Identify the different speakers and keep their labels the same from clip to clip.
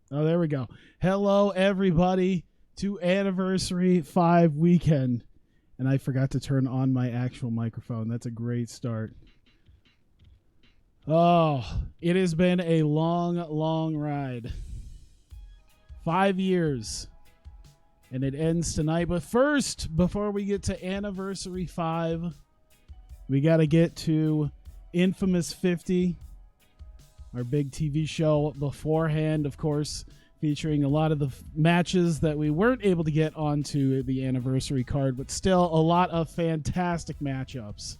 Speaker 1: Oh, there we go. Hello, everybody, to Anniversary 5 weekend. And I forgot to turn on my actual microphone. That's a great start. Oh, it has been a long, long ride. 5 years. And it ends tonight. But first, before we get to Anniversary 5, we got to get to Infamous 50. Our big TV show beforehand, of course, featuring a lot of the matches that we weren't able to get onto the anniversary card, but still a lot of fantastic matchups.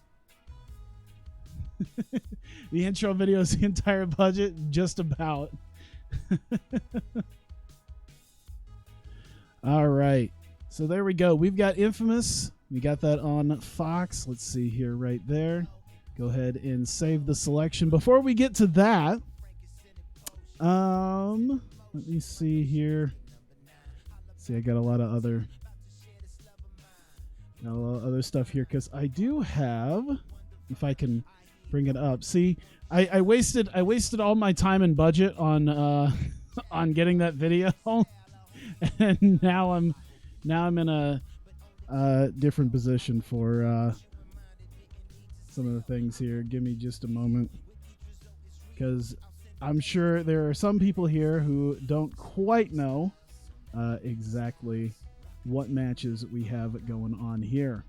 Speaker 1: The intro video is the entire budget, just about. All right. So there we go. We've got Infamous. We got that on Fox. Let's see here right there. Go ahead and save the selection. Before we get to that, let me see here. See, I got a lot of other stuff here because I do have, if I can bring it up. See, I wasted all my time and budget on on getting that video, and now I'm in a different position for some of the things here. Give me just a moment, because I'm sure there are some people here who don't quite know exactly what matches we have going on here.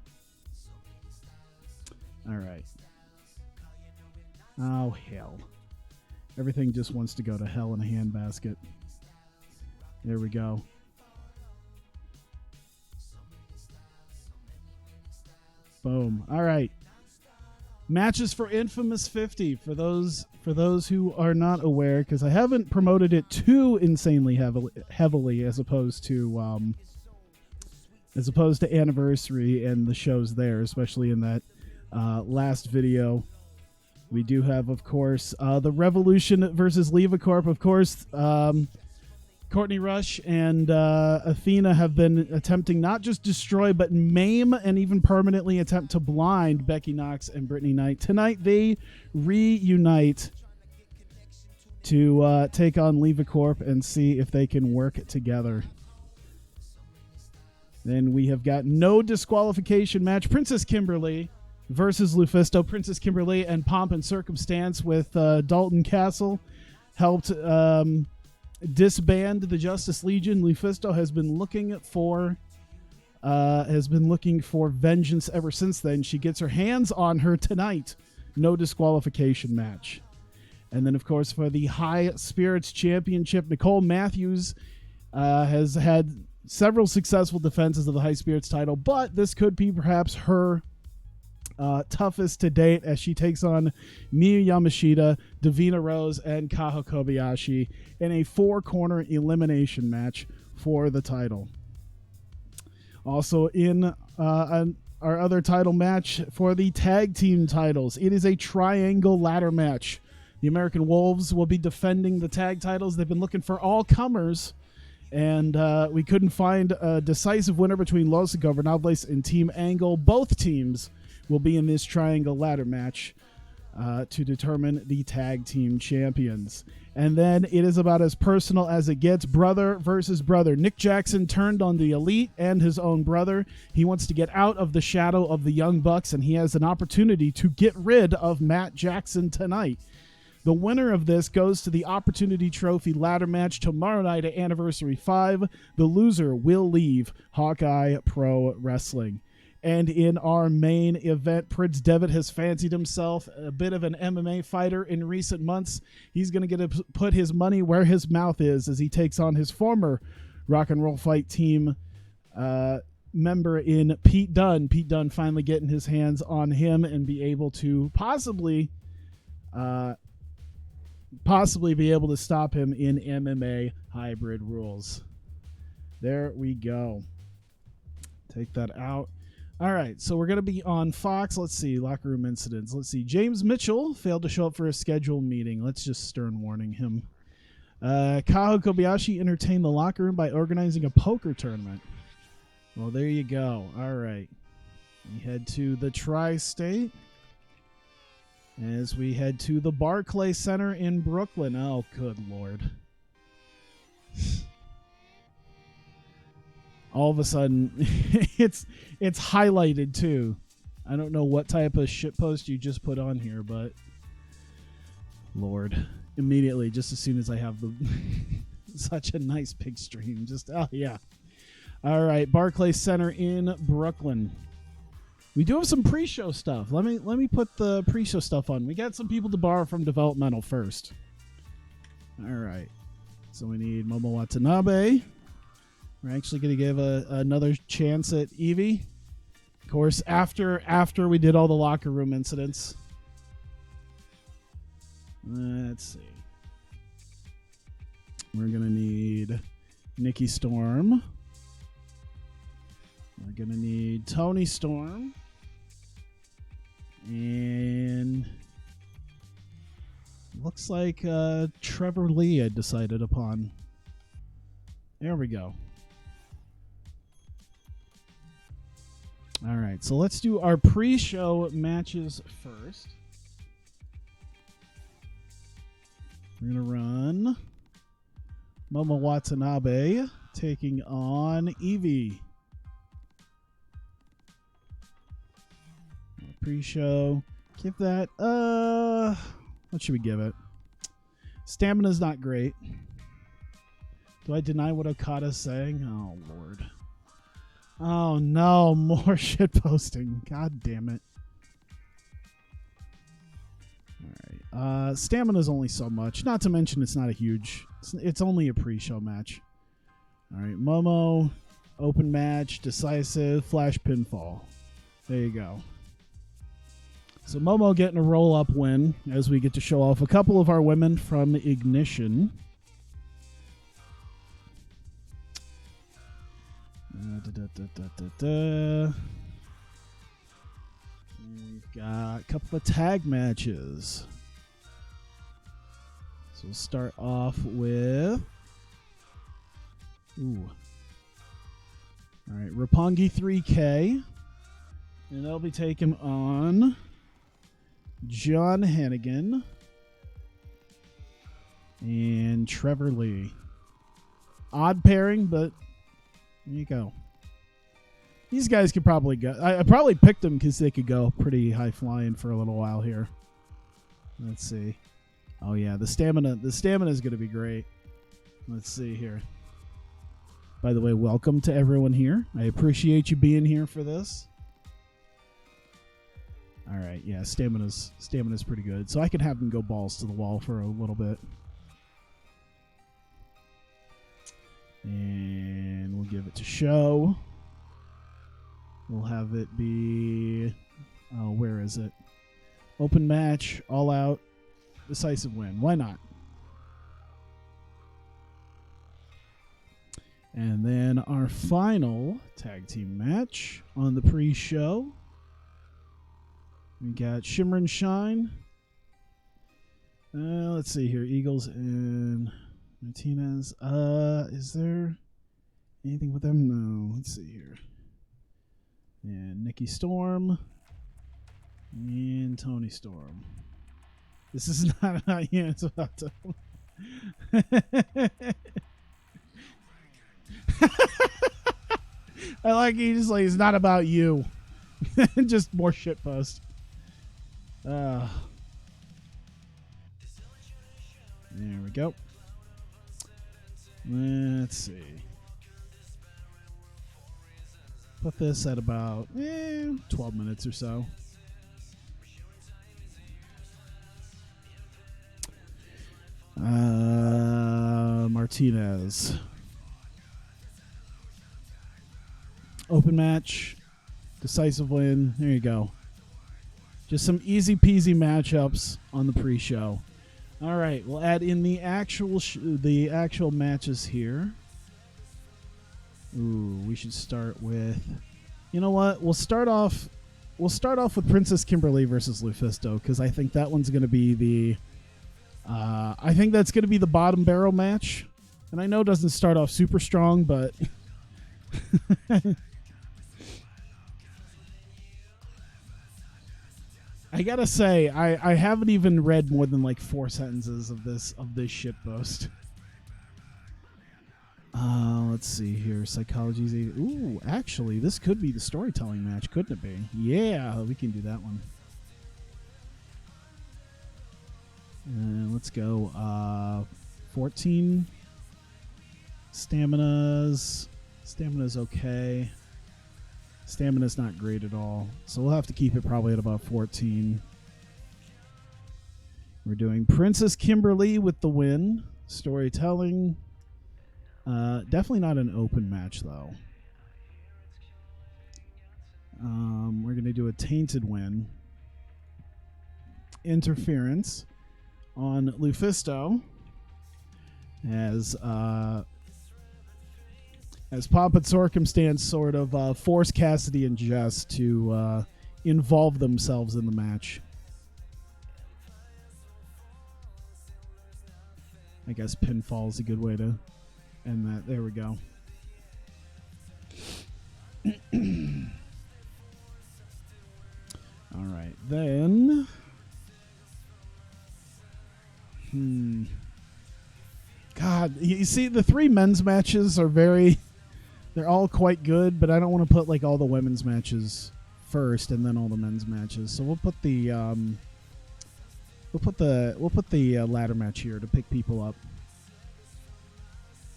Speaker 1: All right. Oh, hell. Everything just wants to go to hell in a handbasket. There we go. Boom. All right. Matches for Infamous 50 for those who are not aware, because I haven't promoted it too insanely heavily as opposed to Anniversary and the shows there, especially in that last video. We do have, of course, the Revolution versus LevaCorp. Of course, Courtney Rush and Athena have been attempting not just destroy, but maim and even permanently attempt to blind Becky Knox and Brittany Knight. Tonight, they reunite to take on LevaCorp and see if they can work together. Then we have got no disqualification match. Princess Kimberly versus Lufisto. Princess Kimberly and Pomp and Circumstance with Dalton Castle helped disband the Justice Legion. Lufisto has been looking for vengeance ever since then. She gets her hands on her tonight. No disqualification match. And then, of course, for the High Spirits Championship, Nicole Matthews has had several successful defenses of the High Spirits title, but this could be perhaps her toughest to date as she takes on Miyu Yamashita, Davina Rose, and Kaho Kobayashi in a 4-corner elimination match for the title. Also in our other title match for the tag team titles, it is a triangle ladder match. The American Wolves will be defending the tag titles. They've been looking for all comers, and we couldn't find a decisive winner between Los Ingobernables and Team Angle. Both teams will be in this triangle ladder match to determine the tag team champions. And then it is about as personal as it gets. Brother versus brother. Nick Jackson turned on the Elite and his own brother. He wants to get out of the shadow of the Young Bucks, and he has an opportunity to get rid of Matt Jackson tonight. The winner of this goes to the Opportunity Trophy ladder match tomorrow night at Anniversary 5. The loser will leave Hawkeye Pro Wrestling. And in our main event, Prince Devitt has fancied himself a bit of an MMA fighter in recent months. He's going to get to put his money where his mouth is as he takes on his former Rock and Roll Fight Team member in Pete Dunne. Pete Dunne finally getting his hands on him and be able to possibly be able to stop him in MMA hybrid rules. There we go. Take that out. All right, so we're going to be on Fox. Let's see, locker room incidents. Let's see, James Mitchell failed to show up for a scheduled meeting. Let's just stern warning him. Kaho Kobayashi entertained the locker room by organizing a poker tournament. Well, there you go. All right. We head to the Tri-State as we head to the Barclay Center in Brooklyn. Oh, good Lord. all of a sudden it's highlighted too. I don't know what type of shitpost you just put on here, but Lord, immediately, just as soon as I have the such a nice big stream, just oh yeah. All right, Barclays Center in Brooklyn. We do have some pre-show stuff. Let me put the pre-show stuff on. We got some people to borrow from developmental first. All right, so we need Momo Watanabe. We're actually going to give another chance at Evie. Of course, after we did all the locker room incidents. Let's see. We're going to need Nikki Storm. We're going to need Tony Storm. And looks like Trevor Lee had decided upon. There we go. All right, so let's do our pre-show matches first. We're going to run Momo Watanabe taking on Evie. Pre-show. Give that, what should we give it? Stamina's not great. Do I deny what Okada's saying? Oh, Lord. Oh, no. More shit posting. God damn it. All right. Stamina's only so much. Not to mention it's not a huge... It's only a pre-show match. All right. Momo, open match, decisive, flash pinfall. There you go. So Momo getting a roll-up win as we get to show off a couple of our women from Ignition. We've got a couple of tag matches. So we'll start off with... Ooh. All right, Roppongi 3K. And they'll be taking on John Hannigan and Trevor Lee. Odd pairing, but there you go. These guys could probably go. I probably picked them because they could go pretty high flying for a little while here. Let's see. Oh yeah, the stamina is going to be great. Let's see here. By the way, welcome to everyone here. I appreciate you being here for this. All right, yeah, stamina's pretty good. So I can have them go balls to the wall for a little bit. And we'll give it to show. We'll have it be... Oh, where is it? Open match, all out, decisive win. Why not? And then our final tag team match on the pre-show. We got Shimmer and Shine. Let's see here. Eagles and Martinez. Is there anything with them? No. Let's see here. And Nikki Storm. And Tony Storm. This is not about you. It's about to... I like he just like, it's not about you. Just more shit post. There we go. Let's see. Put this at about 12 minutes or so. Martinez. Open match. Decisive win. There you go. Just some easy peasy matchups on the pre-show. All right, we'll add in the actual matches here. Ooh, we should start with. You know what? We'll start off with Princess Kimberly versus Lufisto because I think that one's going to be the. I think that's going to be the bottom barrel match, and I know it doesn't start off super strong, but. I gotta say, I haven't even read more than like 4 sentences of this shitpost. Let's see here. Psychology's. Ooh, actually, this could be the storytelling match, couldn't it be? Yeah, we can do that one. Let's go. 14 Stamina's okay. Stamina's not great at all, so we'll have to keep it probably at about 14. We're doing Princess Kimberly with the win. Storytelling. Definitely not an open match, though. We're going to do a tainted win. Interference on Lufisto as Pomp and Circumstance sort of force Cassidy and Jess to involve themselves in the match. I guess pinfall is a good way to end that. There we go. All right, then. God, you see, the 3 men's matches are they're all quite good, but I don't want to put like all the women's matches first and then all the men's matches. So we'll put the ladder match here to pick people up.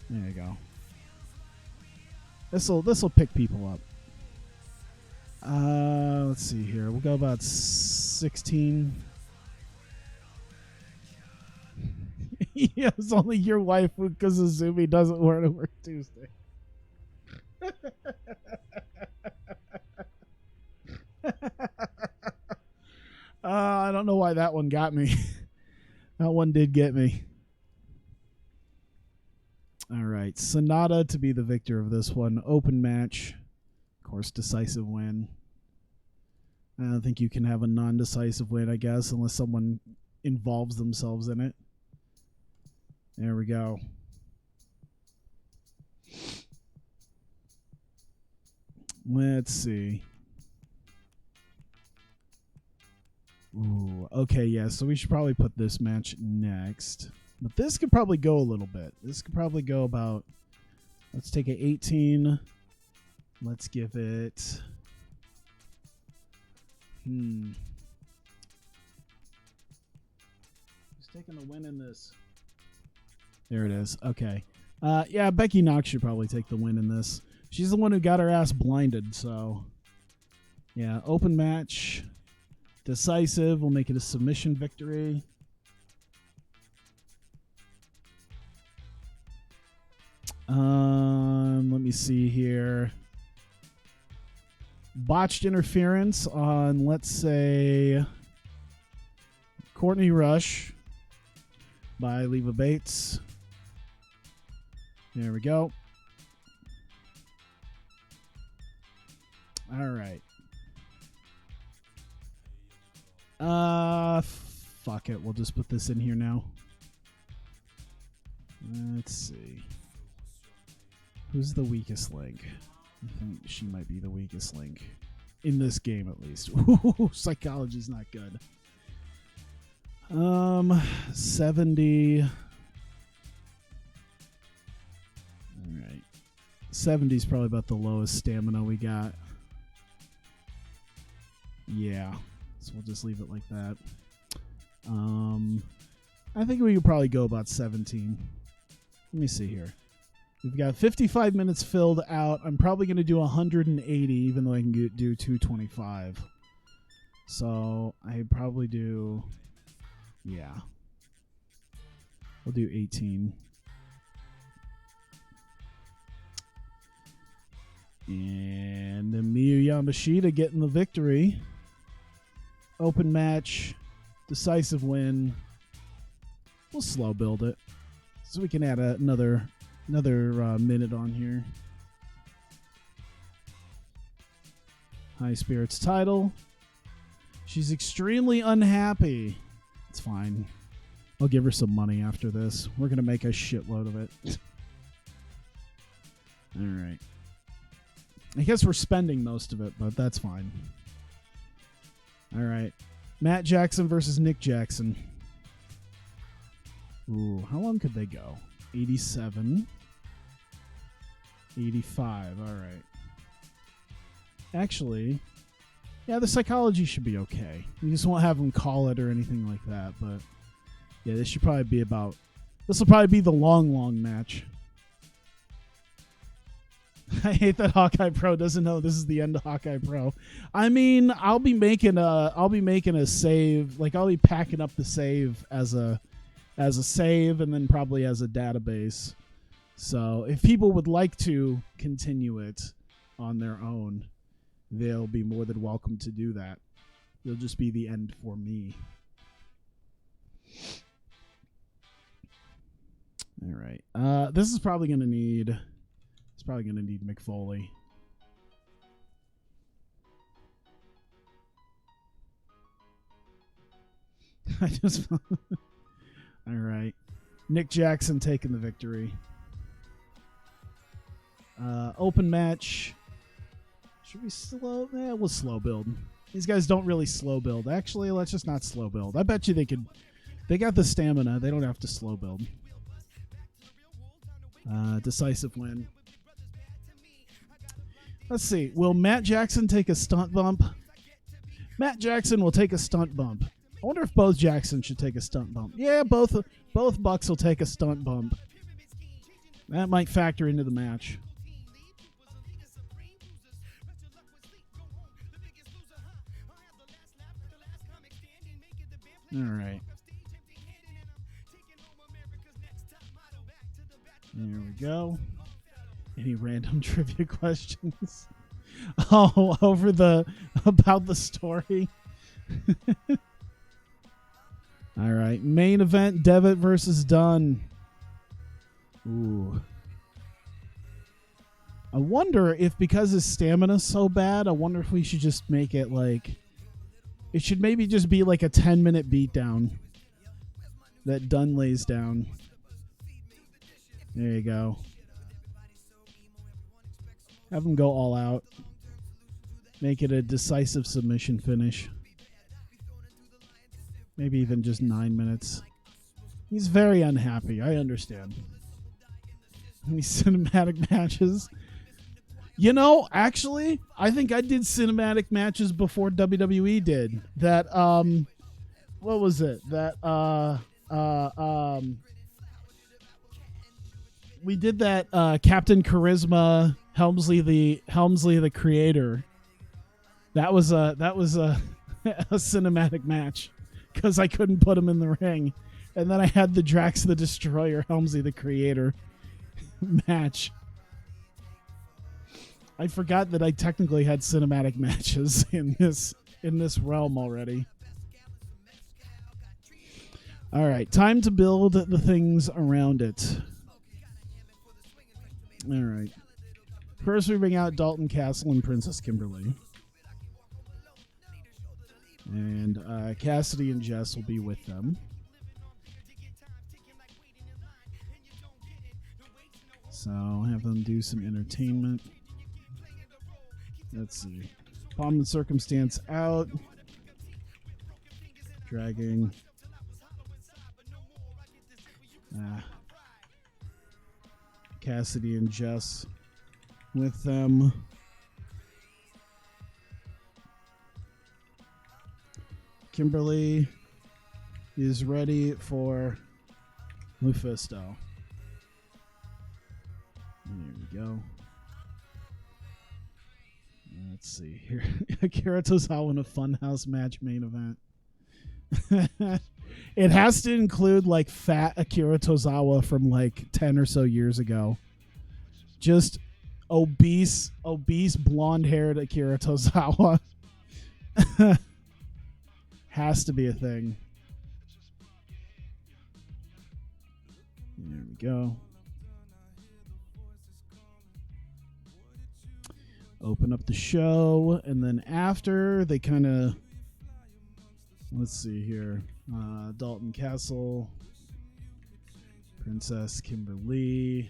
Speaker 1: There you go. This'll pick people up. Let's see here. We'll go about 16. Yeah, it's only your wife because Azumi doesn't want to work Tuesday. I don't know why that one got me. That one did get me. All right, Sonata to be the victor of this one. Open match. Of course, decisive win. I don't think you can have a non-decisive win, I guess, unless someone involves themselves in it. There we go. Let's see. Ooh, okay, yeah, so we should probably put this match next. But this could probably go a little bit. This could probably go about... Let's take an 18. Let's give it... Who's taking the win in this? There it is. Okay. Yeah, Becky Knox should probably take the win in this. She's the one who got her ass blinded, so... Yeah, open match. Decisive. We'll make it a submission victory. Let me see here. Botched interference on, let's say, Courtney Rush by Leva Bates. There we go. All right. Fuck it. We'll just put this in here now. Let's see. Who's the weakest link? I think she might be the weakest link. In this game, at least. Ooh, psychology's not good. 70. All right. 70 is probably about the lowest stamina we got. Yeah. So we'll just leave it like that. I think we could probably go about 17. Let me see here. We've got 55 minutes filled out. I'm probably going to do 180, even though I can do 225. So I probably do, yeah. We'll do 18. And then Miyu Yamashita getting the victory. Open match, decisive win. We'll slow build it, so we can add another minute on here. High Spirits title. She's extremely unhappy. It's fine. I'll give her some money after this. We're gonna make a shitload of it. All right. I guess we're spending most of it, but that's fine. All right. Matt Jackson versus Nick Jackson. Ooh, how long could they go? 87. 85. All right. Actually, yeah, the psychology should be okay. We just won't have them call it or anything like that. But yeah, this should probably be about. This will probably be the long match. I hate that Hawkeye Pro doesn't know this is the end of Hawkeye Pro. I mean, I'll be making a save. Like I'll be packing up the save as a save and then probably as a database. So if people would like to continue it on their own, they'll be more than welcome to do that. It'll just be the end for me. All right. This is probably gonna need. It's probably gonna need McFoley. I just. All right. Nick Jackson taking the victory. Open match. Should we slow? We'll slow build. These guys don't really slow build. Actually, let's just not slow build. I bet you they could. They got the stamina. They don't have to slow build. Decisive win. Let's see. Will Matt Jackson take a stunt bump? Matt Jackson will take a stunt bump. I wonder if both Jacksons should take a stunt bump. Yeah, both Bucks will take a stunt bump. That might factor into the match. All right. There we go. Any random trivia questions? Oh, about the story. All right. Main event, Devitt versus Dunn. Ooh. I wonder if because his stamina's so bad, I wonder if we should just make it like... It should maybe just be like a 10-minute beatdown that Dunn lays down. There you go. Have him go all out. Make it a decisive submission finish. Maybe even just 9 minutes. He's very unhappy. I understand. These cinematic matches. You know, actually, I think I did cinematic matches before WWE did. That, what was it? That, we did that, Captain Charisma, Helmsley the Creator. That was a a cinematic match because I couldn't put him in the ring. And then I had the Drax the Destroyer, Helmsley the Creator match. I forgot that I technically had cinematic matches in this realm already. All right, time to build the things around it. All right. First, we bring out Dalton Castle and Princess Kimberly. And Cassidy and Jess will be with them. So have them do some entertainment. Let's see. Pomp and Circumstance out. Dragging. Cassidy and Jess with them. Kimberly is ready for Lufisto. There we go. Let's see here. Akira Tozawa in a Funhouse match main event. It has to include like fat Akira Tozawa from like 10 or so years ago. Just obese blonde-haired Akira Tozawa. Has to be a thing. There we go. Open up the show, and then after they kind of, let's see here, Dalton Castle, Princess Kimberly,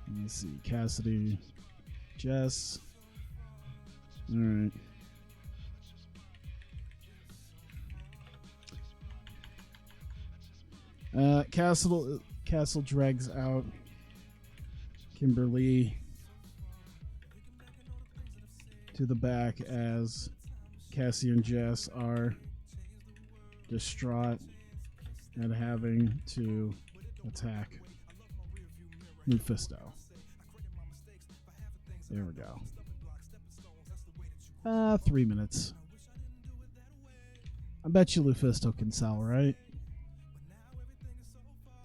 Speaker 1: let me see, Cassidy, Jess. All right. Castle drags out Kimberly to the back as Cassie and Jess are distraught at having to attack Lufisto. There we go. 3 minutes. I bet you Lufisto can sell, right?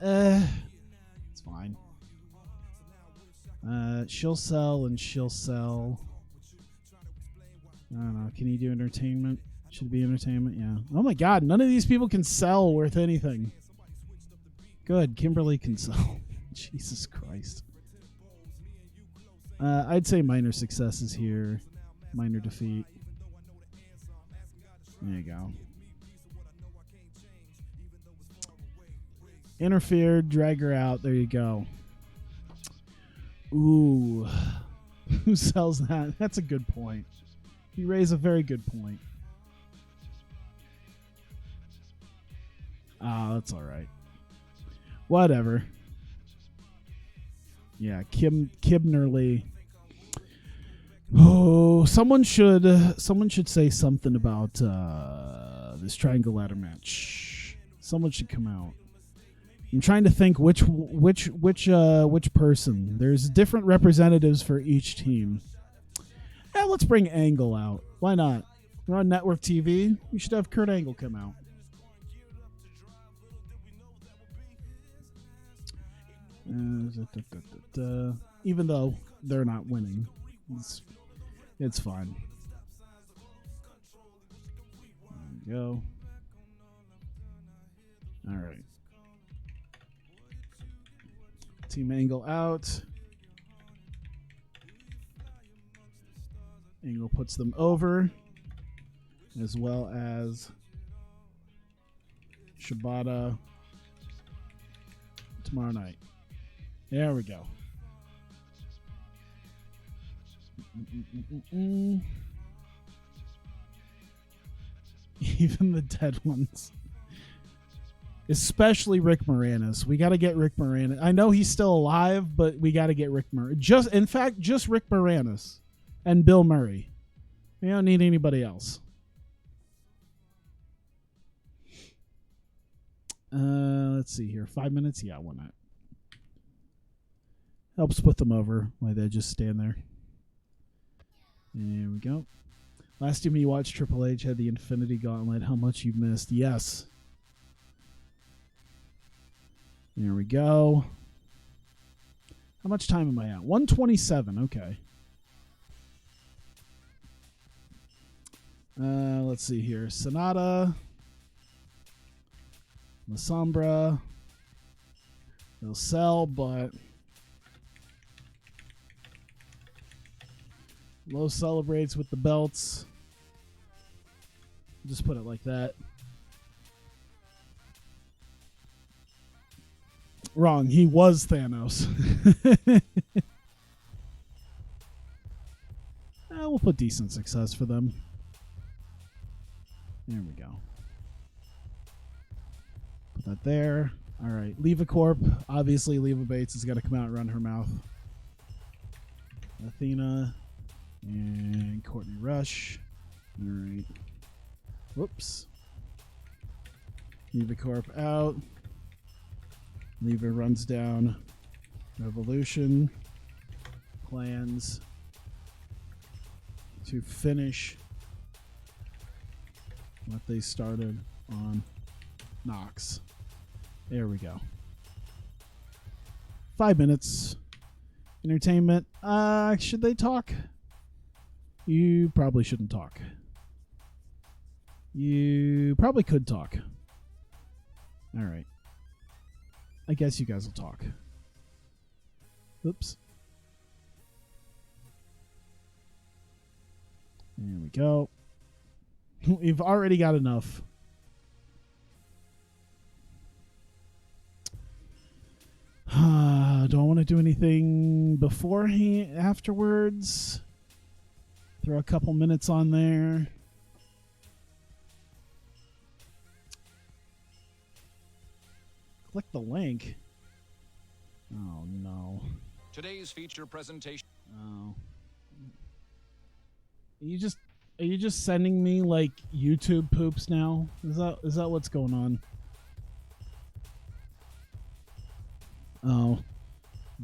Speaker 1: It's fine. She'll sell and she'll sell. I don't know. Can you do entertainment? Should it be entertainment? Yeah. Oh my god, none of these people can sell worth anything. Good, Kimberly can sell. Jesus Christ. I'd say minor successes here. Minor defeat. There you go. Interfered, drag her out. There you go. Ooh. Who sells that? That's a good point. You raise a very good point. That's all right. Whatever. Yeah, Kibnerly. Oh, someone should say something about this triangle ladder match. Someone should come out. I'm trying to think which person. There's different representatives for each team. Yeah, let's bring Angle out. Why not? We're on network TV. We should have Kurt Angle come out. Even though they're not winning, it's fine. There we go. All right. Team Angle out. Angle puts them over, as well as Shibata tomorrow night. There we go. Even the dead ones. Especially Rick Moranis. We got to get Rick Moranis. I know he's still alive, but we got to get Rick Moranis. Just Rick Moranis and Bill Murray. We don't need anybody else. Let's see here. 5 minutes? Yeah, why not? Helps put them over while they just stand there. There we go. Last time you watched Triple H had the Infinity Gauntlet. How much you missed. Yes. There we go. How much time am I at? 1:27. Okay. Let's see here. Sonata. La Sombra. They'll sell, but Low celebrates with the belts. Just put it like that. Wrong. He was Thanos. We'll put decent success for them. There we go. Put that there. All right. Leva Corp. Obviously, Leva Bates has got to come out and run her mouth. Athena and Courtney Rush. All right. Whoops. Leva Corp out. Leva runs down Revolution. Plans to finish what they started on Knox. There we go. 5 minutes. Entertainment. Should they talk? You probably shouldn't talk. You probably could talk. All right. I guess you guys will talk. Oops. There we go. We've already got enough. Do I want to do anything beforehand, afterwards? Throw a couple minutes on there. Click the link. Oh, no.
Speaker 2: Today's feature presentation.
Speaker 1: Oh. Are you just sending me like YouTube poops now? Is that what's going on? Oh.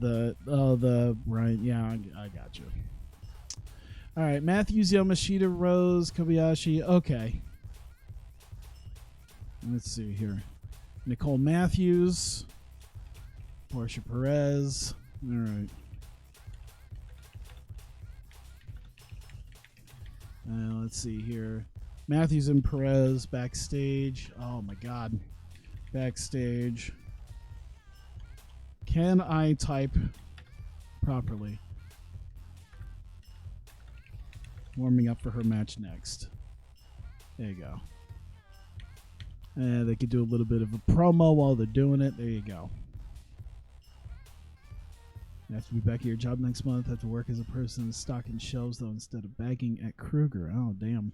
Speaker 1: Right, yeah, I got you. All right, Matthews, Yamashita, Rose, Kobayashi. Okay. Let's see here. Nicole Matthews, Portia Perez. All right. Let's see here. Matthews and Perez backstage. Oh my God. Backstage. Can I type properly? Warming up for her match next. There you go. They could do a little bit of a promo while they're doing it. There you go. You have to be back at your job next month. Have to work as a person stocking shelves, though, instead of bagging at Kruger. Oh, damn.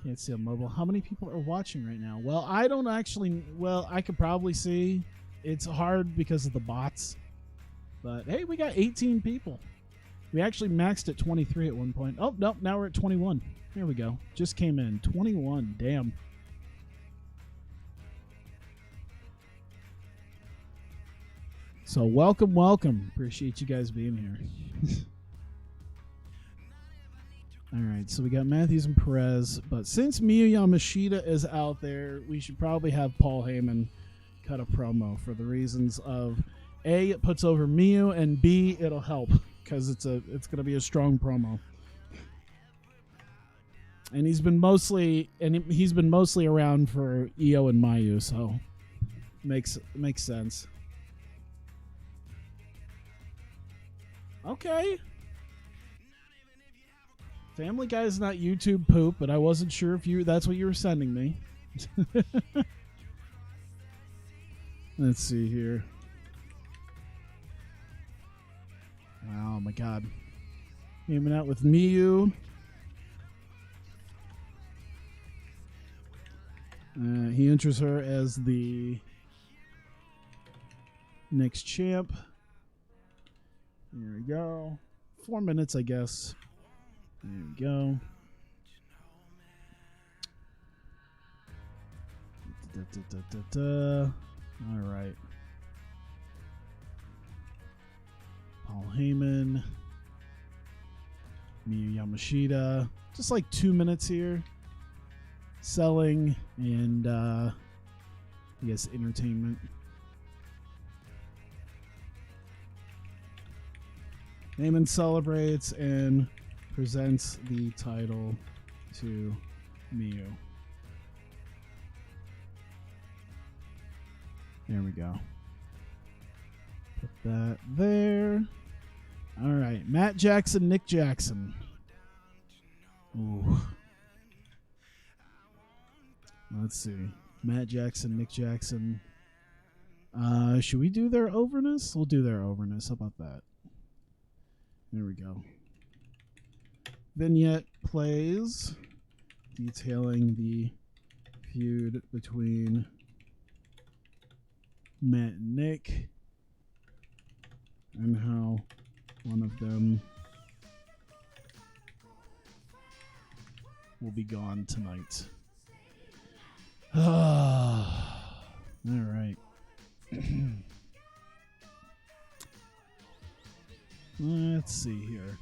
Speaker 1: Can't see on mobile. How many people are watching right now? Well, I don't actually... Well, I could probably see. It's hard because of the bots. But, hey, we got 18 people. We actually maxed at 23 at one point. Oh, nope. Now we're at 21. There we go. Just came in. 21. Damn. So welcome, welcome. Appreciate you guys being here. All right, so we got Matthews and Perez, but since Miyu Yamashita is out there, we should probably have Paul Heyman cut a promo for the reasons of A, it puts over Miyu, and B, it'll help because it's going to be a strong promo. And he's been mostly around for Io and Mayu, so makes sense. Okay. Family Guy is not YouTube poop, but I wasn't sure if that's what you were sending me. Let's see here. Oh my God. Aiming out with Miyu. He enters her as the next champ. There we go. 4 minutes, I guess. There we go. All right. Paul Heyman. Miyu Yamashita. Just like 2 minutes here. Selling and, I guess, entertainment. Heyman celebrates and presents the title to Miyu. There we go. Put that there. All right. Matt Jackson, Nick Jackson. Ooh. Let's see. Matt Jackson, Nick Jackson. Should we do their overness? We'll do their overness. How about that? There we go. Vignette plays detailing the feud between Matt and Nick and how one of them will be gone tonight. All right. Let's see here.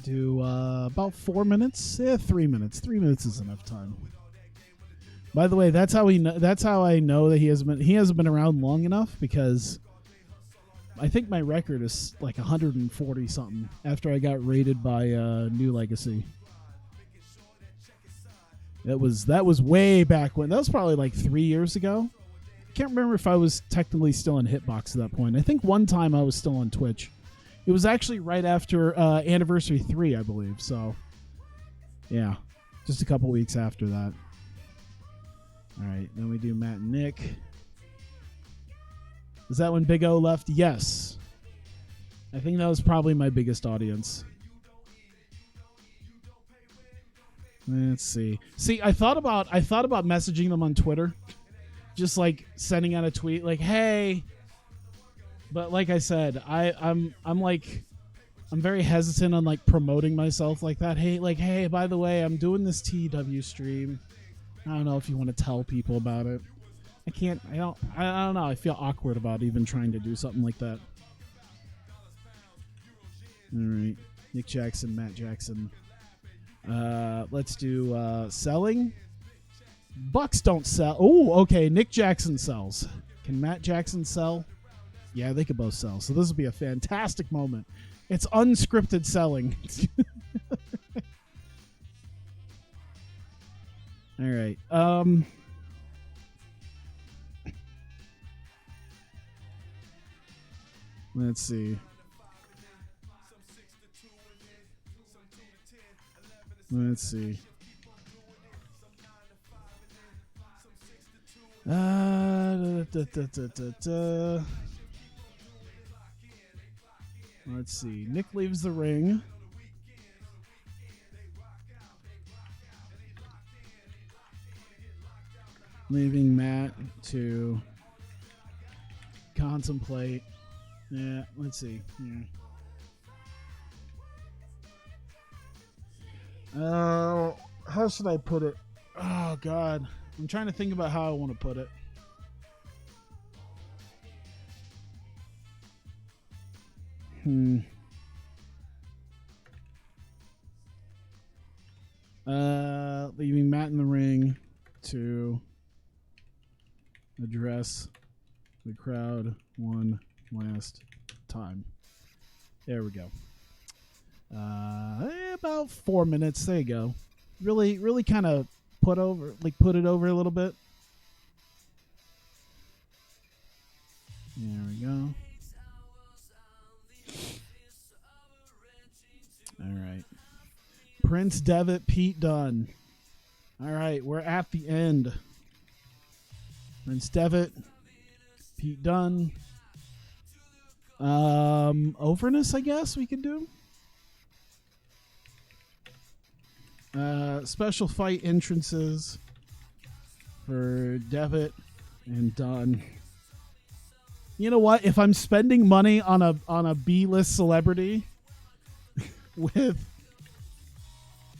Speaker 1: Do about 4 minutes. 3 minutes. 3 minutes is enough time. By the way, that's how I know that he hasn't been around long enough, because I think my record is like 140 something after I got rated by New Legacy. That was way back when. That was probably like 3 years ago. I can't remember if I was technically still in Hitbox at that point. I think one time I was still on Twitch. It was actually right after Anniversary 3, I believe. So, yeah, just a couple weeks after that. All right, then we do Matt and Nick. Is that when Big O left? Yes. I think that was probably my biggest audience. Let's see. See, I thought about messaging them on Twitter. Just like sending out a tweet like, hey, But like I said, I'm very hesitant on like promoting myself like that. Hey, by the way, I'm doing this TEW stream. I don't know if you want to tell people about it. I don't know. I feel awkward about even trying to do something like that. All right. Nick Jackson, Matt Jackson. Let's do selling. Bucks don't sell. Oh, okay. Nick Jackson sells. Can Matt Jackson sell? Yeah, they could both sell. So this will be a fantastic moment. It's unscripted selling. All right. Let's see. Let's see. Let's see. Nick leaves the ring. Leaving Matt to contemplate. Yeah, let's see. How should I put it? Oh, God. I'm trying to think about how I want to put it. Leaving Matt in the ring to address the crowd one last time. There we go. About 4 minutes. There you go. Really kind of put it over a little bit. There we go. All right. Prince Devitt, Pete Dunne. All right, we're at the end. Prince Devitt, Pete Dunne. Overness, I guess we could do. Special fight entrances for Devitt and Dunne. You know what? If I'm spending money on a B-list celebrity with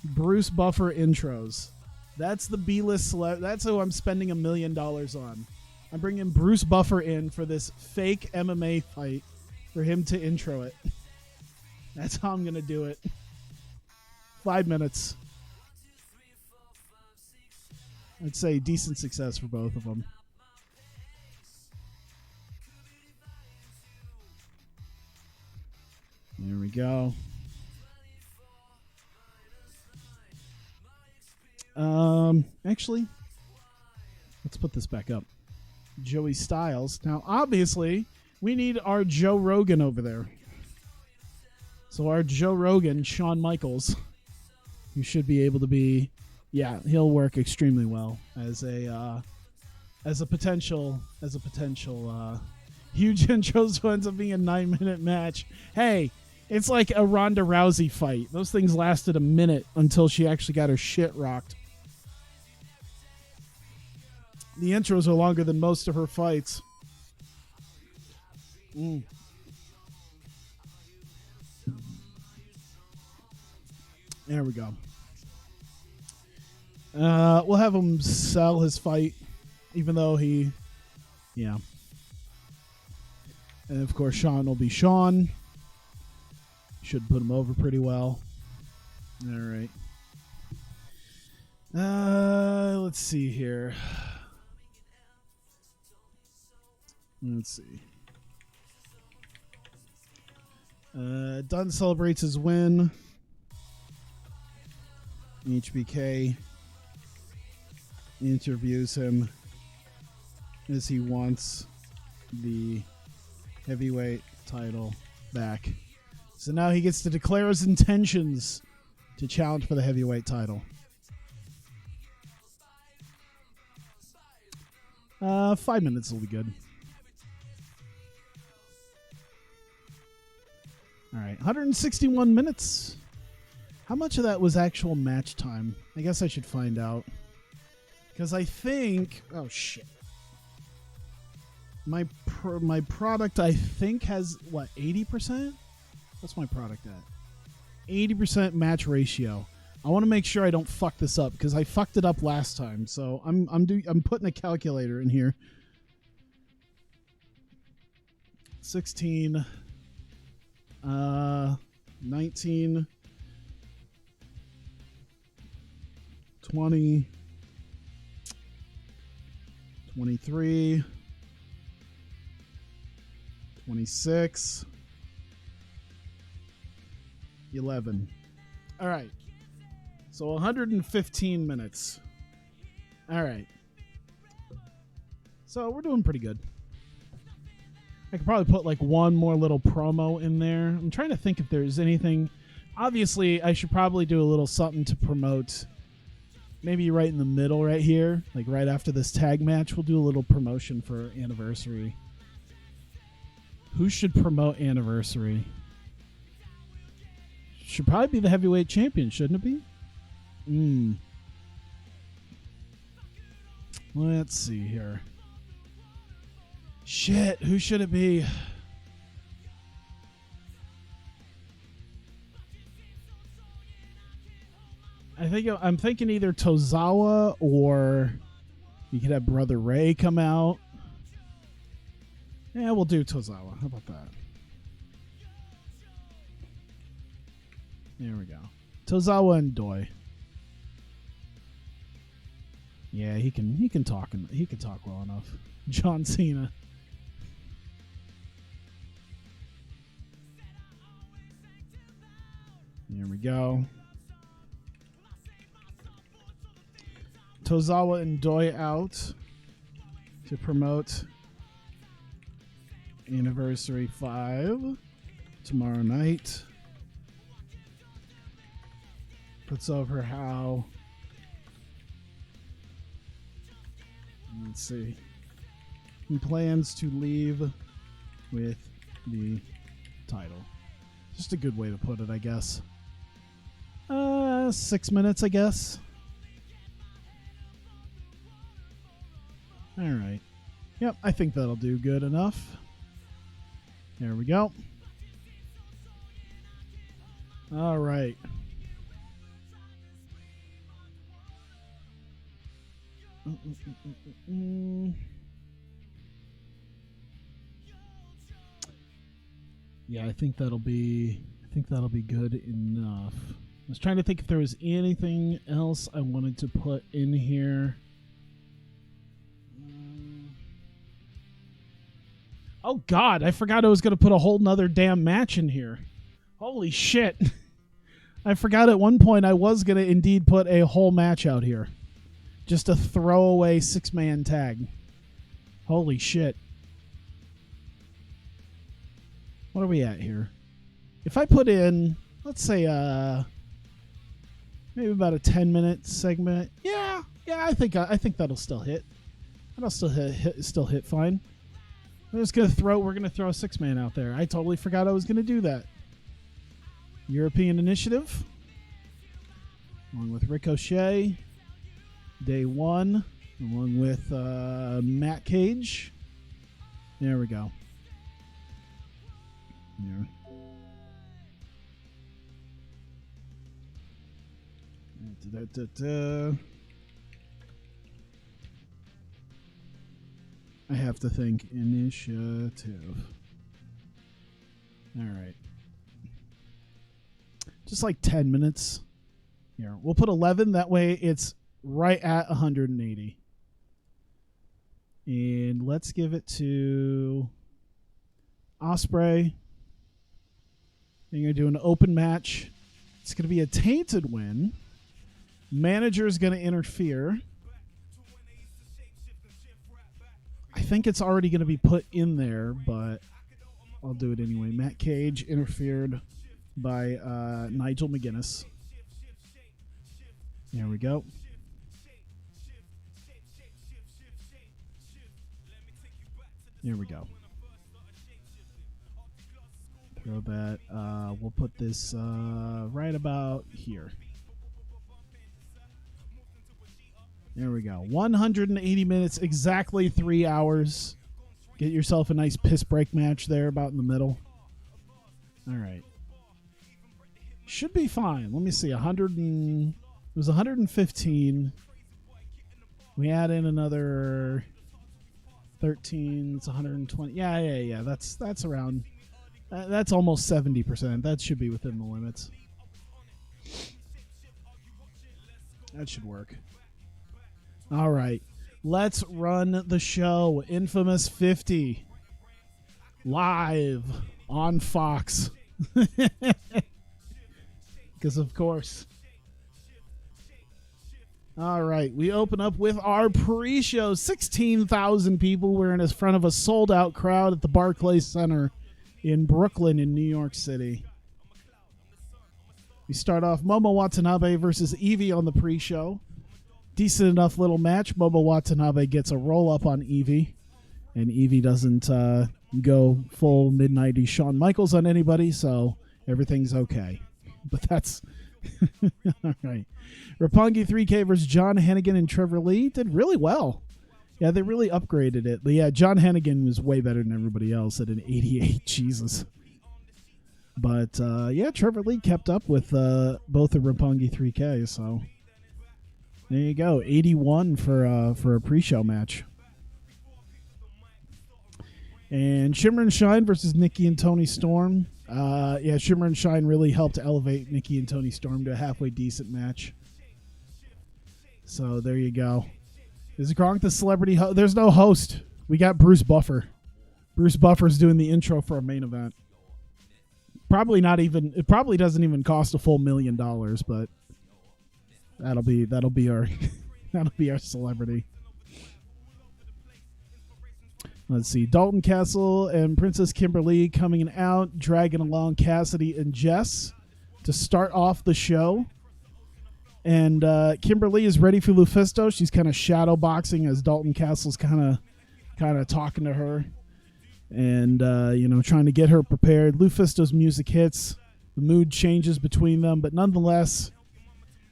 Speaker 1: Bruce Buffer intros, that's the B-list that's who I'm spending $1 million on. I'm bringing Bruce Buffer in for this fake MMA fight for him to intro it. That's how I'm gonna do it. 5 minutes. I'd say decent success for both of them. There we go. Actually, let's put this back up. Joey Styles. Now, obviously, we need our Joe Rogan over there. So our Joe Rogan, Shawn Michaels, who should be able to be, yeah, he'll work extremely well as a potential huge intro. So ends up being a 9-minute match. Hey, it's like a Ronda Rousey fight. Those things lasted a minute until she actually got her shit rocked. The intros are longer than most of her fights. There we go. We'll have him sell his fight, even though he, yeah. And of course, Shawn will be Shawn. Should put him over pretty well. All right. Let's see here. Let's see. Dunn celebrates his win. HBK interviews him as he wants the heavyweight title back. So now he gets to declare his intentions to challenge for the heavyweight title. 5 minutes will be good. All right, 161 minutes. How much of that was actual match time? I guess I should find out. Because I think... Oh, shit. My my product, I think, has, what, 80%? What's my product at? 80% match ratio. I want to make sure I don't fuck this up because I fucked it up last time. So I'm putting a calculator in here. 16, 19, 20, 23, 26, 11. All right. So 115 minutes. All right. So we're doing pretty good. I could probably put like one more little promo in there. I'm trying to think if there's anything. Obviously, I should probably do a little something to promote. Maybe right in the middle right here. Like right after this tag match, we'll do a little promotion for Anniversary. Who should promote Anniversary? Should probably be the heavyweight champion, shouldn't it be? Let's see here. Shit, who should it be? I'm thinking either Tozawa or you could have Brother Ray come out. Yeah, we'll do Tozawa. How about that? There we go. Tozawa and Doi. Yeah, he can talk well enough. John Cena. There we go. Tozawa and Doi out to promote Anniversary 5 tomorrow night. Puts over how. Let's see. He plans to leave with the title. Just a good way to put it, I guess. 6 minutes, I guess. All right. Yep, I think that'll do good enough. There we go. All right. Yeah, I think that'll be good enough. I was trying to think if there was anything else I wanted to put in here. Oh God, I forgot I was going to put a whole nother damn match in here. Holy shit. I forgot at one point I was going to indeed put a whole match out here. Just a throwaway 6-man tag. Holy shit. What are we at here? If I put in, let's say, maybe about a 10-minute segment. Yeah, I think that'll still hit. That'll still hit fine. We're gonna throw a 6-man out there. I totally forgot I was gonna do that. European Initiative, along with Ricochet. Day 1, along with Matt Cage. There we go. Yeah. I have to think. Initiative. All right. Just like 10 minutes. Here, we'll put 11. That way it's right at 180. And let's give it to Ospreay. Then you're going to do an open match. It's going to be a tainted win. Manager is going to interfere. I think it's already going to be put in there, but I'll do it anyway. Matt Cage interfered by Nigel McGuinness. There we go. There we go. Throw that. We'll put this right about here. There we go. 180 minutes, exactly 3 hours. Get yourself a nice piss break match there about in the middle. All right. Should be fine. Let me see. It was 115. We add in another 13. It's 120. Yeah. That's around. That's almost 70%. That should be within the limits. That should work. All right. Let's run the show. Infamous 50. Live on Fox. Because, of course. All right. We open up with our pre-show. 16,000 people. We're in front of a sold-out crowd at the Barclays Center in Brooklyn in New York City. We start off Momo Watanabe versus Evie on the pre-show. Decent enough little match. Momo Watanabe gets a roll-up on Evie. And Evie doesn't go full mid-90s Shawn Michaels on anybody, so everything's okay. But that's... all right. Roppongi 3K versus John Hennigan and Trevor Lee did really well. Yeah, they really upgraded it. But yeah, John Hennigan was way better than everybody else at an 88. Jesus. But yeah, Trevor Lee kept up with both of Roppongi 3K, so there you go. 81 for a pre-show match. And Shimmer and Shine versus Nikki and Toni Storm. Yeah, Shimmer and Shine really helped elevate Nikki and Toni Storm to a halfway decent match. So there you go. Is Gronk the celebrity host? There's no host. We got Bruce Buffer. Bruce Buffer's doing the intro for our main event. Probably not even. It probably doesn't even cost a full $1 million, but that'll be our that'll be our celebrity. Let's see. Dalton Castle and Princess Kimberly coming out, dragging along Cassidy and Jess to start off the show. And Kimberly is ready for Lufisto. She's kind of shadow boxing as Dalton Castle's kind of talking to her and trying to get her prepared. Lufisto's music hits. The mood changes between them, but nonetheless,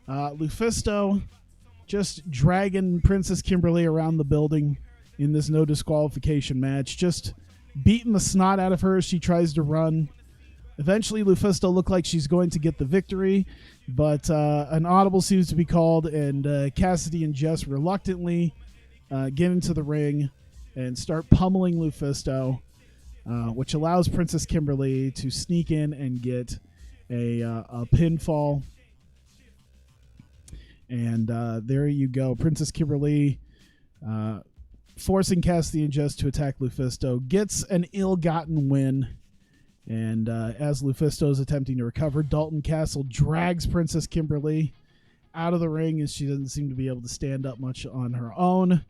Speaker 1: Lufisto just dragging Princess Kimberly around the building in this no disqualification match, just beating the snot out of her as she tries to run. Eventually, Lufisto looked like she's going to get the victory, but an audible seems to be called, and Cassidy and Jess reluctantly get into the ring and start pummeling Lufisto, which allows Princess Kimberly to sneak in and get a pinfall. And there you go. Princess Kimberly forcing Cassidy and Jess to attack Lufisto, gets an ill-gotten win. And as Lufisto is attempting to recover, Dalton Castle drags Princess Kimberly out of the ring as she doesn't seem to be able to stand up much on her own.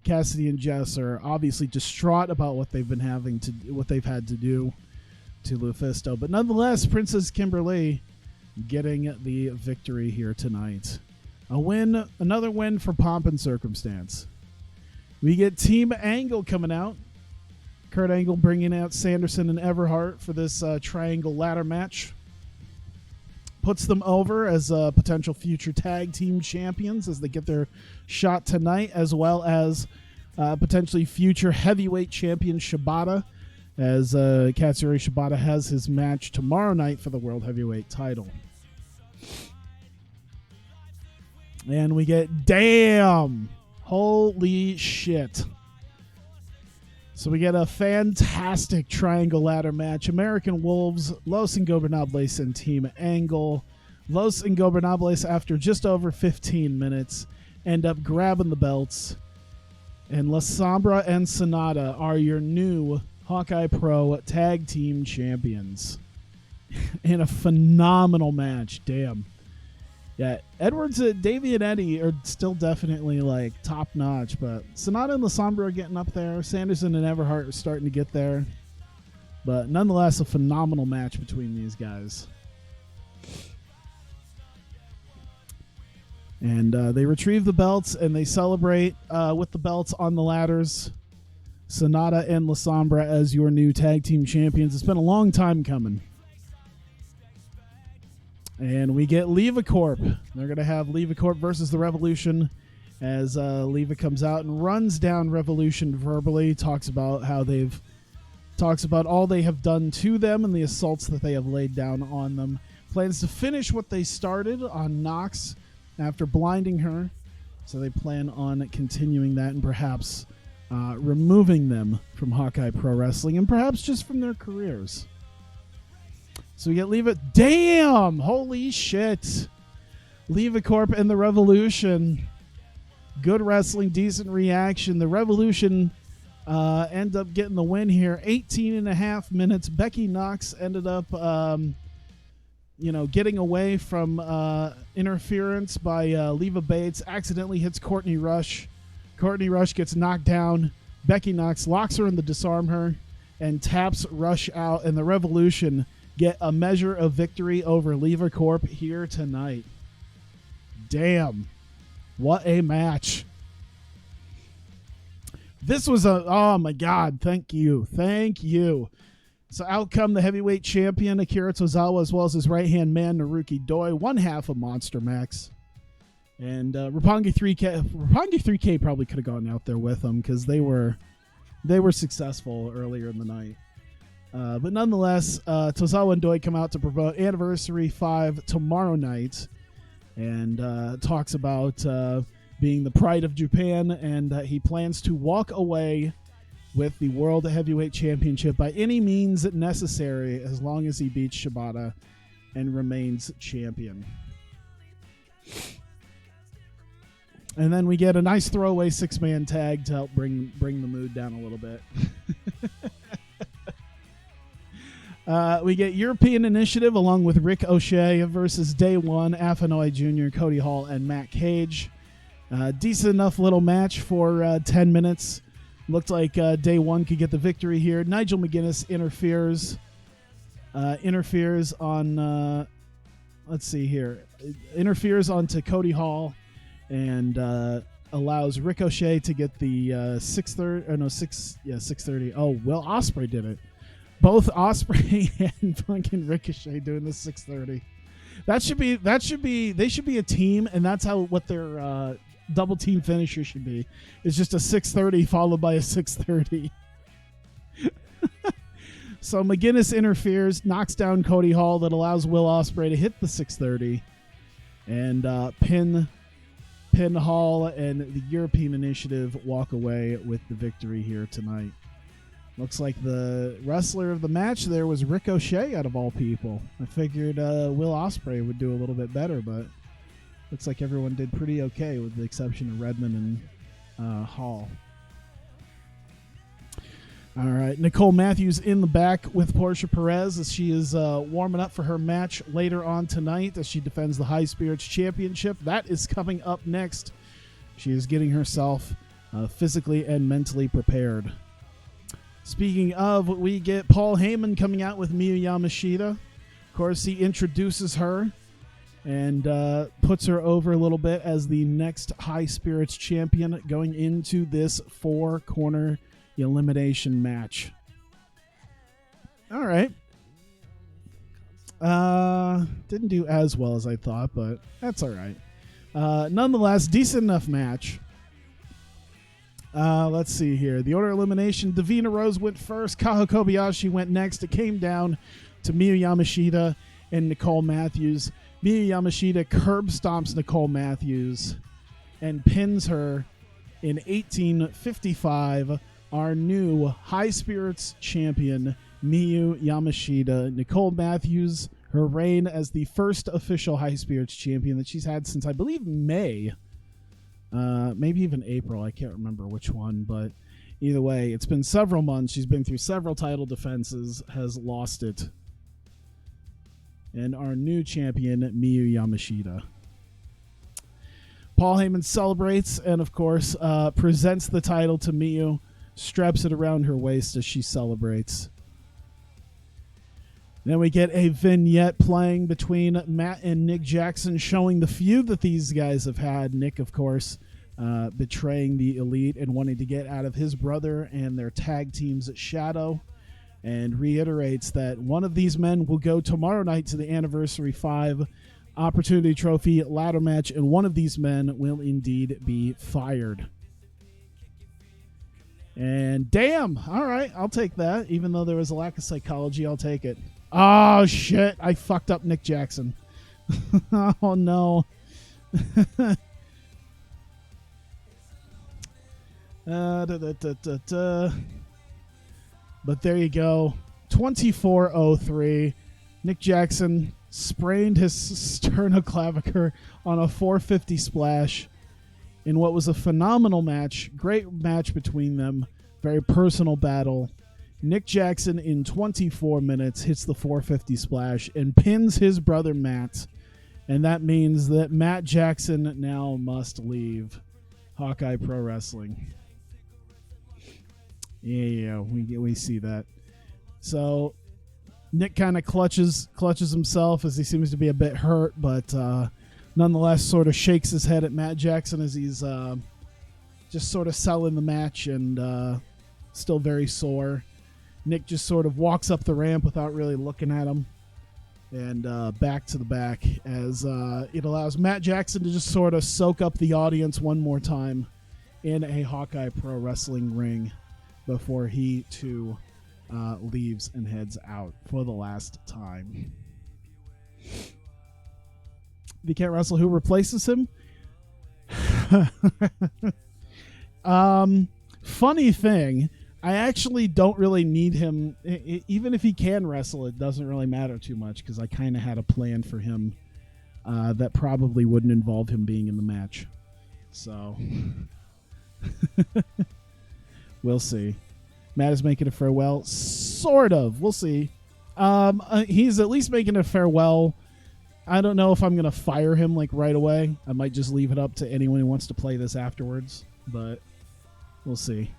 Speaker 1: Cassidy and Jess are obviously distraught about what they've had to do to Lufisto. But nonetheless, Princess Kimberly getting the victory here tonight. A win, another win for pomp and circumstance. We get Team Angle coming out. Kurt Angle bringing out Sanderson and Everhart for this triangle ladder match. Puts them over as potential future tag team champions as they get their shot tonight, as well as potentially future heavyweight champion Shibata, as Katsuyori Shibata has his match tomorrow night for the World Heavyweight title. And we get, damn, holy shit. So we get a fantastic triangle ladder match. American Wolves, Los Ingobernables, and Team Angle. Los Ingobernables, after just over 15 minutes, end up grabbing the belts. And La Sombra and Sonata are your new Hawkeye Pro Tag Team Champions. In a phenomenal match. Damn. Yeah, Edwards, Davey, and Eddie are still definitely like top notch, but Sonata and La Sombra are getting up there. Sanderson and Everhart are starting to get there, but nonetheless, a phenomenal match between these guys. And they retrieve the belts and they celebrate with the belts on the ladders. Sonata and La Sombra as your new tag team champions. It's been a long time coming. And we get Levacorp. They're going to have Levacorp versus the Revolution as Leva comes out and runs down Revolution verbally, talks about all they have done to them and the assaults that they have laid down on them. Plans to finish what they started on Nox after blinding her. So they plan on continuing that and perhaps removing them from Hawkeye Pro Wrestling and perhaps just from their careers. So we get Leva. Damn! Holy shit. Leva Corp and the Revolution. Good wrestling, decent reaction. The Revolution end up getting the win here. 18 and a half minutes. Becky Knox ended up, getting away from interference by Leva Bates. Accidentally hits Courtney Rush. Courtney Rush gets knocked down. Becky Knox locks her in the disarm her and taps Rush out. And the Revolution get a measure of victory over Leva Corp here tonight. Damn. What a match. This was oh my God. Thank you. So out come the heavyweight champion, Akira Tozawa, as well as his right-hand man, Naruki Doi, one half of Monster Max. And Roppongi 3K probably could have gone out there with them because they were successful earlier in the night. But nonetheless, Tozawa and Doi come out to promote Anniversary 5 tomorrow night and talks about being the pride of Japan and that he plans to walk away with the World Heavyweight Championship by any means necessary as long as he beats Shibata and remains champion. And then we get a nice throwaway 6-man tag to help bring the mood down a little bit. We get European Initiative along with Rick O'Shea versus Day One, Afinoy Jr., Cody Hall, and Matt Cage. Decent enough little match for 10 minutes. Looked like Day One could get the victory here. Nigel McGuinness interferes on, interferes onto Cody Hall and allows Ricochet to get the 630. Oh, Will Ospreay did it. Both Ospreay and fucking Ricochet doing the 630. They should be a team, and that's what their double team finisher should be. It's just a 630 followed by a 630. So McGuinness interferes, knocks down Cody Hall, that allows Will Ospreay to hit the 630 and pin Hall, and the European Initiative walk away with the victory here tonight. Looks like the wrestler of the match there was Ricochet, out of all people. I figured Will Ospreay would do a little bit better, but looks like everyone did pretty okay with the exception of Redmond and Hall. All right, Nicole Matthews in the back with Portia Perez as she is warming up for her match later on tonight as she defends the High Spirits Championship. That is coming up next. She is getting herself physically and mentally prepared. Speaking of, we get Paul Heyman coming out with Miyu Yamashita. Of course, he introduces her and puts her over a little bit as the next High Spirits champion going into this 4-corner elimination match. All right. Didn't do as well as I thought, but that's all right. Nonetheless, decent enough match. Let's see here. The order of elimination, Davina Rose went first. Kaho Kobayashi went next. It came down to Miyu Yamashita and Nicole Matthews. Miyu Yamashita curb stomps Nicole Matthews and pins her in 1855. Our new High Spirits champion, Miyu Yamashita. Nicole Matthews, her reign as the first official High Spirits champion that she's had since, I believe, May. Maybe even April. I can't remember which one, but either way, it's been several months. She's been through several title defenses, has lost it. And our new champion, Miyu Yamashita. Paul Heyman celebrates and, of course, presents the title to Miyu, straps it around her waist as she celebrates. Then we get a vignette playing between Matt and Nick Jackson, showing the feud that these guys have had. Nick, of course, betraying the Elite and wanting to get out of his brother and their tag team's shadow, and reiterates that one of these men will go tomorrow night to the Anniversary 5 Opportunity Trophy ladder match, and one of these men will indeed be fired. And damn, all right, I'll take that. Even though there was a lack of psychology, I'll take it. Oh, shit, I fucked up Nick Jackson. Oh, no. But there you go. 24:03. Nick Jackson sprained his sternoclavicular on a 450 splash in what was a phenomenal match. Great match between them. Very personal battle. Nick Jackson in 24 minutes hits the 450 splash and pins his brother Matt. And that means that Matt Jackson now must leave Hawkeye Pro Wrestling. Yeah, we see that. So Nick kind of clutches himself as he seems to be a bit hurt, but nonetheless sort of shakes his head at Matt Jackson as he's just sort of selling the match and still very sore. Nick just sort of walks up the ramp without really looking at him and back to the back as it allows Matt Jackson to just sort of soak up the audience one more time in a Hawkeye Pro Wrestling ring before he too leaves and heads out for the last time. If he can't wrestle, who replaces him? Funny thing, I actually don't really need him. Even if he can wrestle, it doesn't really matter too much because I kind of had a plan for him that probably wouldn't involve him being in the match. So we'll see. Matt is making a farewell. Sort of. We'll see. He's at least making a farewell. I don't know if I'm going to fire him like right away. I might just leave it up to anyone who wants to play this afterwards, but we'll see.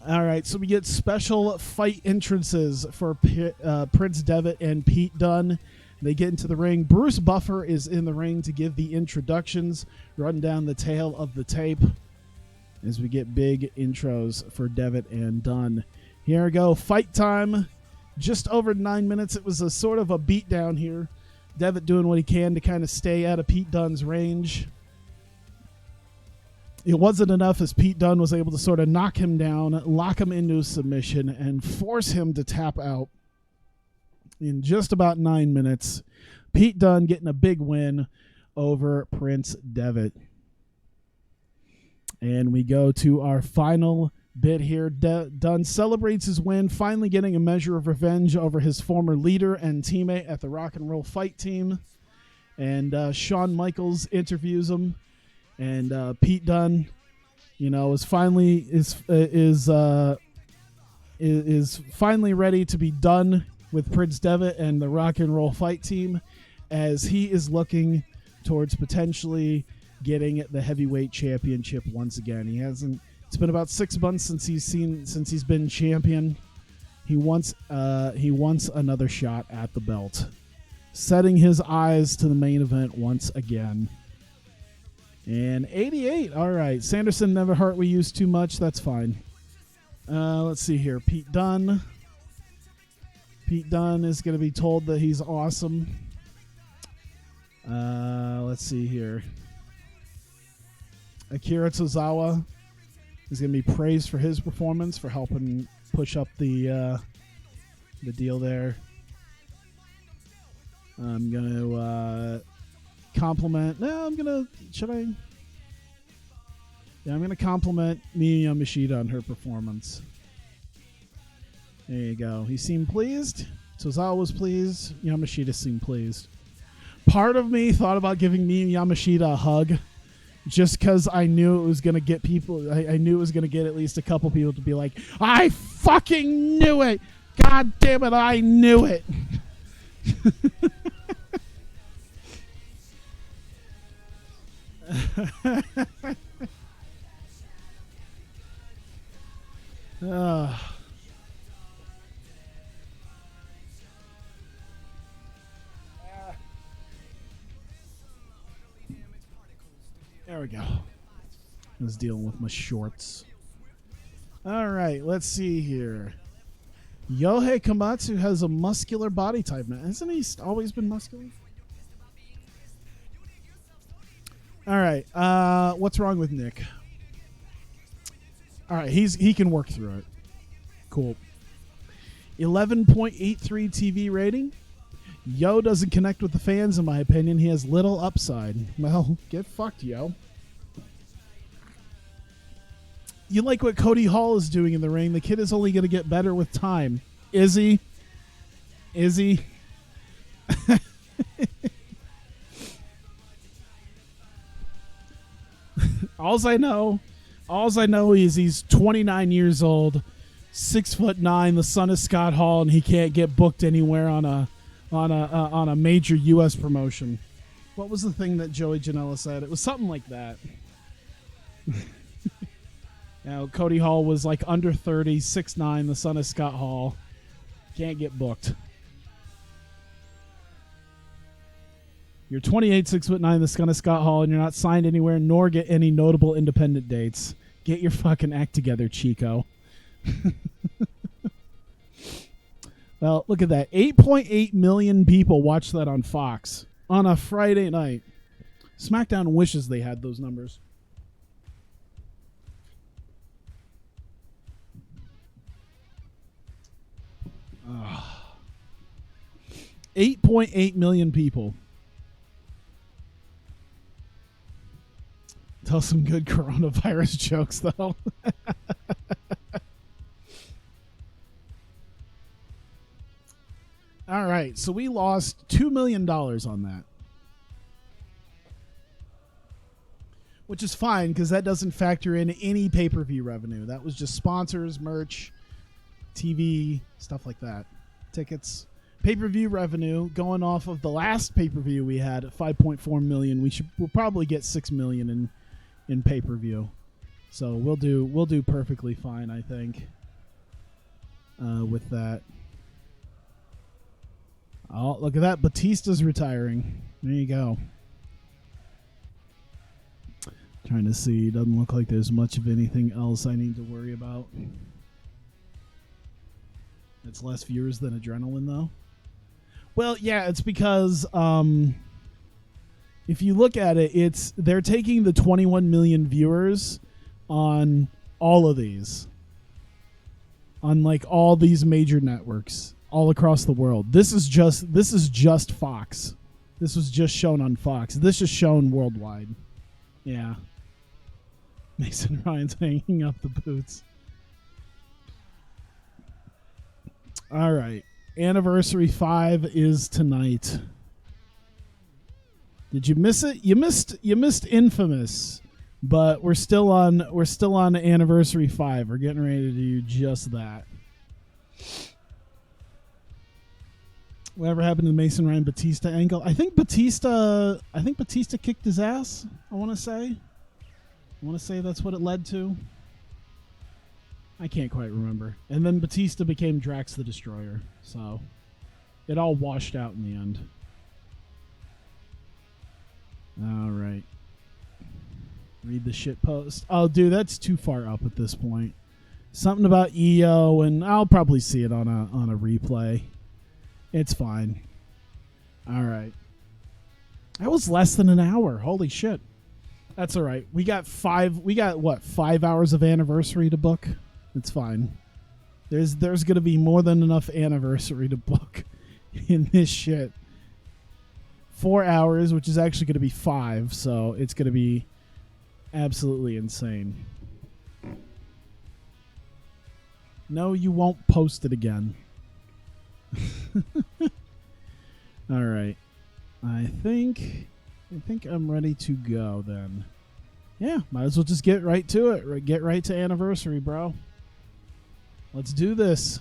Speaker 1: All right, so we get special fight entrances for Prince Devitt and Pete Dunne. They get into the ring. Bruce Buffer is in the ring to give the introductions, run down the tail of the tape as we get big intros for Devitt and Dunne. Here we go. Fight time. Just over 9 minutes. It was a sort of a beatdown here. Devitt doing what he can to kind of stay out of Pete Dunne's range. It wasn't enough as Pete Dunne was able to sort of knock him down, lock him into a submission, and force him to tap out in just about 9 minutes. Pete Dunne getting a big win over Prince Devitt. And we go to our final bit here. Dunne celebrates his win, finally getting a measure of revenge over his former leader and teammate at the Rock and Roll Fight Team. And Shawn Michaels interviews him. And Pete Dunne, you know, is finally ready to be done with Prince Devitt and the Rock and Roll Fight Team, as he is looking towards potentially getting the heavyweight championship once again. He hasn't. It's been about 6 months since he's been champion. He wants another shot at the belt, setting his eyes to the main event once again. And 88. All right. Sanderson never hurt we used too much. That's fine. Let's see here. Pete Dunne. Pete Dunne is going to be told that he's awesome. Let's see here. Akira Tozawa is going to be praised for his performance, for helping push up the deal there. I'm going to compliment. No, I'm going to. Should I? Yeah, I'm going to compliment Miyu Yamashita on her performance. There you go. He seemed pleased. Tozawa was pleased. Yamashita seemed pleased. Part of me thought about giving Miyu Yamashita a hug, just because I knew it was going to get people. I knew it was going to get at least a couple people to be like, I fucking knew it. God damn it, I knew it. There we go. I was dealing with my shorts. All right, let's see here. Yohei Komatsu has a muscular body type now. Hasn't he always been muscular? All right. What's wrong with Nick? All right. He can work through it. Cool. 11.83 TV rating. Yo doesn't connect with the fans, in my opinion. He has little upside. Well, get fucked, Yo. You like what Cody Hall is doing in the ring. The kid is only going to get better with time. Is he? Is he? Alls I know is he's 29 years old, 6'9", the son of Scott Hall, and he can't get booked anywhere on a major U.S. promotion. What was the thing that Joey Janela said? It was something like that. Cody Hall was like under 30, 6'9", the son of Scott Hall. Can't get booked. You're 28, 6'9", the son of Scott Hall, and you're not signed anywhere, nor get any notable independent dates. Get your fucking act together, Chico. Well, look at that. 8.8 million people watched that on Fox on a Friday night. SmackDown wishes they had those numbers. 8.8 million people. Tell some good coronavirus jokes, though. All right, so we lost $2 million on that. Which is fine, because that doesn't factor in any pay-per-view revenue. That was just sponsors, merch, TV, stuff like that. Tickets. Pay-per-view revenue, going off of the last pay-per-view we had at $5.4 million. We'll probably get $6 million in pay-per-view. So we'll do perfectly fine, I think, with that. Oh, look at that. Batista's retiring. There you go. Trying to see. Doesn't look like there's much of anything else I need to worry about. It's less viewers than Adrenaline, though. Well, yeah, it's because if you look at it, they're taking the 21 million viewers on all of these. On like all these major networks all across the world. This is just Fox. This was just shown on Fox. This is shown worldwide. Yeah. Mason Ryan's hanging up the boots. All right. Anniversary 5 is tonight. Did you miss it? You missed Infamous, but we're still on Anniversary 5. We're getting ready to do just that. Whatever happened to the Mason Ryan Batista angle? I think Batista kicked his ass, I want to say that's what it led to. I can't quite remember. And then Batista became Drax the Destroyer. So it all washed out in the end. All right. Read the shit post. Oh, dude, that's too far up at this point. Something about EO, and I'll probably see it on a replay. It's fine. All right. That was less than an hour. Holy shit. That's all right. We got 5 hours of Anniversary to book? It's fine. There's going to be more than enough Anniversary to book in this shit. 4 hours, which is actually going to be 5, so it's going to be absolutely insane. No, you won't post it again. All right. I think I'm ready to go then. Yeah, might as well just get right to it. Get right to Anniversary, bro. Let's do this.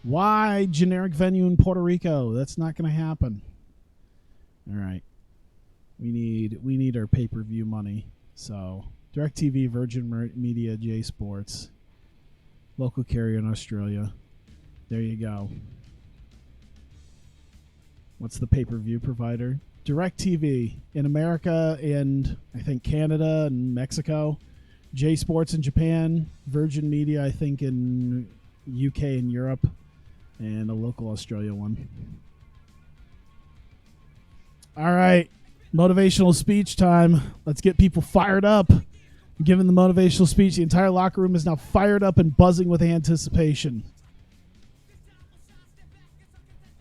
Speaker 1: Why generic venue in Puerto Rico? That's not going to happen. All right. We need our pay-per-view money. So, DirecTV, Virgin Media, J Sports, local carrier in Australia. There you go. What's the pay-per-view provider? DirecTV in America and I think Canada and Mexico. J Sports in Japan. Virgin Media, I think, in UK and Europe, and a local Australia one. All right, motivational speech time. Let's get people fired up. Given the motivational speech, the entire locker room is now fired up and buzzing with anticipation.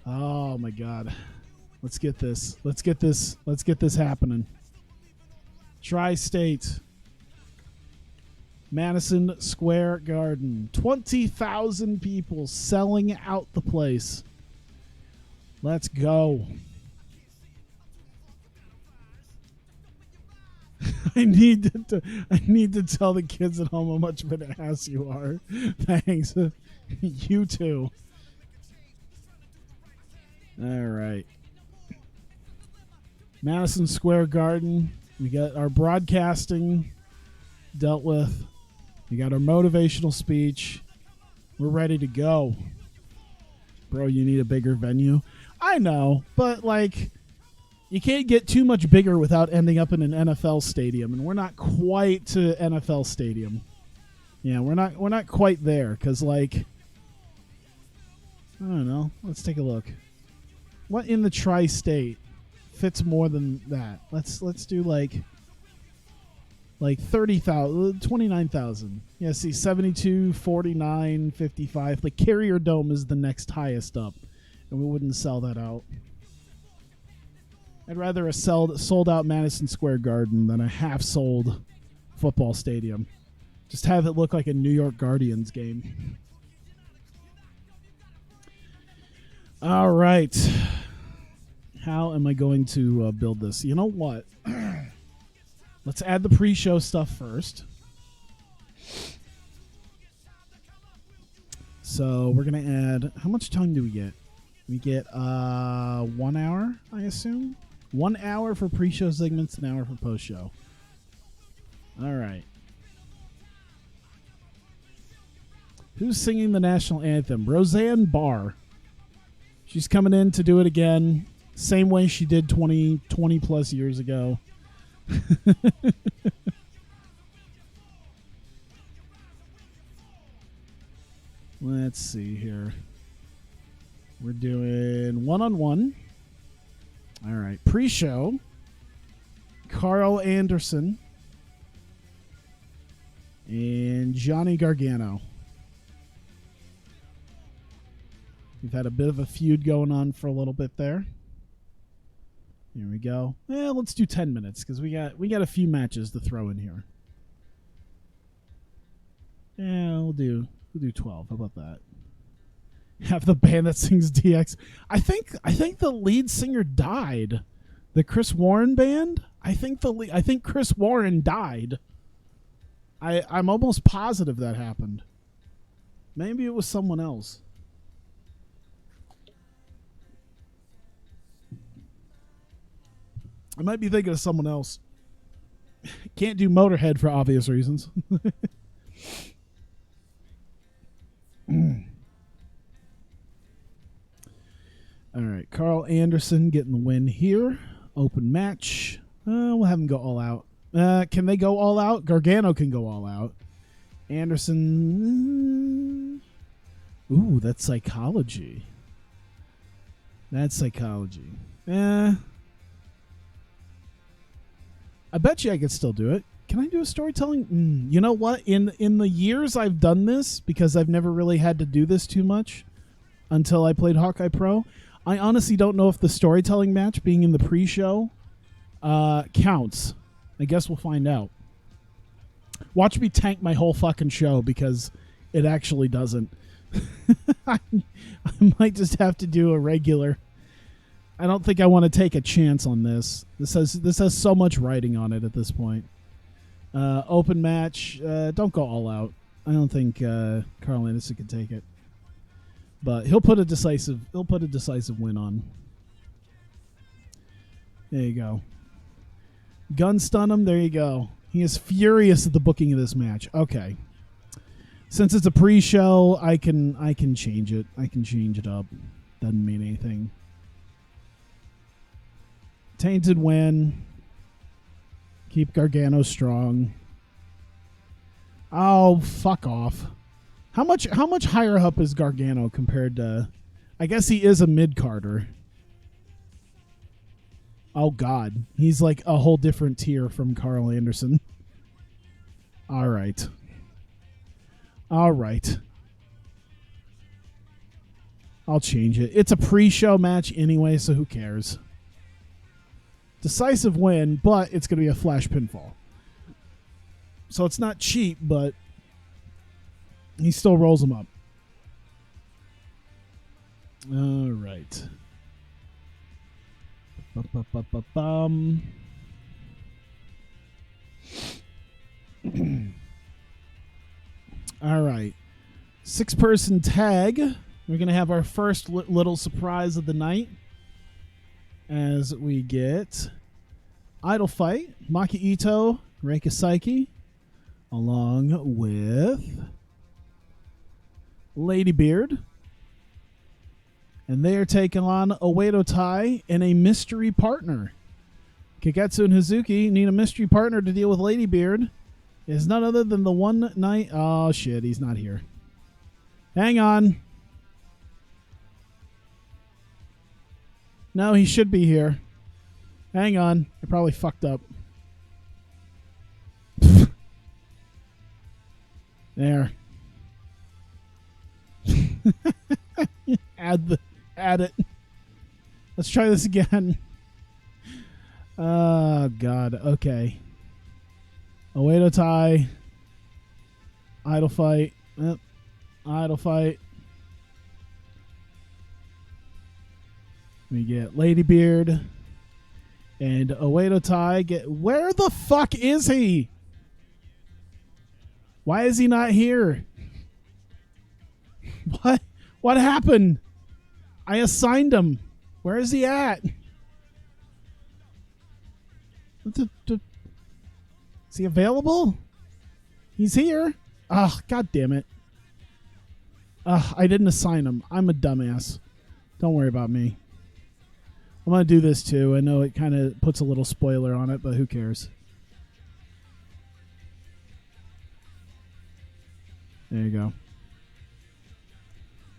Speaker 1: Oh my God. Let's get this. Let's get this happening. Tri-State. Madison Square Garden. 20,000 people selling out the place. Let's go. I need to tell the kids at home how much of an ass you are. Thanks. You too. All right. Madison Square Garden. We got our broadcasting dealt with. We got our motivational speech. We're ready to go. Bro, you need a bigger venue. I know, but like, you can't get too much bigger without ending up in an NFL stadium, and we're not quite to NFL stadium. Yeah, we're not quite there, because like, I don't know. Let's take a look. What in the tri-state fits more than that? Let's do like 30,000, 29,000. Yeah, see, 72, 49, 55. Like Carrier Dome is the next highest up, and we wouldn't sell that out. I'd rather a sold out Madison Square Garden than a half-sold football stadium. Just have it look like a New York Guardians game. All right. How am I going to build this? You know what? Let's add the pre-show stuff first. So we're going to add... How much time do we get? We get 1 hour, I assume? 1 hour for pre-show segments, an hour for post-show. All right. Who's singing the national anthem? Roseanne Barr. She's coming in to do it again. Same way she did 20 plus years ago. Let's see here. We're doing one-on-one. All right. Pre-show. Carl Anderson. And Johnny Gargano. We've had a bit of a feud going on for a little bit there. Here we go. Yeah, let's do 10 minutes because we got a few matches to throw in here. Yeah, we'll do 12. How about that? Have the band that sings DX. I think the lead singer died. The Chris Warren band. I think Chris Warren died. I'm almost positive that happened. Maybe it was someone else. I might be thinking of someone else. Can't do Motorhead for obvious reasons. All right, Carl Anderson getting the win here. Open match. We'll have him go all out. Can they go all out? Gargano can go all out. Anderson. Ooh, that's psychology. That's psychology. I bet you I could still do it. Can I do a storytelling? You know what? In the years I've done this, because I've never really had to do this too much until I played Hawkeye Pro, I honestly don't know if the storytelling match being in the pre-show counts. I guess we'll find out. Watch me tank my whole fucking show because it actually doesn't. I might just have to do a regular. I don't think I want to take a chance on this. This has so much writing on it at this point. Open match. Don't go all out. I don't think Carl Anderson can take it. But he'll put a decisive win on. There you go. Gun stun him. There you go. He is furious at the booking of this match. Okay. Since it's a pre-show, I can change it. I can change it up. Doesn't mean anything. Tainted win. Keep Gargano strong. Oh, fuck off. How much higher up is Gargano compared to? I guess he is a mid-carder. Oh God, he's like a whole different tier from Carl Anderson. All right. I'll change it. It's a pre-show match anyway, so who cares? Decisive win, but it's going to be a flash pinfall. So it's not cheap, but he still rolls him up. All right. All right. 6-person tag. We're going to have our first little surprise of the night as we get Idol Fight, Maki Ito, Reika Saiki, along with Lady Beard. And they are taking on Oedo Tai and a mystery partner. Kagetsu and Hazuki need a mystery partner to deal with Lady Beard. It is none other than the one night... Oh, shit, he's not here. Hang on. No, he should be here. Hang on. I probably fucked up. There. Add it. Let's try this again. Oh, God. Okay. Oedo Tai. Idol Fight. Idol Fight. We get Lady Beard. And Oedo Tai get... Where the fuck is he? Why is he not here? What? What happened? I assigned him. Where is he at? Is he available? He's here. Ah, God damn it. I didn't assign him. I'm a dumbass. Don't worry about me. I'm going to do this too. I know it kind of puts a little spoiler on it, but who cares? There you go.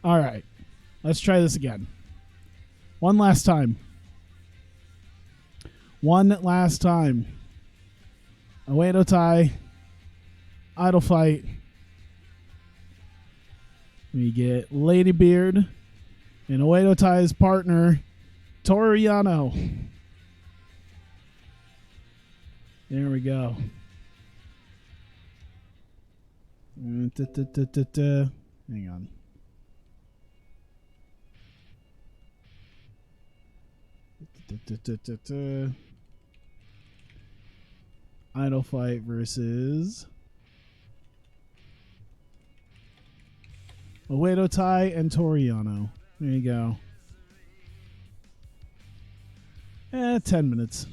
Speaker 1: All right. Let's try this again. One last time. Oedo Tai. Idol Fight. We get Lady Beard and Oedo Tai's partner, Toru Yano. There we go. Hang on. Idol Fight versus Oedo Tai and Toru Yano. There you go. 10 minutes.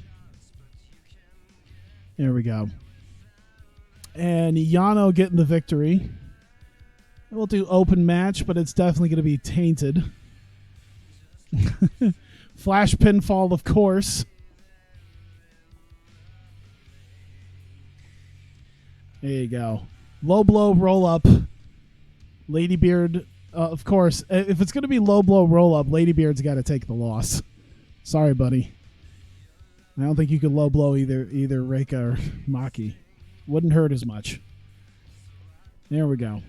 Speaker 1: There we go. And Yano getting the victory. We'll do open match, but it's definitely going to be tainted. Flash pinfall, of course. There you go. Low blow roll up. Lady Beard, of course. If it's going to be low blow roll up, Lady Beard's got to take the loss. Sorry, buddy. I don't think you could low blow either Reika or Maki. Wouldn't hurt as much. There we go.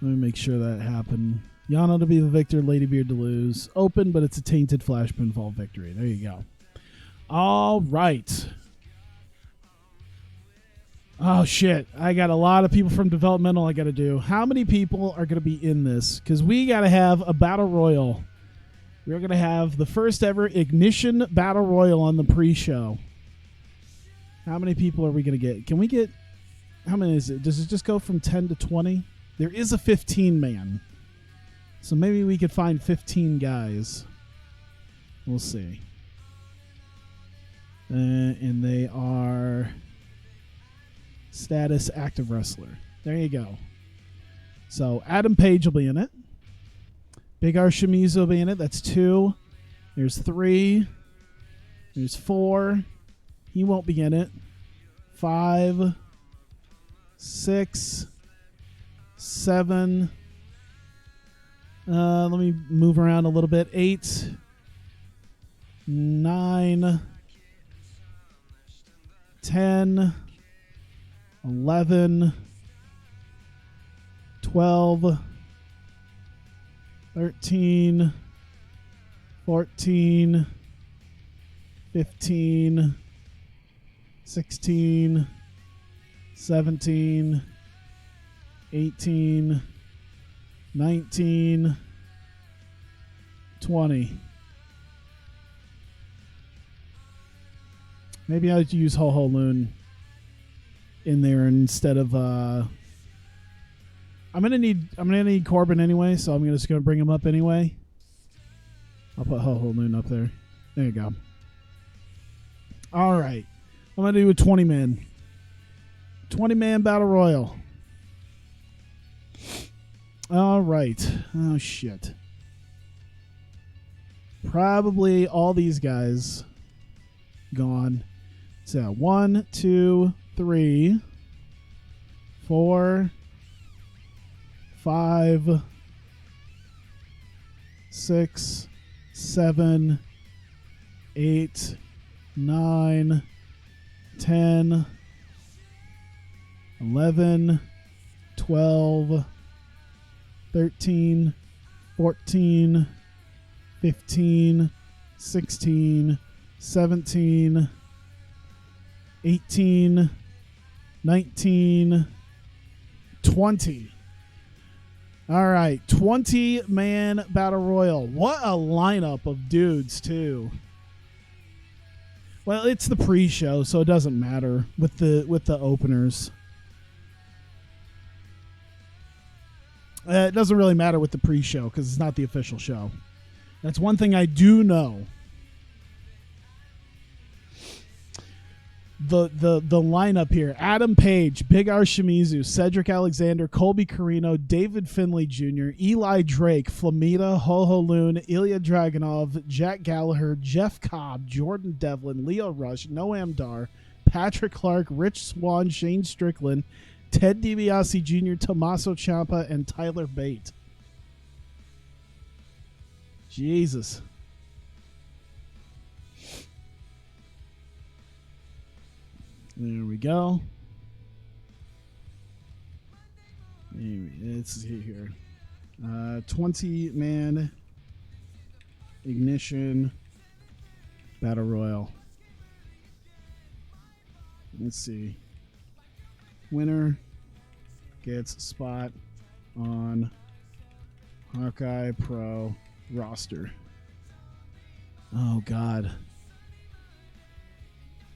Speaker 1: Let me make sure that happened. Yano to be the victor, Lady Beard to lose. Open, but it's a tainted flash pinfall victory. There you go. All right. Oh, shit. I got a lot of people from developmental I got to do. How many people are going to be in this? Because we got to have a battle royal. We're going to have the first ever Ignition Battle Royal on the pre-show. How many people are we going to get? Can we get... How many is it? Does it just go from 10 to 20? There is a 15-man. So maybe we could find 15 guys. We'll see. And they are... Status active wrestler. There you go. So Adam Page will be in it. Big R Shimizu will be in it. That's 2. There's 3. There's 4. He won't be in it. 5, 6, 7. Let me move around a little bit. 8, 9, 10, 11, 12, 13, 14, 15, 16, 17, 18, 19, 20. Maybe I'd use Ho Ho Loon in there instead of I'm gonna need Corbin anyway, so I'm just gonna bring him up anyway. I'll put Ho Ho Loon up there. There you go. All right, I'm gonna do a 20-man battle royal. All right. Oh shit. Probably all these guys gone. So 1, 2, 3, 4, 5, 6, 7, 8, 9, 10, 11, 12, 13, 14, 15, 16, 17, 18, 19, 20. All right, 20-man battle royal. What a lineup of dudes, too. Well, it's the pre-show, so it doesn't matter with the openers. It doesn't really matter with the pre-show because it's not the official show. That's one thing I do know. The lineup here: Adam Page, Big R Shimizu, Cedric Alexander, Colby Carino, David Finlay Jr., Eli Drake, Flamita, Ho Ho Loon, Ilya Dragunov, Jack Gallagher, Jeff Cobb, Jordan Devlin, Leo Rush, Noam Dar, Patrick Clark, Rich Swann, Shane Strickland, Ted DiBiase Jr., Tommaso Ciampa, and Tyler Bate. Jesus. There we go. Let's see here. 20-man Ignition Battle Royal. Let's see. Winner gets a spot on Hawkeye Pro roster. Oh, God.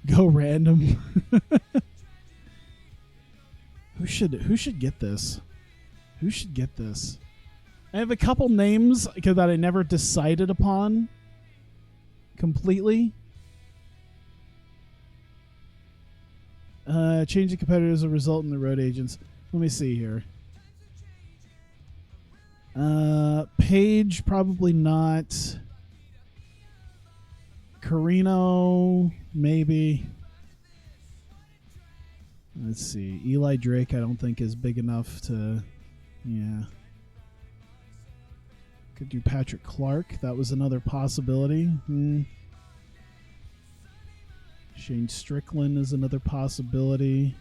Speaker 1: Go random. Who should get this? Who should get this? I have a couple names that I never decided upon completely. Changing competitors will result in the road agents. Let me see here. Page, probably not. Carino, maybe. Let's see. Eli Drake, I don't think is big enough to... Yeah. Could do Patrick Clark. That was another possibility. Shane Strickland is another possibility.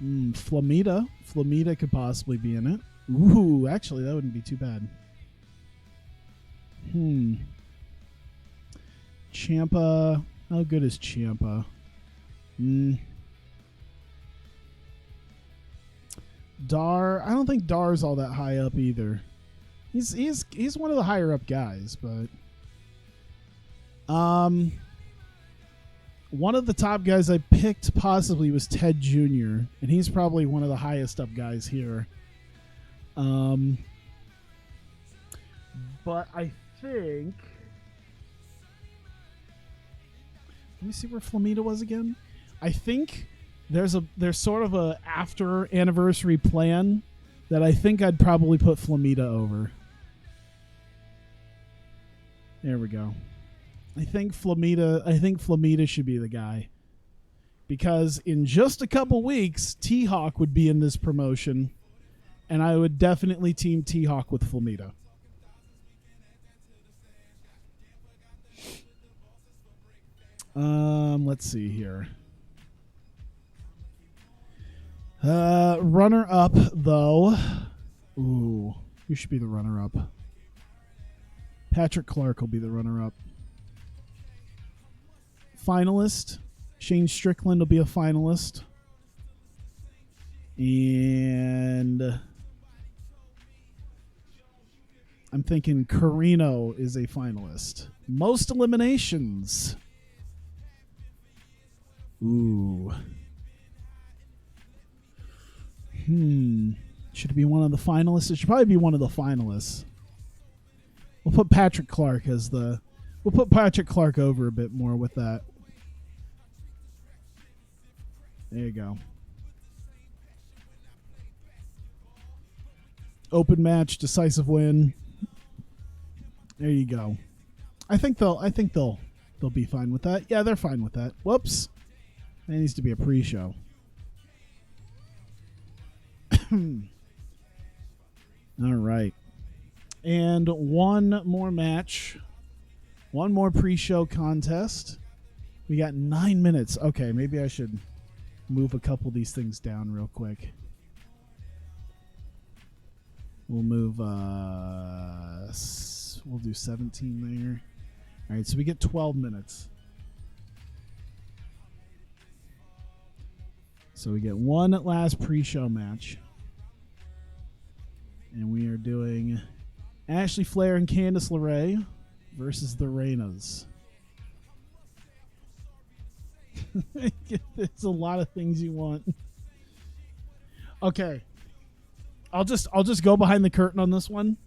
Speaker 1: Flamita. Flamita could possibly be in it. Ooh, actually, that wouldn't be too bad. Ciampa. How good is Ciampa? Dar. I don't think Dar's all that high up either. He's one of the higher up guys, but one of the top guys I picked possibly was Ted Jr., and he's probably one of the highest up guys here. But I think... Let me see where Flamita was again. I think there's sort of a after anniversary plan that I think I'd probably put Flamita over. There we go. I think Flamita should be the guy. Because in just a couple weeks, T-Hawk would be in this promotion, and I would definitely team T-Hawk with Flamita. Let's see here. Runner-up, though. Ooh, who should be the runner-up? Patrick Clark will be the runner-up. Finalist, Shane Strickland will be a finalist. And I'm thinking Carino is a finalist. Most eliminations. Ooh. Should it be one of the finalists? It should probably be one of the finalists. We'll put Patrick Clark as the... We'll put Patrick Clark over a bit more with that. There you go. Open match, decisive win. There you go. I think they'll be fine with that. Yeah, they're fine with that. Whoops. That needs to be a pre-show. All right. And one more match. One more pre-show contest. We got 9 minutes. Okay, maybe I should move a couple of these things down real quick. We'll move, we'll do 17 there. All right, so we get 12 minutes. So we get one last pre-show match. And we are doing Ashley Flair and Candice LeRae versus the Reinas. There's a lot of things you want. Okay. I'll just go behind the curtain on this one.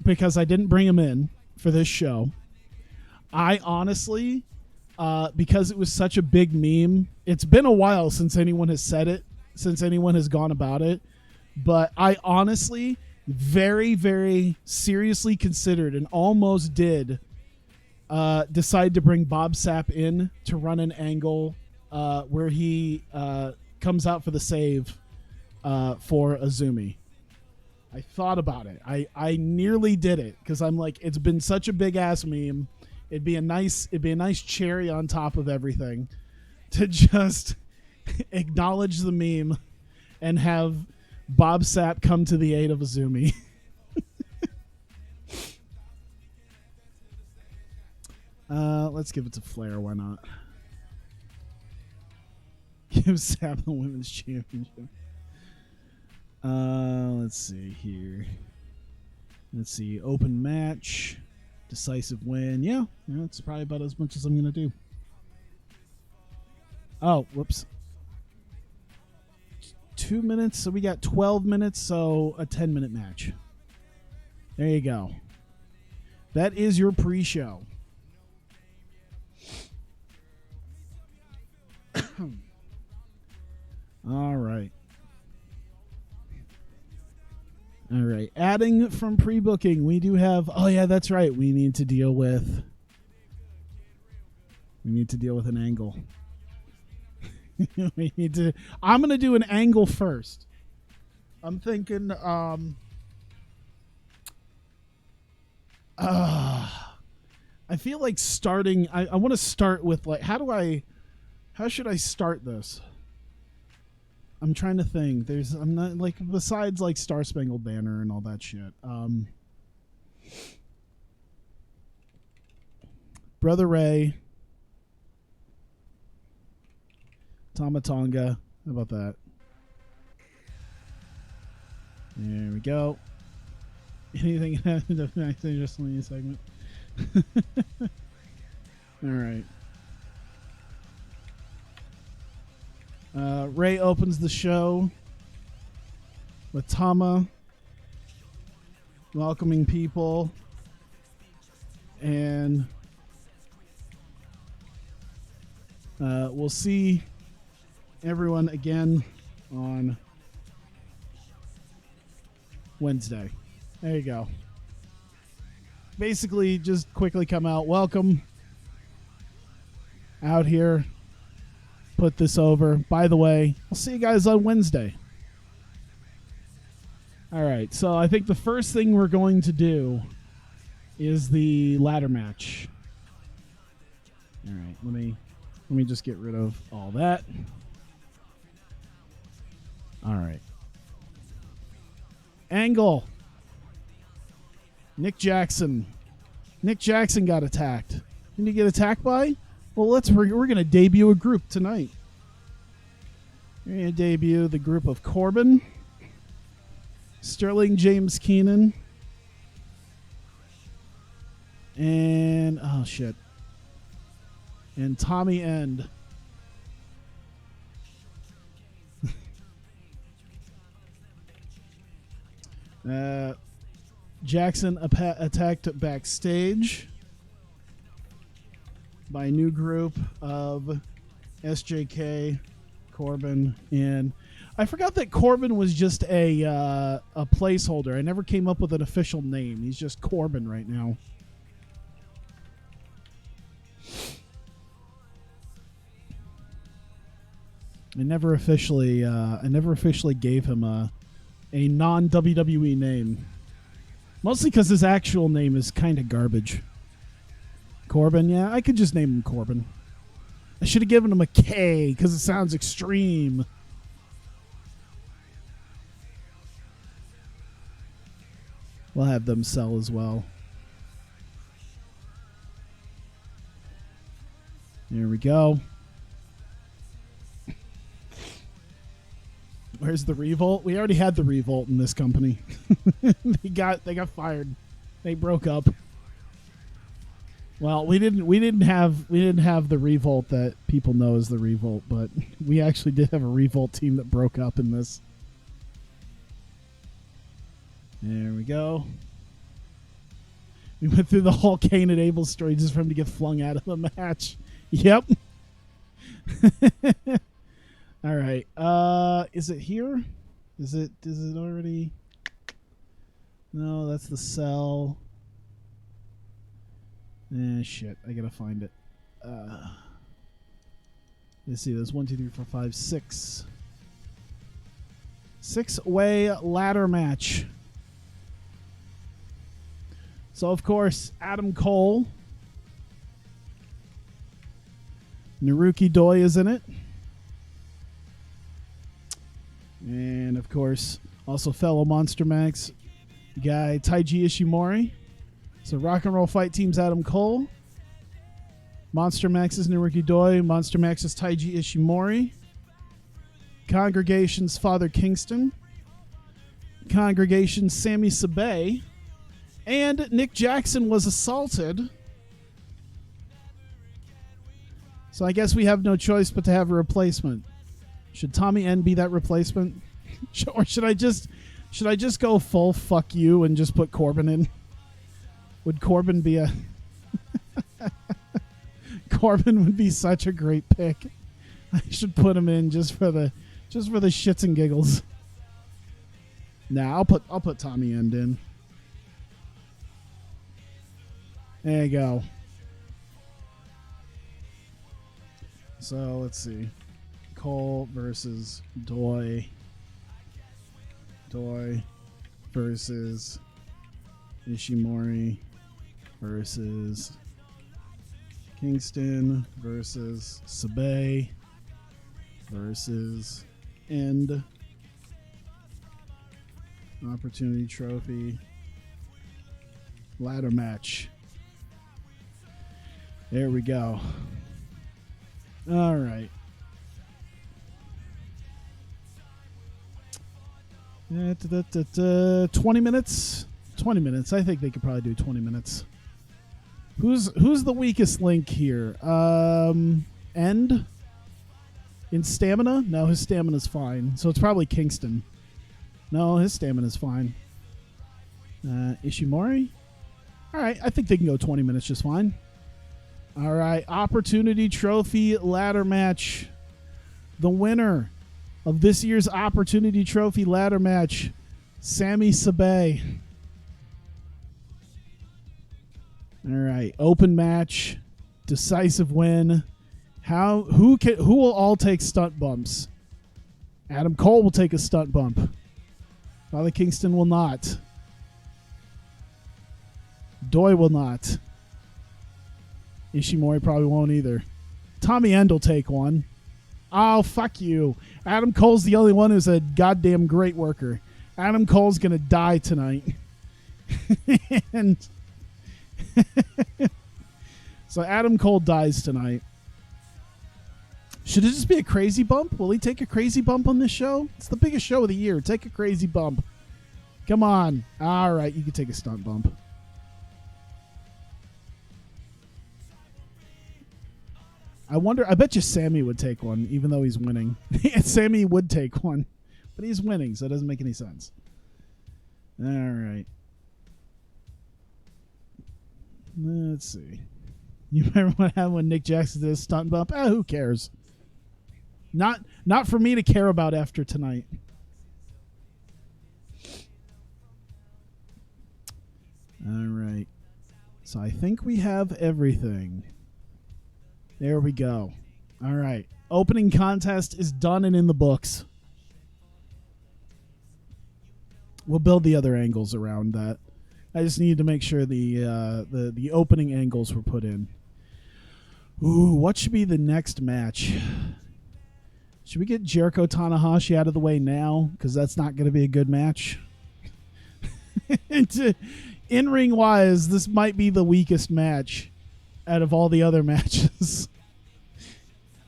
Speaker 1: Because I didn't bring him in for this show. I honestly, because it was such a big meme, it's been a while since anyone has said it, since anyone has gone about it. But I honestly very, very seriously considered and almost did decide to bring Bob Sapp in to run an angle where he comes out for the save for Azumi. I thought about it. I nearly did it because I'm like, it's been such a big ass meme. It'd be a nice cherry on top of everything to just acknowledge the meme and have Bob Sapp come to the aid of Azumi. Let's give it to Flair. Why not? Give Sapp the women's championship. Let's see here. Let's see. Open match. Decisive win. Yeah, that's probably about as much as I'm going to do. Oh, whoops. 2 minutes. So we got 12 minutes. So a 10-minute match. There you go. That is your pre-show. All right. All right. Adding from pre-booking, we do have... Oh, yeah, that's right. We need to deal with an angle. We need to... I'm going to do an angle first. I'm thinking... I feel like starting... I want to start with, like... How should I start this? I'm trying to think. I'm not like, besides like Star Spangled Banner and all that shit. Brother Ray, Tama Tonga. How about that? There we go. Anything happened to just in a segment? All right. Ray opens the show with Tama welcoming people, and we'll see everyone again on Wednesday. There you go. basically just quickly come out. Welcome out here. Put this over. By the way, I'll see you guys on Wednesday. All right, so I think the first thing we're going to do is the ladder match. All right, let me just get rid of all that. All right. Angle. Nick Jackson. Nick Jackson got attacked. Didn't he get attacked by? Well, we're going to debut a group tonight. We're going to debut the group of Corbin, Sterling James Keenan, and oh shit, and Tommy End. Jackson attacked backstage by a new group of SJK, Corbin, and I forgot that Corbin was just a placeholder. I never came up with an official name. He's just Corbin right now. I never officially gave him a non-WWE name. Mostly because his actual name is kind of garbage. Corbin, yeah, I could just name him Corbin. I should have given him a K because it sounds extreme. We'll have them sell as well. There we go. Where's the Revolt? We already had the Revolt in this company. They got fired. They broke up. Well, we didn't have the Revolt that people know as the Revolt, but we actually did have a Revolt team that broke up in this. There we go. We went through the whole Cain and Abel story just for him to get flung out of the match. Yep. All right. Is it here? Is it already? No, that's the cell. Shit. I gotta find it. Let's see. There's 1, 2, 3, 4, 5, 6. 6-way ladder match. So, of course, Adam Cole. Naruki Doi is in it. And, of course, also fellow Monster Max guy Taiji Ishimori. So, Rock and Roll Fight Team's Adam Cole. Monster Max's Naruki Doi. Monster Max's Taiji Ishimori. Congregation's Father Kingston. Congregation's Sami Sabay. And Nick Jackson was assaulted. So I guess we have no choice but to have a replacement. Should Tommy End be that replacement? Or should I just go full fuck you and just put Corbin in? Would Corbin be a Corbin would be such a great pick. I should put him in just for the shits and giggles. Nah, I'll put Tommy End in. There you go. So let's see. Cole versus Doi. Doi versus Ishimori versus Kingston versus Sabay versus End. Opportunity Trophy. Ladder match. There we go. All right. 20 minutes? 20 minutes. I think they could probably do 20 minutes. Who's the weakest link here? End? In stamina? No, his stamina's fine. So it's probably Kingston. No, his stamina's fine. Ishimori? All right, I think they can go 20 minutes just fine. All right, Opportunity Trophy ladder match. The winner of this year's Opportunity Trophy ladder match, Sami Sabay. All right, open match, decisive win. Who will all take stunt bumps? Adam Cole will take a stunt bump. Father Kingston will not. Doi will not. Ishimori probably won't either. Tommy End will take one. Oh, fuck you. Adam Cole's the only one who's a goddamn great worker. Adam Cole's going to die tonight. And so Adam Cole dies tonight. Should it just be a crazy bump? Will he take a crazy bump on this show? It's the biggest show of the year. Take a crazy bump. Come on. All right, you can take a stunt bump. I bet you Sammy would take one, even though he's winning. Sammy would take one, but he's winning, so it doesn't make any sense. All right. Let's see. You remember what happened when Nick Jackson did a stunt bump? Who cares? Not for me to care about after tonight. All right. So I think we have everything. There we go. All right. Opening contest is done and in the books. We'll build the other angles around that. I just needed to make sure the opening angles were put in. Ooh, what should be the next match? Should we get Jericho Tanahashi out of the way now? Because that's not going to be a good match. In-ring wise, this might be the weakest match out of all the other matches.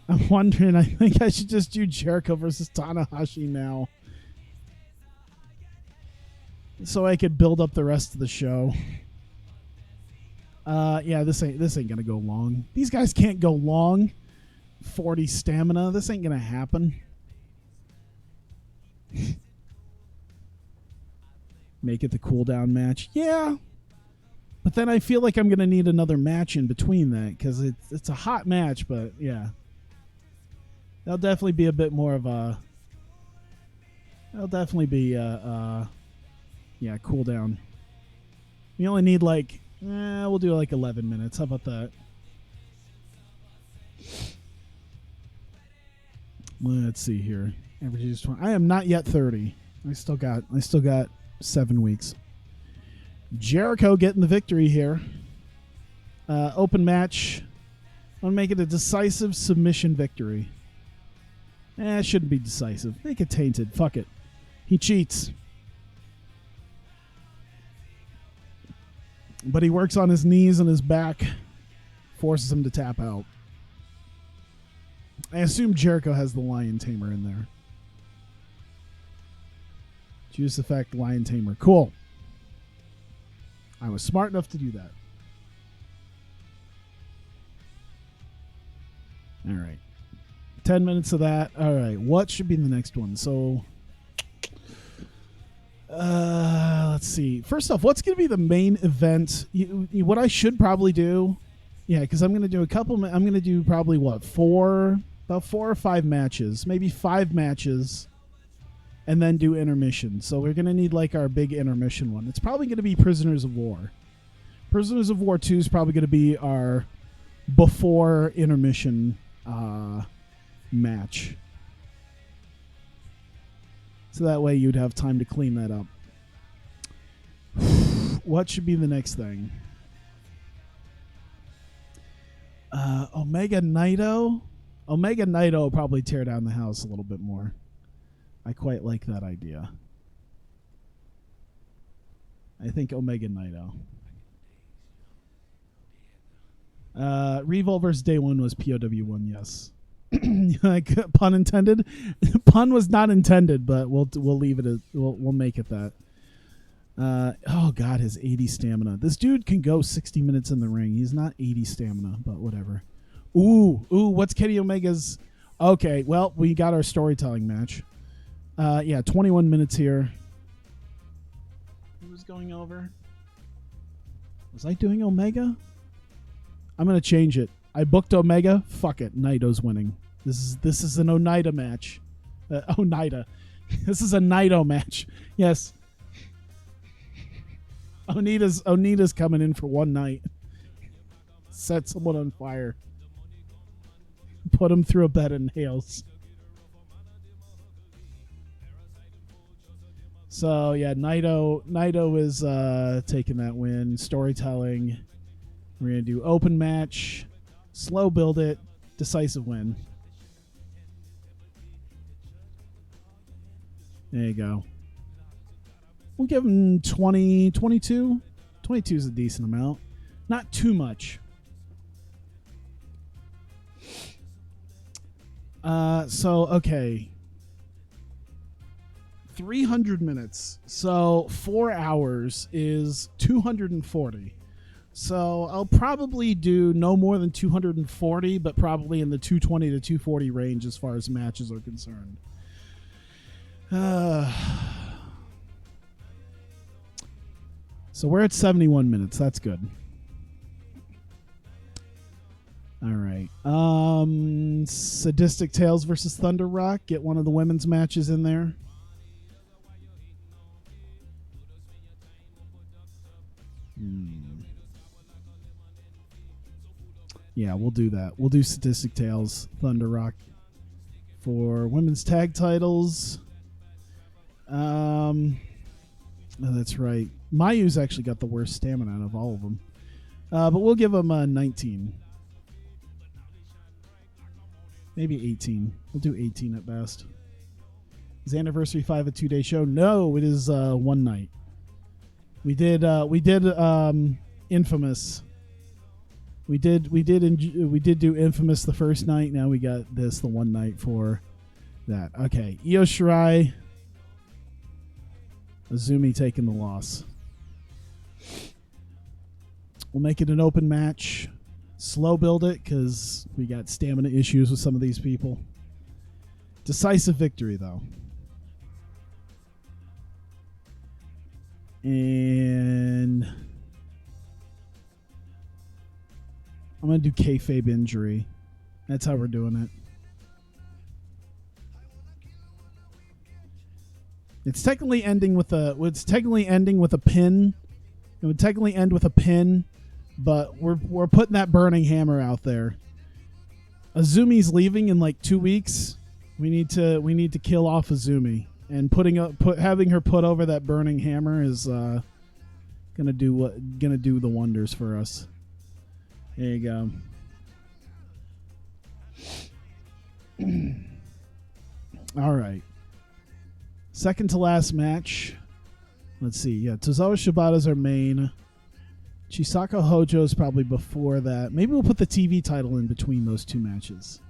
Speaker 1: I'm wondering, I think I should just do Jericho versus Tanahashi now, so I could build up the rest of the show. Yeah, this ain't gonna go long. These guys can't go long. 40 stamina. This ain't gonna happen. Make it the cooldown match. Yeah. But then I feel like I'm gonna need another match in between that, because it's a hot match, but yeah. That'll definitely be a bit more of a yeah, cooldown. We only need we'll do 11 minutes. How about that? Let's see here. Averages 20. I am not yet 30. I still got 7 weeks. Jericho getting the victory here. Open match. I'm gonna make it a decisive submission victory. It shouldn't be decisive. Make it tainted. Fuck it. He cheats. But he works on his knees and his back. Forces him to tap out. I assume Jericho has the Lion Tamer in there. Juice Effect, Lion Tamer. Cool. I was smart enough to do that. All right. 10 minutes of that. All right. What should be the next one? So, let's see. First off, what's going to be the main event? What I should probably do, yeah, because I'm going to do I'm going to do probably about 4 or 5 matches, maybe 5 matches, and then do intermission. So we're going to need our big intermission one. It's probably going to be Prisoners of War. Prisoners of War 2 is probably going to be our before intermission match. So that way you'd have time to clean that up. What should be the next thing? Omega Naito. Omega Naito will probably tear down the house a little bit more. I quite like that idea. I think Omega Naito. Revolt versus Day One was POW1, yes. Pun intended. Pun was not intended, but we'll leave it as we'll make it that. Oh god, his 80 stamina. This dude can go 60 minutes in the ring. He's not 80 stamina, but whatever. Ooh, what's Kenny Omega's? Okay, well, we got our storytelling match. Yeah, 21 minutes here. Who was going over? Was I doing Omega? I'm gonna change it. I booked Omega. Fuck it. Naito's winning. This is an Oneida match. Oneida. This is a Naito match. Yes. Onita's coming in for one night. Set someone on fire. Put him through a bed of nails. So yeah, Naito is taking that win. Storytelling. We're gonna do open match, slow build it, decisive win. There you go. We'll give him 20, 22. 22 is a decent amount. Not too much. Okay. 300 minutes. So 4 hours is 240. So I'll probably do no more than 240, but probably in the 220 to 240 range as far as matches are concerned. So we're at 71 minutes. That's good. All right. Sadistic Tales versus Thunder Rock. Get one of the women's matches in there. Yeah, we'll do that. We'll do Sadistic Tales, Thunder Rock for women's tag titles. Oh, that's right. Mayu's actually got the worst stamina out of all of them. But we'll give him 19. Maybe 18. We'll do 18 at best. Is Anniversary 5 a 2-day show? No, it is one night. We did Infamous. We did do Infamous the first night. Now we got this the one night for that. Okay, Io Shirai, Azumi taking the loss. We'll make it an open match. Slow build it because we got stamina issues with some of these people. Decisive victory though. And I'm going to do kayfabe injury. That's how we're doing it. It's technically ending with a pin. It would technically end with a pin, but we're putting that burning hammer out there. Azumi's leaving in like 2 weeks. We need to kill off Azumi, and having her put over that burning hammer is gonna do the wonders for us. There you go. All right. Second to last match. Let's see. Yeah, Tozawa Shibata's our main. Chisaka Hojo's probably before that. Maybe we'll put the TV title in between those two matches.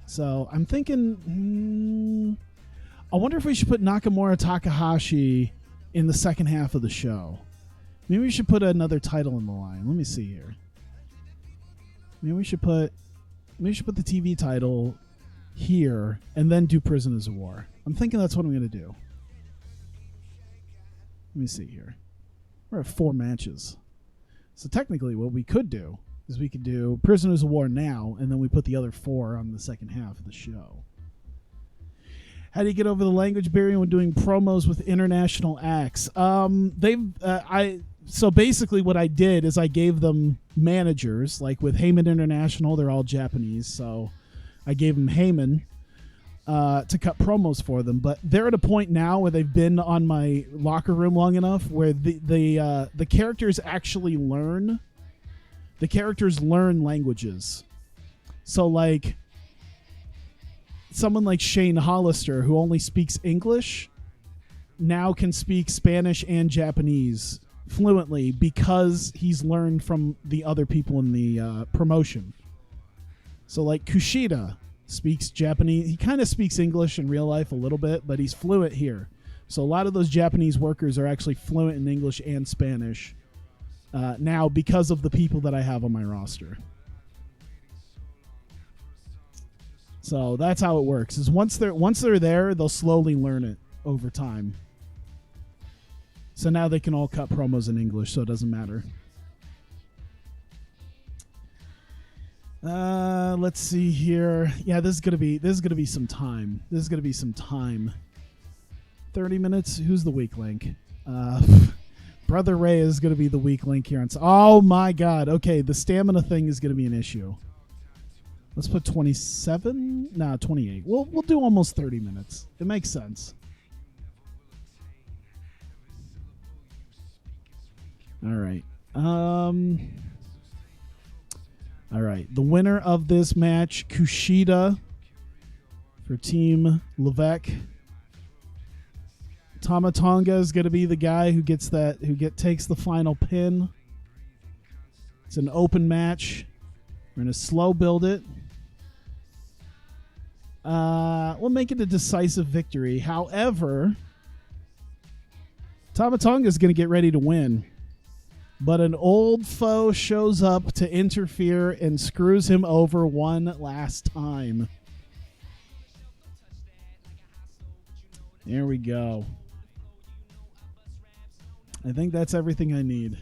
Speaker 1: So I'm thinking, I wonder if we should put Nakamura Takahashi in the second half of the show. Maybe we should put another title in the line. Let me see here. Maybe we should put the TV title here and then do Prisoners of War. I'm thinking that's what I'm going to do. Let me see here. We're at 4 matches. So technically what we could do is we could do Prisoners of War now, and then we put the other 4 on the second half of the show. How do you get over the language barrier when doing promos with international acts? So basically what I did is I gave them managers, like with Heyman International, they're all Japanese, so I gave them Heyman to cut promos for them. But they're at a point now where they've been on my locker room long enough where the characters actually learn. The characters learn languages. So like someone like Shane Hollister, who only speaks English, now can speak Spanish and Japanese fluently because he's learned from the other people in the promotion. So like Kushida speaks Japanese. He kind of speaks English in real life a little bit, but he's fluent here. So a lot of those Japanese workers are actually fluent in English and Spanish now because of the people that I have on my roster. So that's how it works. Is once they're there, they'll slowly learn it over time. So now they can all cut promos in English, so it doesn't matter. Let's see here. Yeah, this is gonna be some time. 30 minutes. Who's the weak link? Brother Ray is going to be the weak link here. Oh, my God. Okay, the stamina thing is going to be an issue. Let's put 27. No, 28. We'll do almost 30 minutes. It makes sense. All right. All right. The winner of this match, Kushida for Team Levesque. Tama Tonga is going to be the guy who takes the final pin. It's an open match. We're going to slow build it. We'll make it a decisive victory. However, Tama Tonga is going to get ready to win. But an old foe shows up to interfere and screws him over one last time. There we go. I think that's everything I need.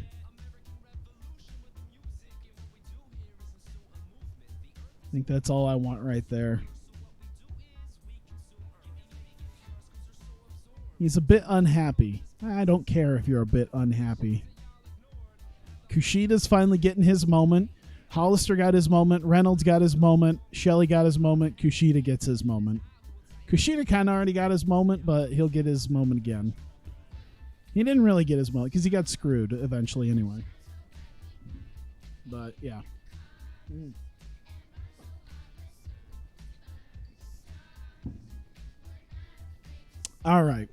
Speaker 1: I think that's all I want right there. He's a bit unhappy. I don't care if you're a bit unhappy. Kushida's finally getting his moment. Hollister got his moment. Reynolds got his moment. Shelley got his moment. Kushida gets his moment. Kushida kind of already got his moment, but he'll get his moment again. He didn't really get his moment because he got screwed eventually anyway. But, yeah. All right.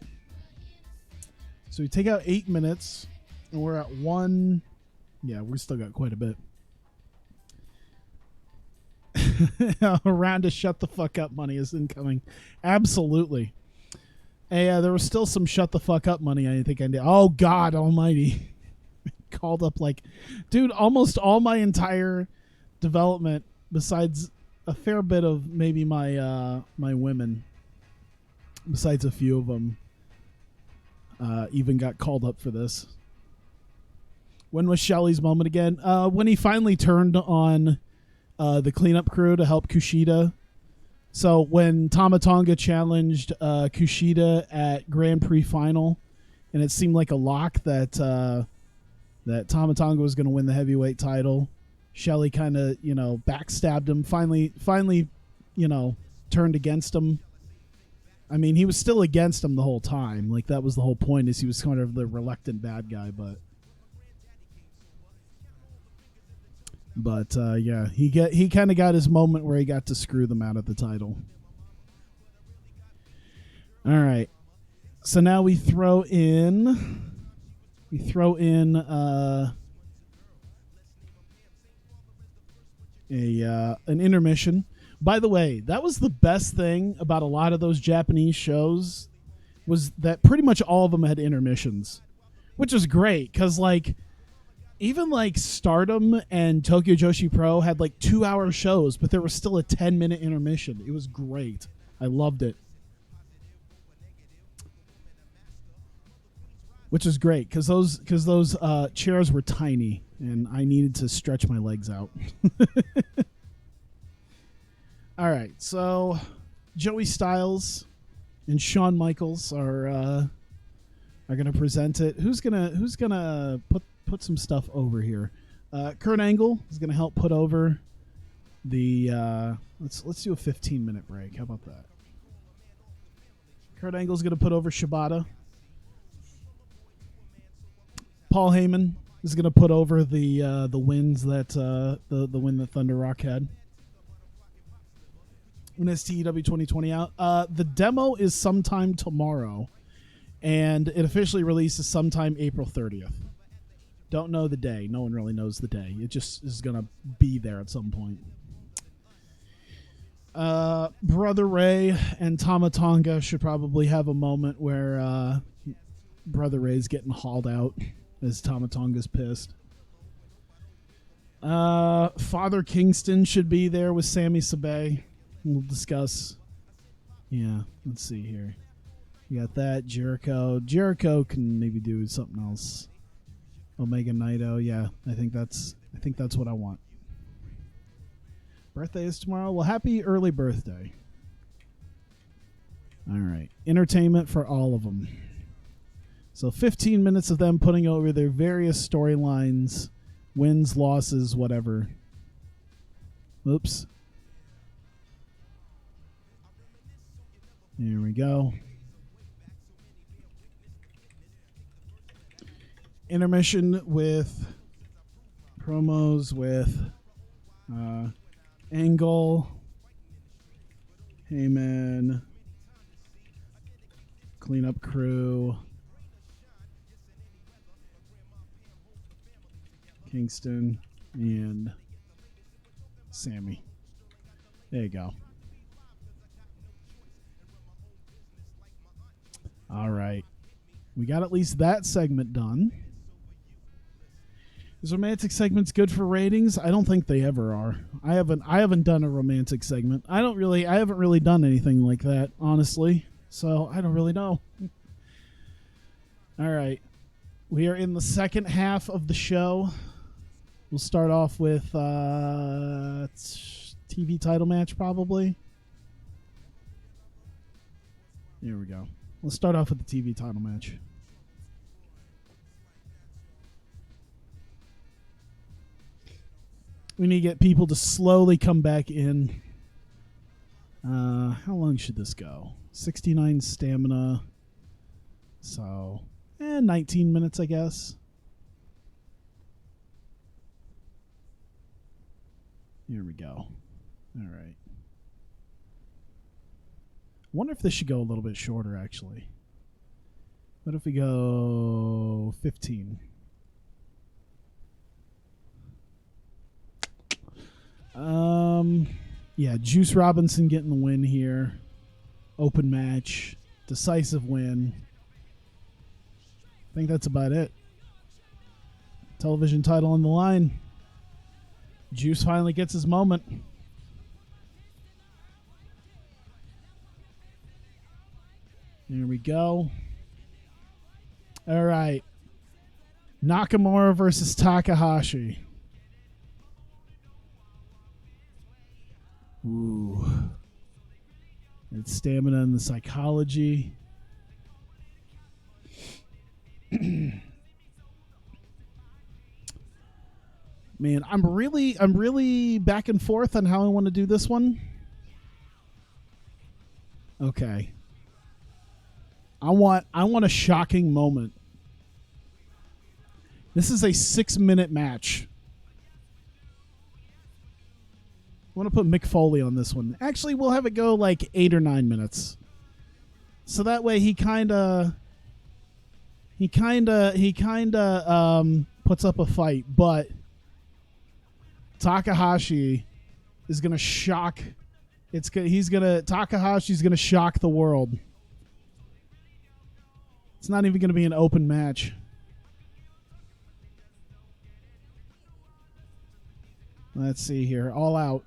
Speaker 1: So we take out 8 minutes, and we're at 1... Yeah, we still got quite a bit. A round of shut the fuck up money is incoming. Absolutely. Hey, there was still some shut the fuck up money I think I did. Oh, God almighty. Called up like... Dude, almost all my entire development, besides a fair bit of maybe my my women, besides a few of them, even got called up for this. When was Shelley's moment again? When he finally turned on the cleanup crew to help Kushida. So when Tama Tonga challenged Kushida at Grand Prix final, and it seemed like a lock that Tama Tonga was going to win the heavyweight title, Shelley kind of backstabbed him. Finally, turned against him. I mean, he was still against him the whole time. Like that was the whole point. Is he was kind of the reluctant bad guy, but. But yeah, he kind of got his moment where he got to screw them out of the title. All right, so now we throw in an intermission. By the way, that was the best thing about a lot of those Japanese shows, was that pretty much all of them had intermissions, which is great because even Stardom and Tokyo Joshi Pro had 2-hour shows, but there was still a 10-minute intermission. It was great. I loved it. Which is great because those chairs were tiny and I needed to stretch my legs out. All right, so Joey Styles and Shawn Michaels are gonna present it. Who's gonna put some stuff over here? Kurt Angle is gonna help put over the. Let's do a 15-minute break. How about that? Kurt Angle's gonna put over Shibata. Paul Heyman is gonna put over the wins that the win that Thunder Rock had. When is TEW 2020 out? The demo is sometime tomorrow, and it officially releases sometime April 30th. Don't know the day. No one really knows the day. It just is going to be there at some point. Brother Ray and Tama Tonga should probably have a moment where Brother Ray's getting hauled out as Tama Tonga's pissed. Father Kingston should be there with Sami Sabay. We'll discuss. Yeah, let's see here. You got that. Jericho. Jericho can maybe do something else. Omega Naito. Yeah, I think that's what I want. Birthday is tomorrow. Well, happy early birthday. All right. Entertainment for all of them. So 15 minutes of them putting over their various storylines, wins, losses, whatever. Oops. Here we go. Intermission with promos with Angle, Heyman, Cleanup Crew, Kingston, and Sammy. There you go. All right. We got at least that segment done. Is romantic segments good for ratings? I don't think they ever are. I haven't done a romantic segment. I haven't really done anything like that, honestly. So I don't really know. All right. We are in the second half of the show. We'll start off with TV title match, probably. Here we go. Let's start off with the TV title match. We need to get people to slowly come back in. How long should this go? 69 stamina. So, 19 minutes, I guess. Here we go. All right. I wonder if this should go a little bit shorter, actually. What if we go 15? Yeah, Juice Robinson getting the win here. Open match. Decisive win. I think that's about it. Television title on the line. Juice finally gets his moment. Here we go. All right. Nakamura versus Takahashi. Ooh. It's stamina and the psychology. Man, I'm really back and forth on how I want to do this one. Okay. I want a shocking moment. This is a 6-minute match. I want to put Mick Foley on this one. Actually, we'll have it go like 8 or 9 minutes. So that way he kind of puts up a fight, but Takahashi is going to shock. Takahashi's going to shock the world. It's not even going to be an open match. Let's see here. All Out.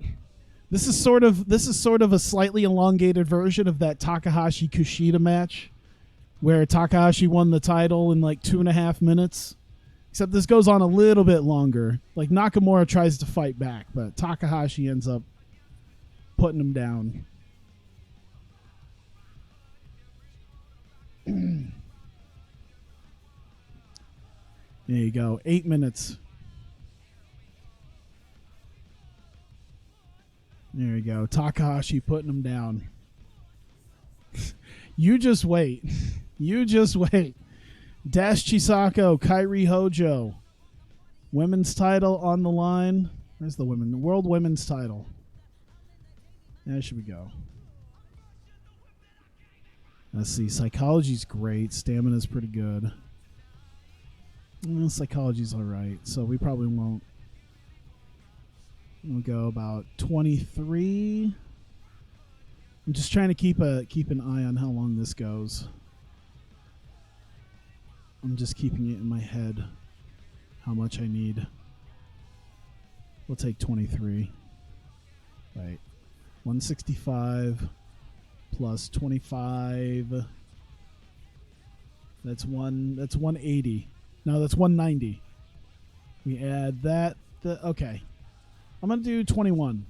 Speaker 1: This is sort of a slightly elongated version of that Takahashi Kushida match, where Takahashi won the title in like 2.5 minutes. Except this goes on a little bit longer. Like Nakamura tries to fight back, but Takahashi ends up putting him down. There you go. 8 minutes. There you go. Takahashi putting him down. You just wait. You just wait. Dash Chisako, Kairi Hojo. Women's title on the line. Where's the women? The World Women's title. There should we go. Let's see. Psychology's great. Stamina's pretty good. Well, psychology's all right. So we probably won't. We'll go about 23. I'm just trying to keep an eye on how long this goes. I'm just keeping it in my head how much I need. We'll take 23. Right. 165 plus 25. That's 180. No, that's 190. We add that. Okay. I'm going to do 21.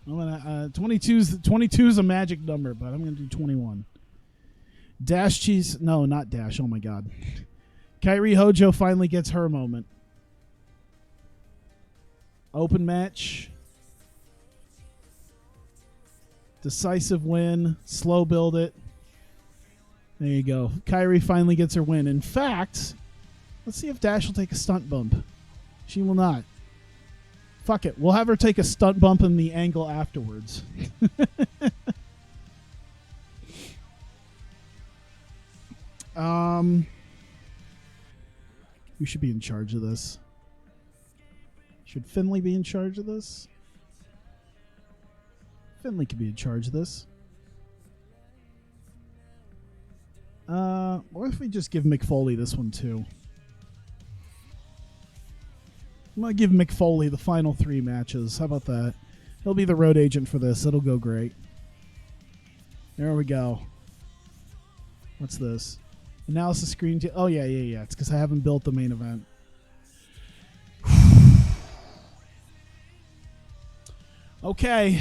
Speaker 1: I'm going to 22's a magic number, but I'm going to do 21. Dash Cheese. No, not Dash. Oh, my God. Kairi Hojo finally gets her moment. Open match. Decisive win. Slow build it. There you go. Kairi finally gets her win. In fact, let's see if Dash will take a stunt bump. She will not. Fuck it. We'll have her take a stunt bump in the angle afterwards. Who should be in charge of this? Should Finley be in charge of this? Finley could be in charge of this. What if we just give Mick Foley this one too? I'm going to give Mick Foley the final 3 matches. How about that? He'll be the road agent for this. It'll go great. There we go. What's this? Analysis screen. Oh, yeah. It's because I haven't built the main event. Okay.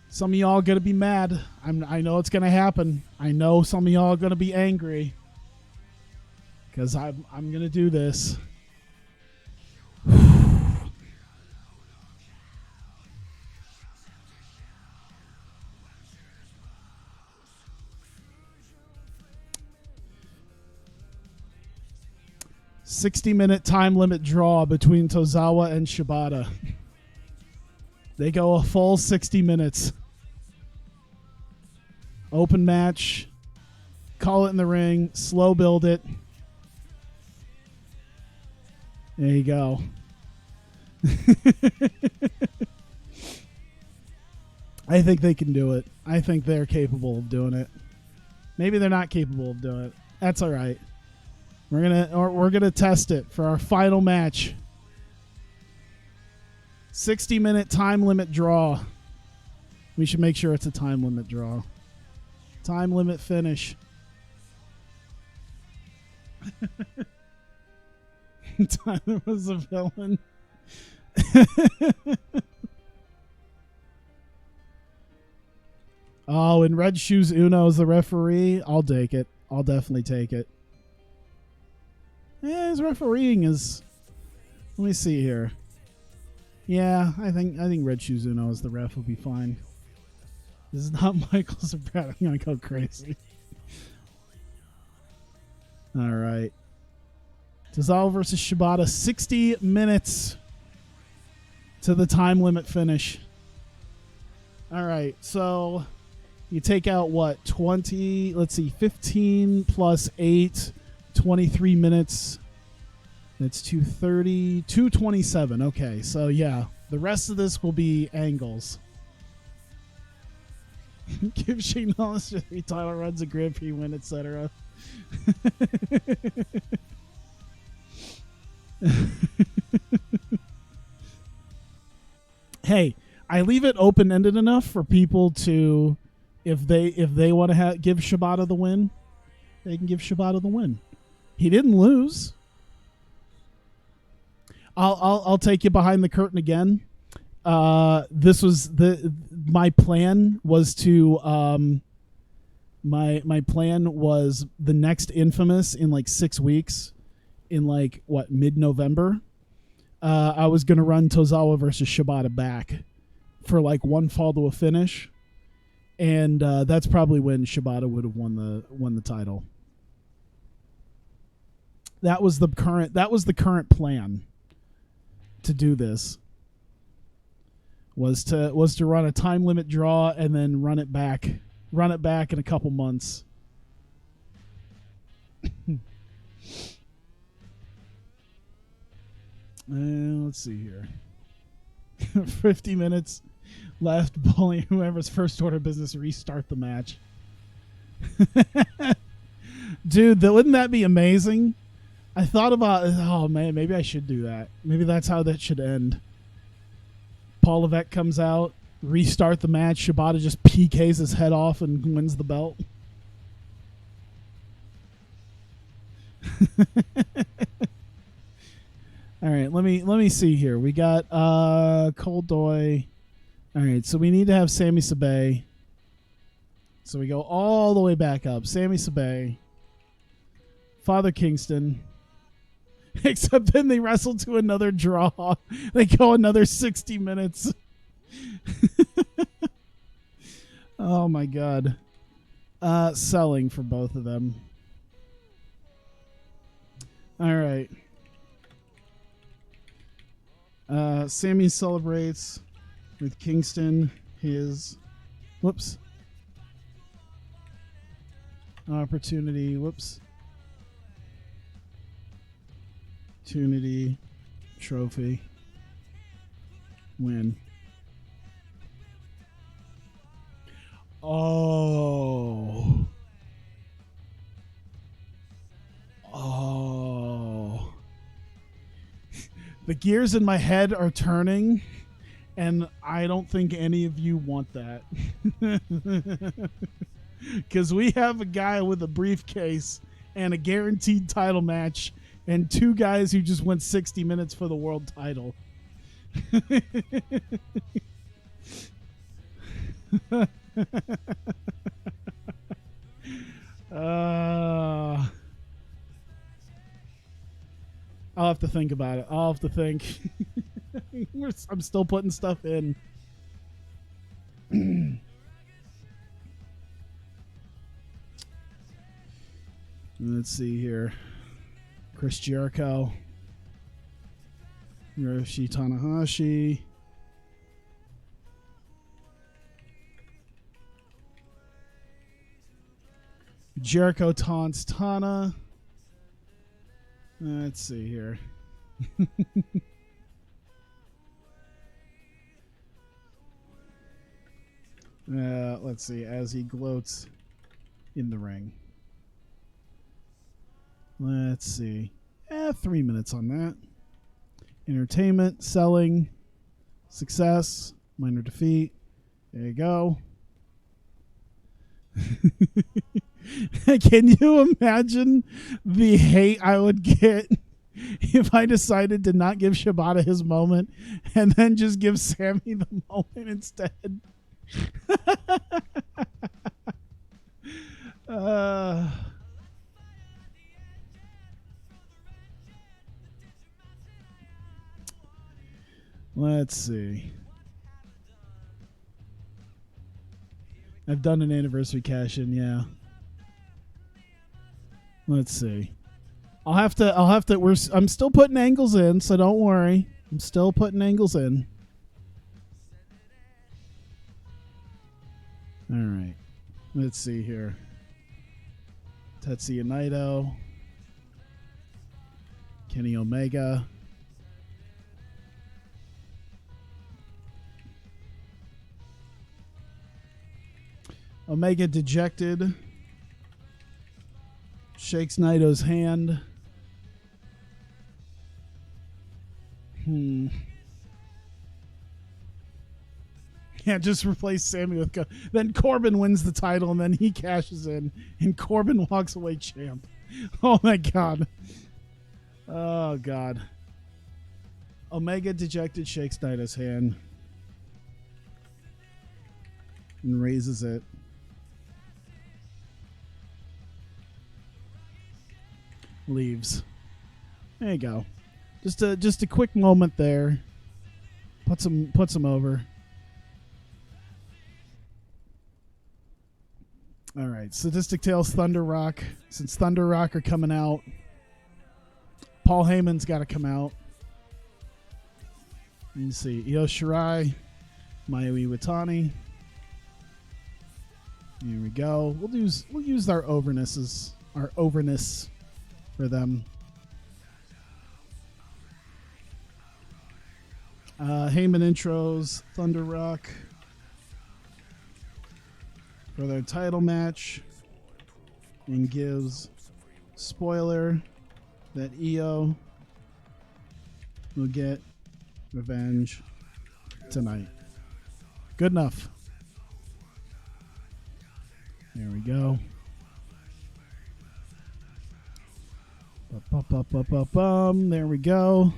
Speaker 1: Some of y'all are going to be mad. I know it's going to happen. I know some of y'all are going to be angry. Because I'm going to do this. $60-minute time limit draw between Tozawa and Shibata. They go a full 60 minutes. Open match. Call it in the ring. Slow build it. There you go. I think they can do it. I think they're capable of doing it. Maybe they're not capable of doing it. That's all right. We're gonna test it for our final match. 60-minute time limit draw. We should make sure it's a time limit draw. Time limit finish. Tyler was a villain. Oh, and Red Shoes Uno is the referee. I'll take it. I'll definitely take it. Yeah, his refereeing is. Let me see here. Yeah, I think Red Shoes Uno as the ref will be fine. This is not Michael Sabrat. I'm gonna go crazy. All right. Tozawa versus Shibata, 60 minutes to the time limit finish. All right, so you take out what? 20, let's see, 15 plus 8, 23 minutes. That's 230, 227. Okay, so yeah, the rest of this will be angles. Give Shane Hollis Tyler runs a grip, he win, etc. Hey, I leave it open-ended enough for people to, if they want to give Shibata the win, they can give Shibata the win. He didn't lose. I'll take you behind the curtain again. This was my plan was to my plan was the next Infamous in like 6 weeks, in like what, mid-November. I was gonna run Tozawa versus Shibata back for like one fall to a finish, and that's probably when Shibata would have won the title. That was the current plan to do this. Was to run a time limit draw and then run it back in a couple months. Let's see here. 50 minutes left. Bullying whoever's first order of business, restart the match. Dude, wouldn't that be amazing? I thought about, oh man, maybe I should do that. Maybe that's how that should end. Paul Levesque comes out, restart the match. Shibata just PKs his head off and wins the belt. All right, let me see here. We got Cole Doy. All right, so we need to have Sami Sabay. So we go all the way back up. Sami Sabay, Father Kingston. Except then they wrestle to another draw. They go another 60 minutes. Oh my God. Selling for both of them. All right. Sammy celebrates with Kingston his opportunity. Opportunity trophy win. Oh. The gears in my head are turning, and I don't think any of you want that. Because we have a guy with a briefcase and a guaranteed title match and two guys who just went 60 minutes for the world title. I'll have to think about it. I'll have to think. I'm still putting stuff in. Let's see here. Chris Jericho. Hiroshi Tanahashi. Jericho taunts Tana. Let's see here. Let's see. As he gloats in the ring. Let's see. 3 minutes on that. Entertainment, selling, success, minor defeat. There you go. Can you imagine the hate I would get if I decided to not give Shibata his moment and then just give Sammy the moment instead? Let's see. I've done an anniversary cash-in, yeah. Let's see. I'm still putting angles in, so don't worry. I'm still putting angles in. All right. Let's see here. Tetsuya Naito. Kenny Omega. Omega dejected. Shakes Naito's hand. Yeah, just replace Sammy with... Then Corbin wins the title, and then he cashes in, and Corbin walks away champ. Oh, my God. Oh, God. Omega dejected, shakes Naito's hand, and raises it. Leaves. There you go. Just a quick moment there. Puts him over. All right. Sadistic Tales, Thunder Rock. Since Thunder Rock are coming out, Paul Heyman's got to come out. Let me see. Io Shirai, Mayu Iwatani. Here we go. We'll use our overness for them. Heyman intros Thunder Rock for their title match and gives spoiler that Io will get revenge tonight. Good enough. There we go. There we go.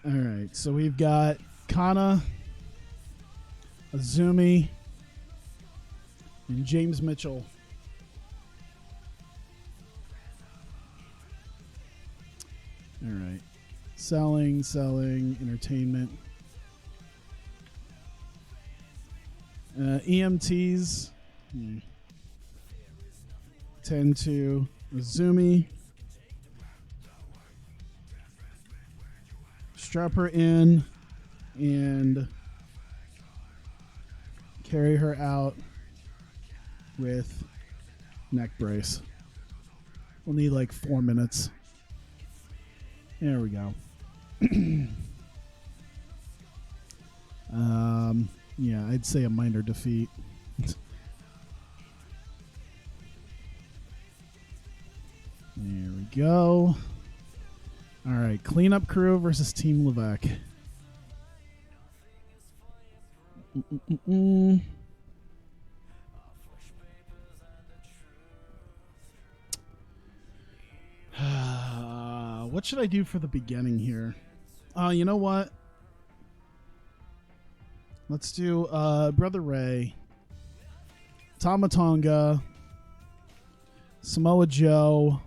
Speaker 1: All right, so we've got Kana, Azumi, and James Mitchell. All right. Selling, entertainment. EMTs. 10-2. Azumi. Strap her in and carry her out with neck brace. We'll need like 4 minutes. There we go. Yeah, I'd say a minor defeat. There we go. All right, cleanup crew versus Team Levesque. What should I do for the beginning here? You know what? Let's do Brother Ray, Tama Tonga, Samoa Joe,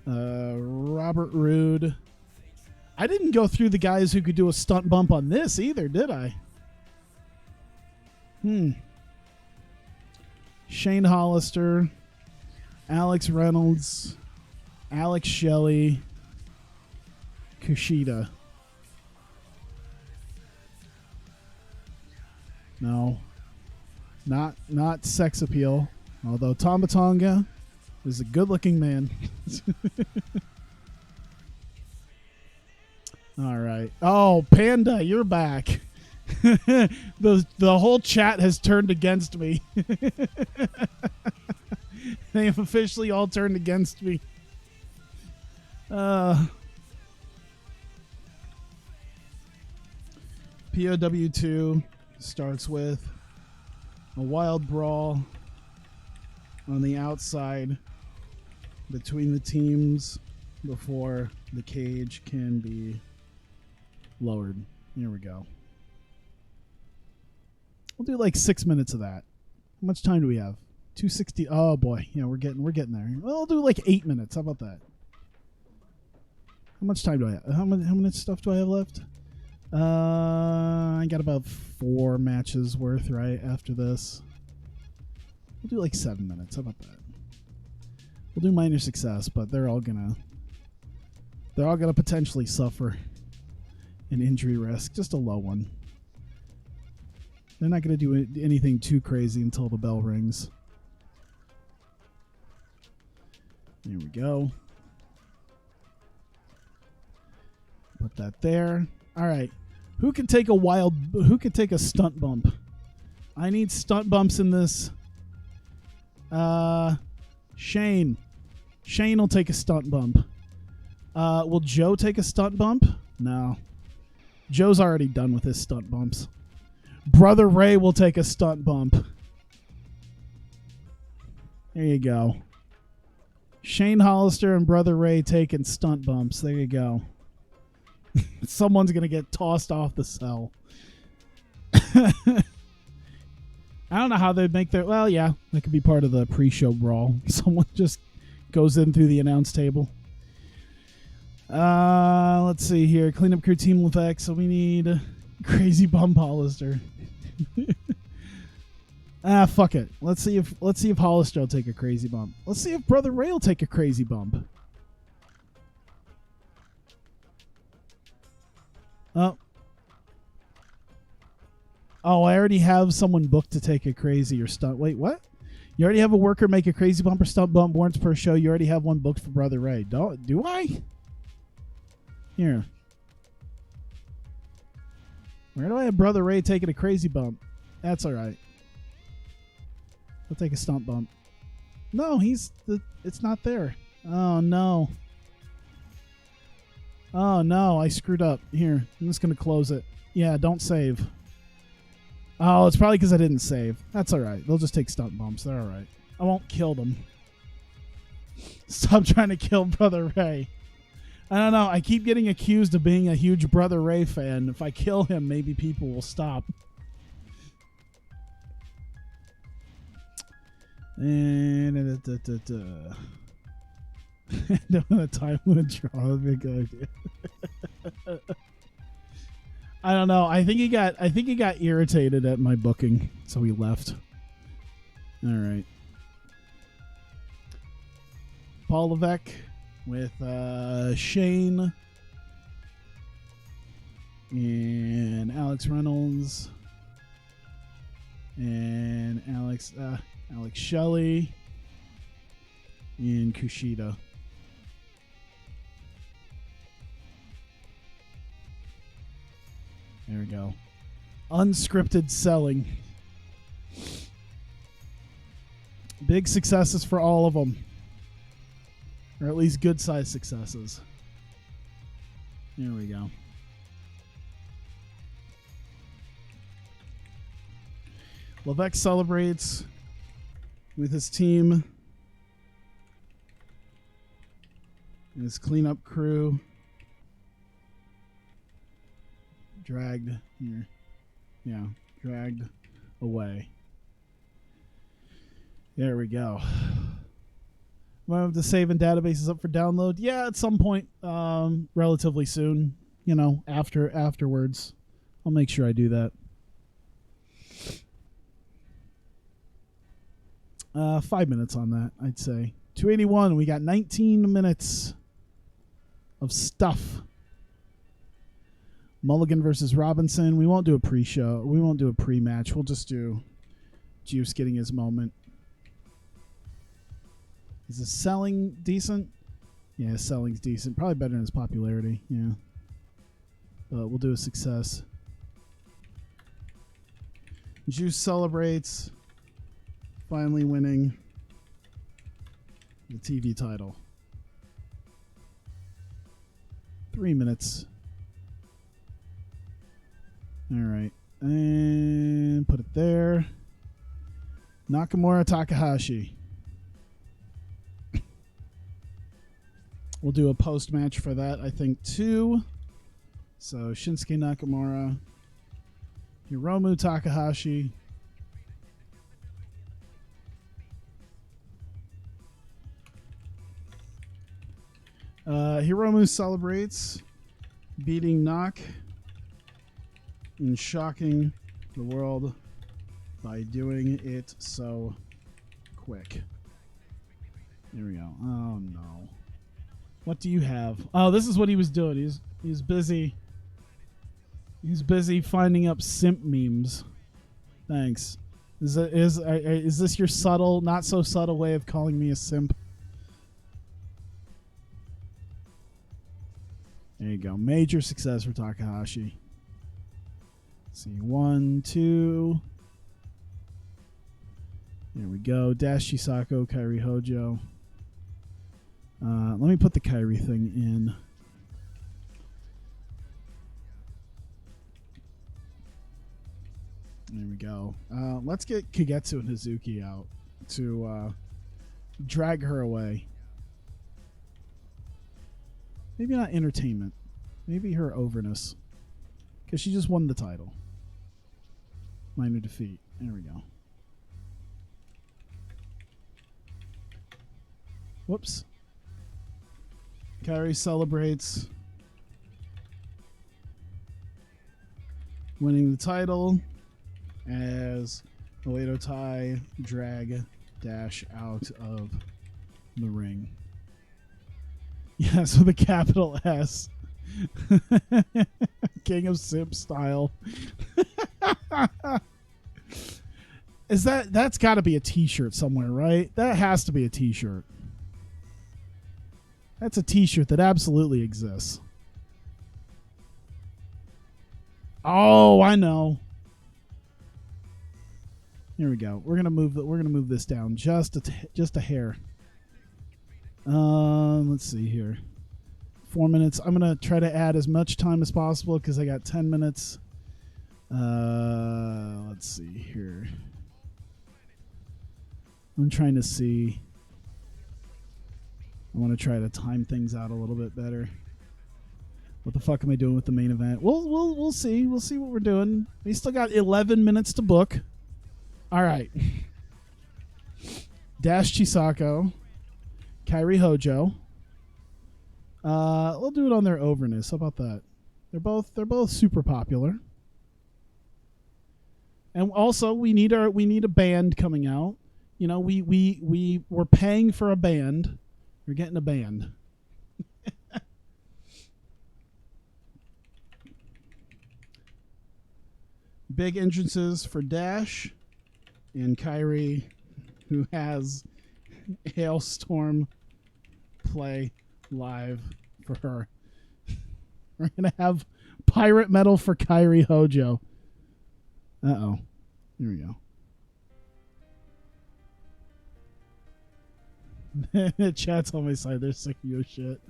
Speaker 1: Robert Roode. I didn't go through the guys who could do a stunt bump on this either, did I? Shane Hollister, Alex Reynolds, Alex Shelley, Kushida. No, not sex appeal. Although Tama Tonga is a good-looking man. All right. Oh, Panda, you're back. The whole chat has turned against me. They have officially all turned against me. POW2 starts with a wild brawl on the outside between the teams before the cage can be lowered. Here we go. We'll do like 6 minutes of that. How much time do we have? 260. Oh boy, yeah, we're getting there. Well, I'll do like 8 minutes. How about that? How much time do I have? How much stuff do I have left? I got about 4 matches worth right after this. We'll do like 7 minutes. How about that? We'll do minor success, but they're all gonna potentially suffer an injury risk, just a low one. They're not gonna do anything too crazy until the bell rings. Here we go. Put that there. All right. Who can take a stunt bump? I need stunt bumps in this. Shane. Shane will take a stunt bump. Will Joe take a stunt bump? No. Joe's already done with his stunt bumps. Brother Ray will take a stunt bump. There you go. Shane Hollister and Brother Ray taking stunt bumps. There you go. Someone's going to get tossed off the cell. I don't know how they'd make their... Well, yeah, that could be part of the pre-show brawl. Someone just goes in through the announce table. Let's see here. Cleanup crew Team Levesque. So we need Crazy Bump Hollister. Fuck it. Let's see if Hollister will take a crazy bump. Let's see if Brother Ray will take a crazy bump. Oh, I already have someone booked to take a crazy or stunt. Wait, what? You already have a worker make a crazy bump or stunt bump once per show. You already have one booked for Brother Ray. Do I? Here. Where do I have Brother Ray taking a crazy bump? That's all right. I'll take a stunt bump. No, it's not there. Oh, no. Oh, no, I screwed up. Here, I'm just going to close it. Yeah, don't save. Oh, it's probably because I didn't save. That's all right. They'll just take stunt bumps. They're all right. I won't kill them. Stop trying to kill Brother Ray. I don't know. I keep getting accused of being a huge Brother Ray fan. If I kill him, maybe people will stop. And a time limit draw. Big idea. I don't know. I think he got irritated at my booking, so he left. All right. Paul Levesque with Shane and Alex Reynolds and Alex Shelley and Kushida. There we go. Unscripted selling. Big successes for all of them. Or at least good-sized successes. There we go. Levesque celebrates with his team and his cleanup crew. Dragged here. Yeah, dragged away. There we go. Might have the save and databases up for download. Yeah, at some point, relatively soon. You know, afterwards. I'll make sure I do that. 5 minutes on that, I'd say. 281. We got 19 minutes of stuff. Mulligan versus Robinson. We won't do a pre-show. We won't do a pre-match. We'll just do Juice getting his moment. Is his selling decent? Yeah, his selling's decent. Probably better than his popularity. Yeah. But we'll do a success. Juice celebrates finally winning the TV title. 3 minutes. All right. And put it there. Nakamura Takahashi. We'll do a post-match for that, I think, too. So, Shinsuke Nakamura. Hiromu Takahashi. Hiromu celebrates beating Nak and shocking the world by doing it so quick. There we go. Oh, no. What do you have? Oh, this is what he was doing. He's busy. He's busy finding up simp memes. Thanks. Is this your subtle, not so subtle way of calling me a simp? There you go. Major success for Takahashi. Let's see. 1, 2. There we go. Dash Chisako, Kairi Hojo. Let me put the Kairi thing in. There we go. Let's get Kagetsu and Hazuki out to drag her away. Maybe not entertainment. Maybe her overness. Because she just won the title. Minor defeat. There we go. Whoops. Kairi celebrates winning the title as Oedo Tai drag dash out of the ring. Yes, with a capital S. King of Simp style. That's got to be a t-shirt somewhere, right? That has to be a t-shirt. That's a t-shirt that absolutely exists. Oh, I know. Here we go. We're gonna move this down just a hair. Let's see here. 4 minutes. I'm gonna try to add as much time as possible because I got 10 minutes. Let's see here. I'm trying to see. I want to try to time things out a little bit better. What the fuck am I doing with the main event? We'll see. We'll see what we're doing. We still got 11 minutes to book. All right. Dash Chisako, Kairi Hojo. We'll do it on their overness. How about that? They're both super popular. And also we need a band coming out. You know, we're paying for a band. We're getting a band. Big entrances for Dash and Kairi, who has Hailstorm play live for her. We're going to have pirate metal for Kairi Hojo. Uh-oh. Here we go. Chat's on my side. They're sick of your shit.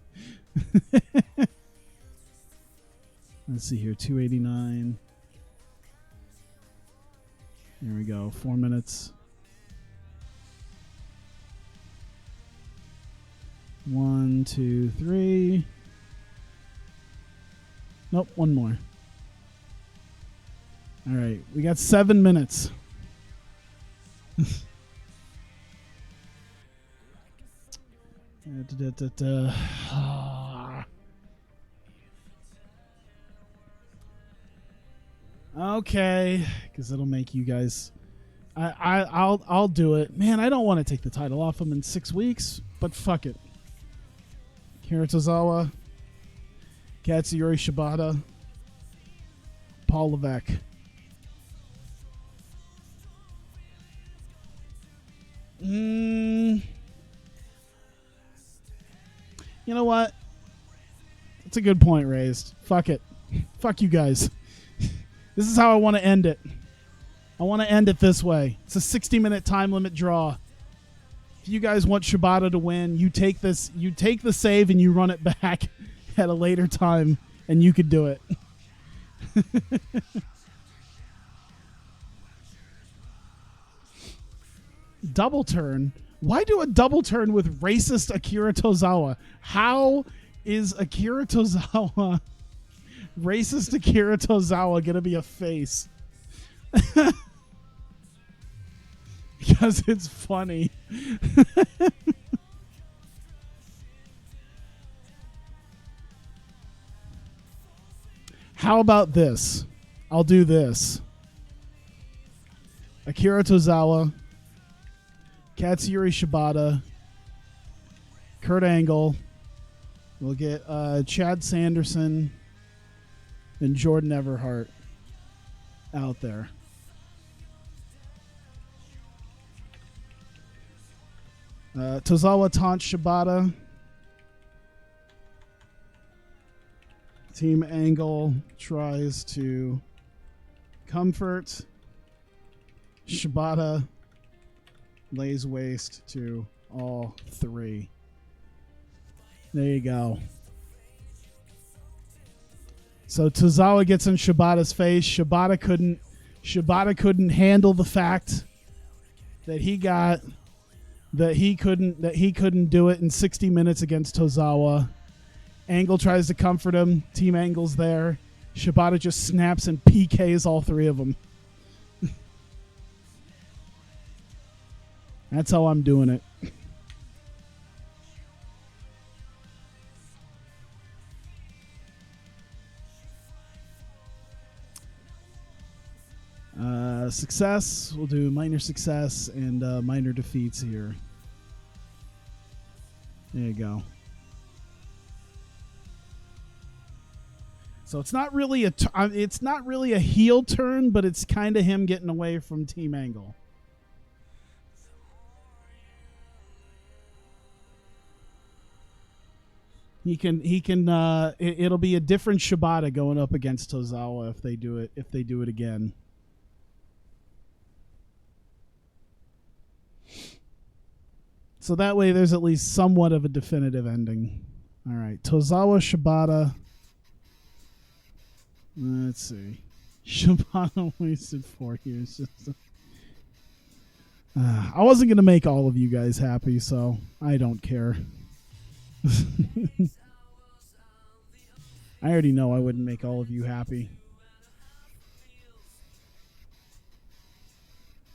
Speaker 1: Let's see here. 289. Here we go. 4 minutes. 1, 2, 3. Nope, one more. All right, we got 7 minutes. Okay, because it'll make you guys. I'll do it, man. I don't want to take the title off him in 6 weeks, but fuck it. Kira Tozawa, Katsuyori Shibata, Paul Levesque. You know what? That's a good point raised. Fuck it. Fuck you guys. This is how I want to end it. I want to end it this way. It's a 60-minute time limit draw. If you guys want Shibata to win, you take the save and you run it back at a later time, and you could do it. Double turn? Why do a double turn with racist Akira Tozawa? How is Akira Tozawa, racist Akira Tozawa, going to be a face? Because it's funny. How about this? I'll do this. Akira Tozawa, Katsuyori Shibata, Kurt Angle. We'll get Chad Sanderson and Jordan Everhart out there. Tozawa taunts Shibata. Team Angle tries to comfort. Shibata lays waste to all three. There you go. So Tozawa gets in Shibata's face. Shibata couldn't handle the fact that he couldn't do it in 60 minutes against Tozawa. Angle tries to comfort him. Team Angle's there. Shibata just snaps and PKs all three of them. That's how I'm doing it. Success. We'll do minor success and minor defeats here. There you go. So it's not really a heel turn, but it's kind of him getting away from Team Angle. It'll be a different Shibata going up against Tozawa if they do it again. So that way there's at least somewhat of a definitive ending. All right, Tozawa Shibata. Let's see. Shibata wasted 4 years. I wasn't going to make all of you guys happy, so I don't care. I already know I wouldn't make all of you happy.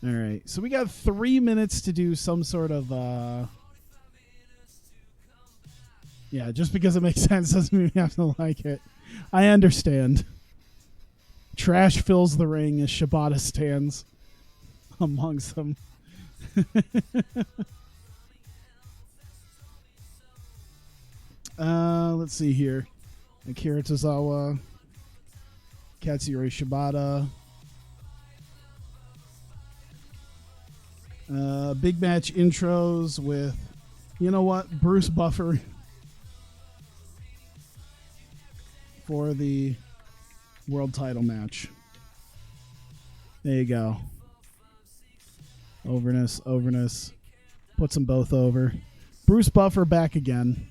Speaker 1: All right, so we got 3 minutes to do some sort of yeah, just because it makes sense doesn't mean we have to like it. I understand. Trash fills the ring as Shibata stands amongst them. Let's see here. Akira Tozawa, Katsuyori Shibata. Big match intros with, you know what, Bruce Buffer for the world title match. There you go. Overness. Puts them both over. Bruce Buffer back again.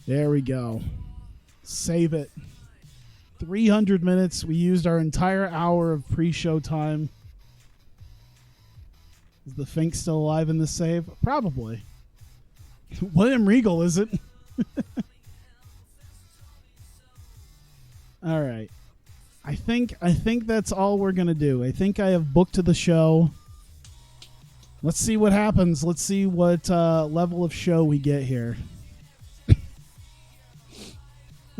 Speaker 1: There we go. Save it. 300 minutes. We used our entire hour of pre-show time. Is the Fink still alive in this save? Probably. William Regal isn't. All right. I think that's all we're going to do. I think I have booked the show. Let's see what happens. Let's see what level of show we get here.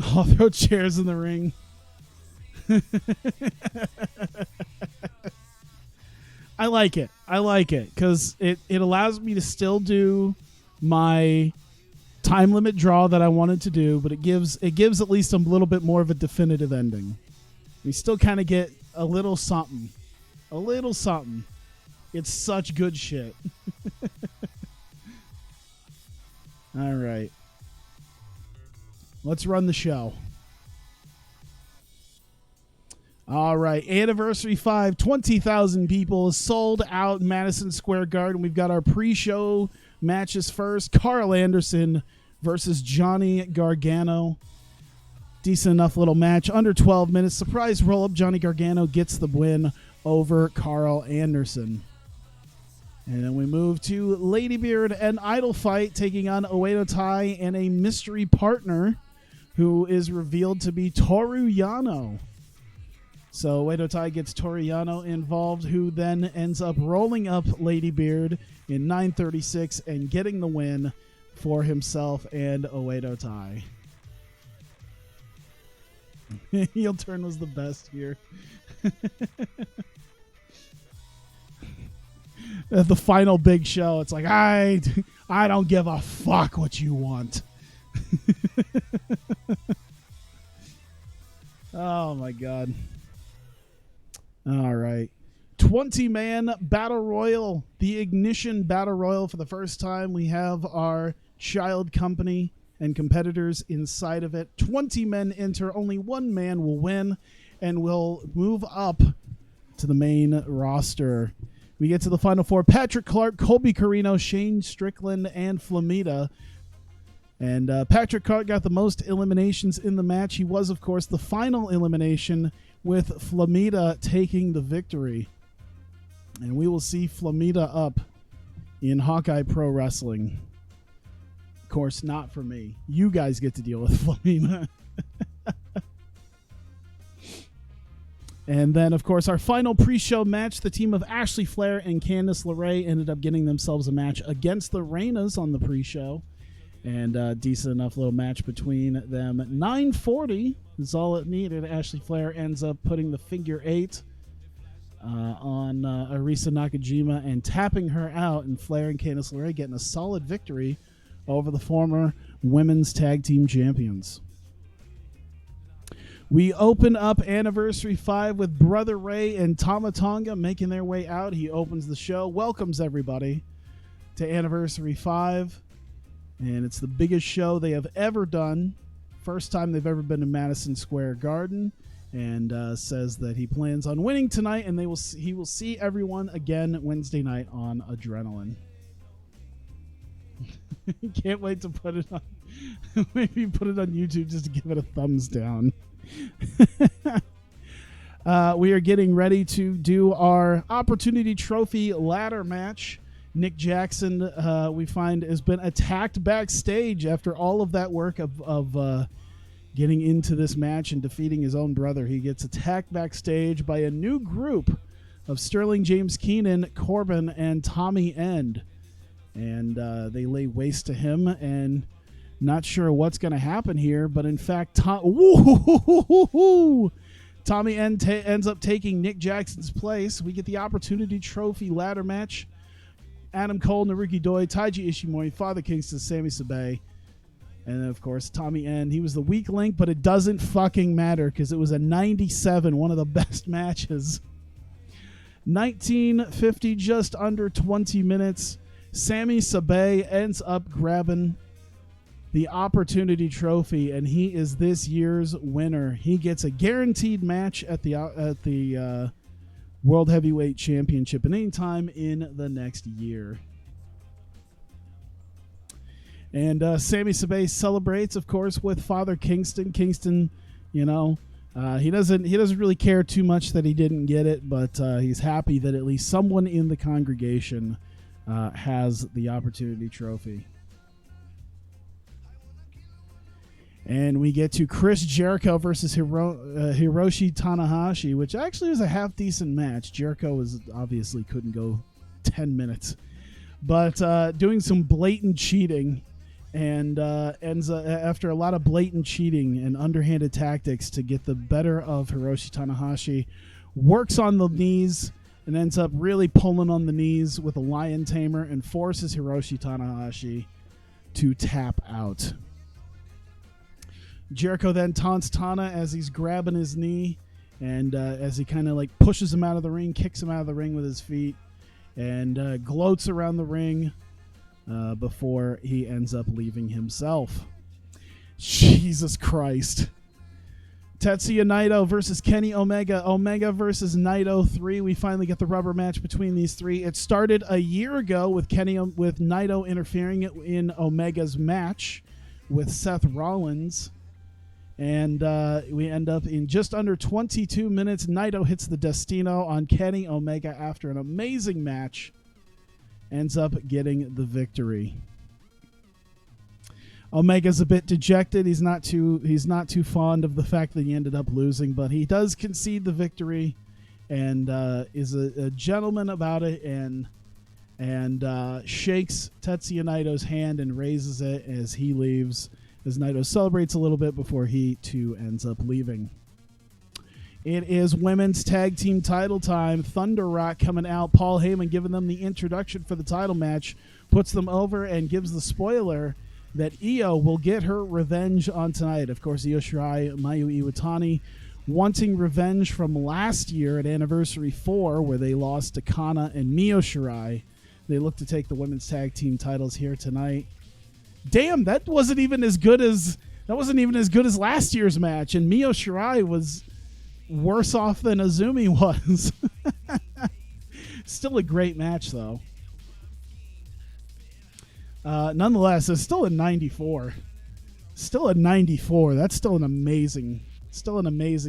Speaker 1: I'll throw chairs in the ring. I like it because it allows me to still do my time limit draw that I wanted to do, but it gives at least a little bit more of a definitive ending. We still kind of get a little something. It's such good shit. All right. Let's run the show. All right. Anniversary 5, 20,000 people, sold out Madison Square Garden. We've got our pre-show matches first. Carl Anderson versus Johnny Gargano. Decent enough little match. Under 12 minutes. Surprise roll-up. Johnny Gargano gets the win over Carl Anderson. And then we move to Ladybeard and Idol Fight taking on Oedo Tai and a mystery partner who is revealed to be Toru Yano. So Oedo Tai gets Toru Yano involved, who then ends up rolling up Ladybeard in 9:36 and getting the win for himself and Oedo Tai. Heel turn was the best here. At the final big show, it's like, I don't give a fuck what you want. Oh my god. All right. 20-man battle royal, the Ignition battle royal. For the first time, we have our child company and competitors inside of it. 20 men enter, only one man will win and will move up to the main roster. We get to the final four: Patrick Clark, Colby Carino, Shane Strickland, and Flamita. And Patrick Clark got the most eliminations in the match. He was, of course, the final elimination, with Flamita taking the victory. And we will see Flamita up in Hawkeye Pro Wrestling. Of course, not for me. You guys get to deal with Flamita. And then, of course, our final pre-show match, the team of Ashley Flair and Candice LeRae ended up getting themselves a match against the Reinas on the pre-show. And a decent enough little match between them. 940 is all it needed. Ashley Flair ends up putting the figure 8 on Arisa Nakajima and tapping her out. And Flair and Candice LeRae getting a solid victory over the former women's tag team champions. We open up Anniversary 5 with Brother Ray and Tama Tonga making their way out. He opens the show, welcomes everybody to Anniversary 5. And it's the biggest show they have ever done. First time they've ever been to Madison Square Garden. And says that he plans on winning tonight, and he will see everyone again Wednesday night on Adrenaline. Can't wait to put it on. Maybe put it on YouTube just to give it a thumbs down. We are getting ready to do our Opportunity Trophy ladder match. Nick Jackson, we find, has been attacked backstage after all of that work of getting into this match and defeating his own brother. He gets attacked backstage by a new group of Sterling James Keenan, Corbin, and Tommy End. And they lay waste to him, and not sure what's going to happen here, but in fact, Tommy End ends up taking Nick Jackson's place. We get the Opportunity Trophy ladder match. Adam Cole, Naruki Doi, Taiji Ishimori, Father Kingston, Sami Sabai, and then, of course, Tommy End. He was the weak link, but it doesn't fucking matter because it was a 97, one of the best matches. 1950, just under 20 minutes. Sami Sabai ends up grabbing the Opportunity Trophy, and he is this year's winner. He gets a guaranteed match at the World Heavyweight Championship at any time in the next year. And Sami Sabai celebrates, of course, with Father Kingston. Kingston, he doesn't really care too much that he didn't get it, but he's happy that at least someone in the congregation has the Opportunity Trophy. And we get to Chris Jericho versus Hiroshi Tanahashi, which actually was a half-decent match. Jericho obviously couldn't go 10 minutes. But doing some blatant cheating, and ends after a lot of blatant cheating and underhanded tactics to get the better of Hiroshi Tanahashi, works on the knees and ends up really pulling on the knees with a lion tamer and forces Hiroshi Tanahashi to tap out. Jericho then taunts Tana as he's grabbing his knee, and as he kind of like pushes him out of the ring, kicks him out of the ring with his feet, and gloats around the ring before he ends up leaving himself. Jesus Christ. Tetsuya Naito versus Kenny Omega. Omega versus Naito 3. We finally get the rubber match between these three. It started a year ago with Naito interfering in Omega's match with Seth Rollins. And we end up in just under 22 minutes. Naito hits the Destino on Kenny Omega after an amazing match. Ends up getting the victory. Omega's a bit dejected. He's not too fond of the fact that he ended up losing, but he does concede the victory, and is a gentleman about it, and shakes Tetsuya Naito's hand and raises it as he leaves, as Naito celebrates a little bit before he too ends up leaving. It is women's tag team title time. Thunder Rock coming out. Paul Heyman giving them the introduction for the title match, puts them over and gives the spoiler that Io will get her revenge on tonight. Of course, Io Shirai, Mayu Iwatani, wanting revenge from last year at Anniversary 4, where they lost to Kana and Mio Shirai. They look to take the women's tag team titles here tonight. Damn, that wasn't even as good as last year's match, and Mio Shirai was worse off than Azumi was. Still a great match, though. Nonetheless, it's still a 94. Still a 94. That's still an amazing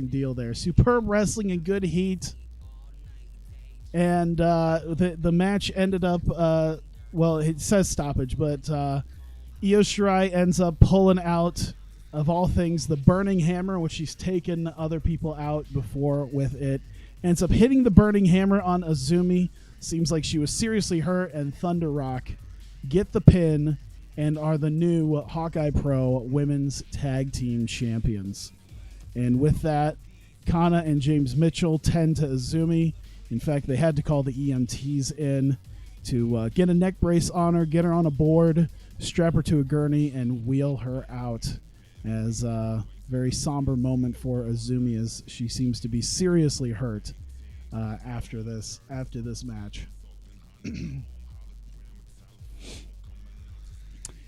Speaker 1: deal there. Superb wrestling and good heat. And the match ended up, well, it says stoppage, but Io Shirai ends up pulling out, of all things, the Burning Hammer, which she's taken other people out before with it. Ends up hitting the Burning Hammer on Azumi. Seems like she was seriously hurt, and Thunder Rock get the pin and are the new Hawkeye Pro Women's Tag Team Champions. And with that, Kana and James Mitchell tend to Azumi. In fact, they had to call the EMTs in to get a neck brace on her, get her on a board, strap her to a gurney, and wheel her out. As a very somber moment for Azumi, as she seems to be seriously hurt after this match.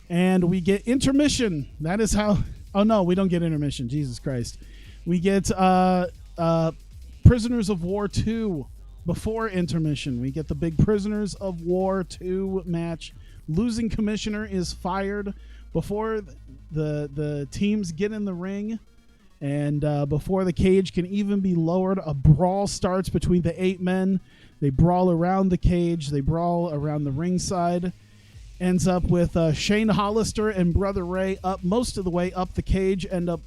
Speaker 1: And we get intermission. That is how... Oh, no, we don't get intermission. Jesus Christ. We get Prisoners of War 2 before intermission. We get the big Prisoners of War 2 match. Losing commissioner is fired before the teams get in the ring, and before the cage can even be lowered, a brawl starts between the 8 men. They brawl around the cage. They brawl around the ringside. Ends up with Shane Hollister and Brother Ray up most of the way up the cage. End up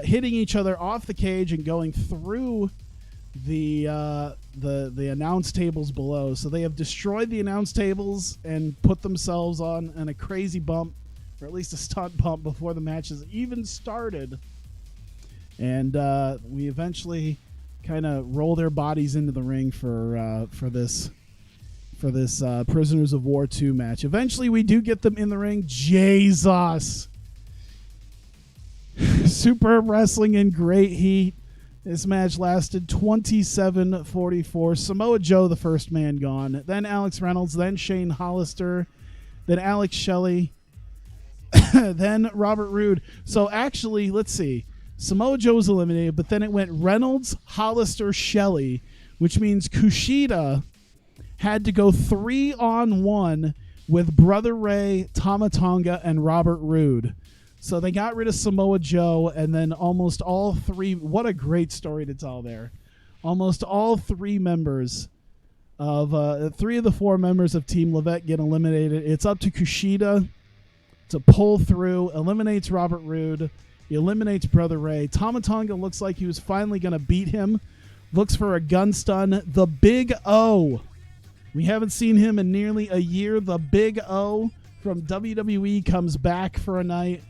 Speaker 1: hitting each other off the cage and going through the announce tables below. So they have destroyed the announce tables and put themselves on a crazy bump, or at least a stunt bump, before the match has even started. And we eventually kind of roll their bodies into the ring for this Prisoners of War 2 match. Eventually we do get them in the ring. Jesus. Superb wrestling in great heat. This match lasted 27:44. Samoa Joe, the first man gone. Then Alex Reynolds. Then Shane Hollister. Then Alex Shelley. Then Robert Roode. So actually, let's see. Samoa Joe was eliminated, but then it went Reynolds, Hollister, Shelley, which means Kushida had to go 3-on-1 with Brother Ray, Tama Tonga, and Robert Roode. So they got rid of Samoa Joe, and then almost all three, what a great story to tell there. Almost all three members of, 3 of the 4 members of Team Levesque get eliminated. It's up to Kushida to pull through, eliminates Robert Roode, eliminates Brother Ray. Tama Tonga looks like he was finally going to beat him. Looks for a gun stun. The Big O. We haven't seen him in nearly a year. The Big O from WWE comes back for a night.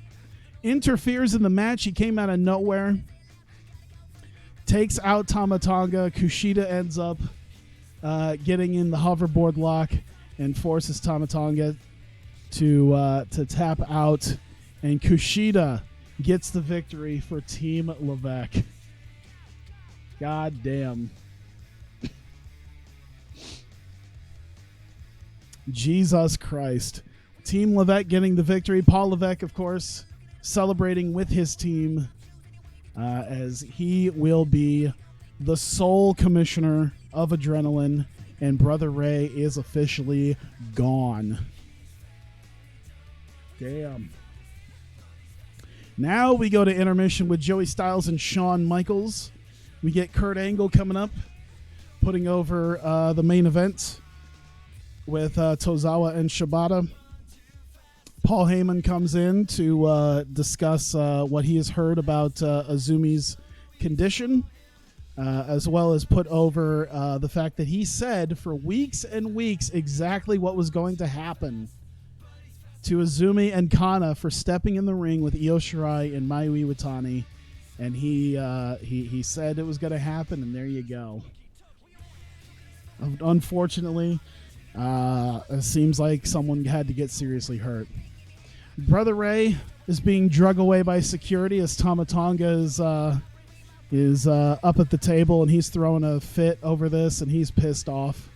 Speaker 1: Interferes in the match. He came out of nowhere. Takes out Tama Tonga. Kushida ends up getting in the hoverboard lock and forces Tama Tonga to tap out. And Kushida gets the victory for Team Levesque. God damn. Jesus Christ. Team Levesque getting the victory. Paul Levesque, of course, celebrating with his team as he will be the sole commissioner of Adrenaline, and Brother Ray is officially gone. Damn. Now we go to intermission with Joey Styles and Shawn Michaels. We get Kurt Angle coming up, putting over the main event with Tozawa and Shibata. Paul Heyman comes in to discuss what he has heard about Azumi's condition, as well as put over the fact that he said for weeks and weeks exactly what was going to happen to Azumi and Kana for stepping in the ring with Io Shirai and Mayu Iwatani, and he said it was going to happen, and there you go. Unfortunately, it seems like someone had to get seriously hurt. Brother Ray is being drug away by security as Tama Tonga is up at the table, and he's throwing a fit over this, and he's pissed off.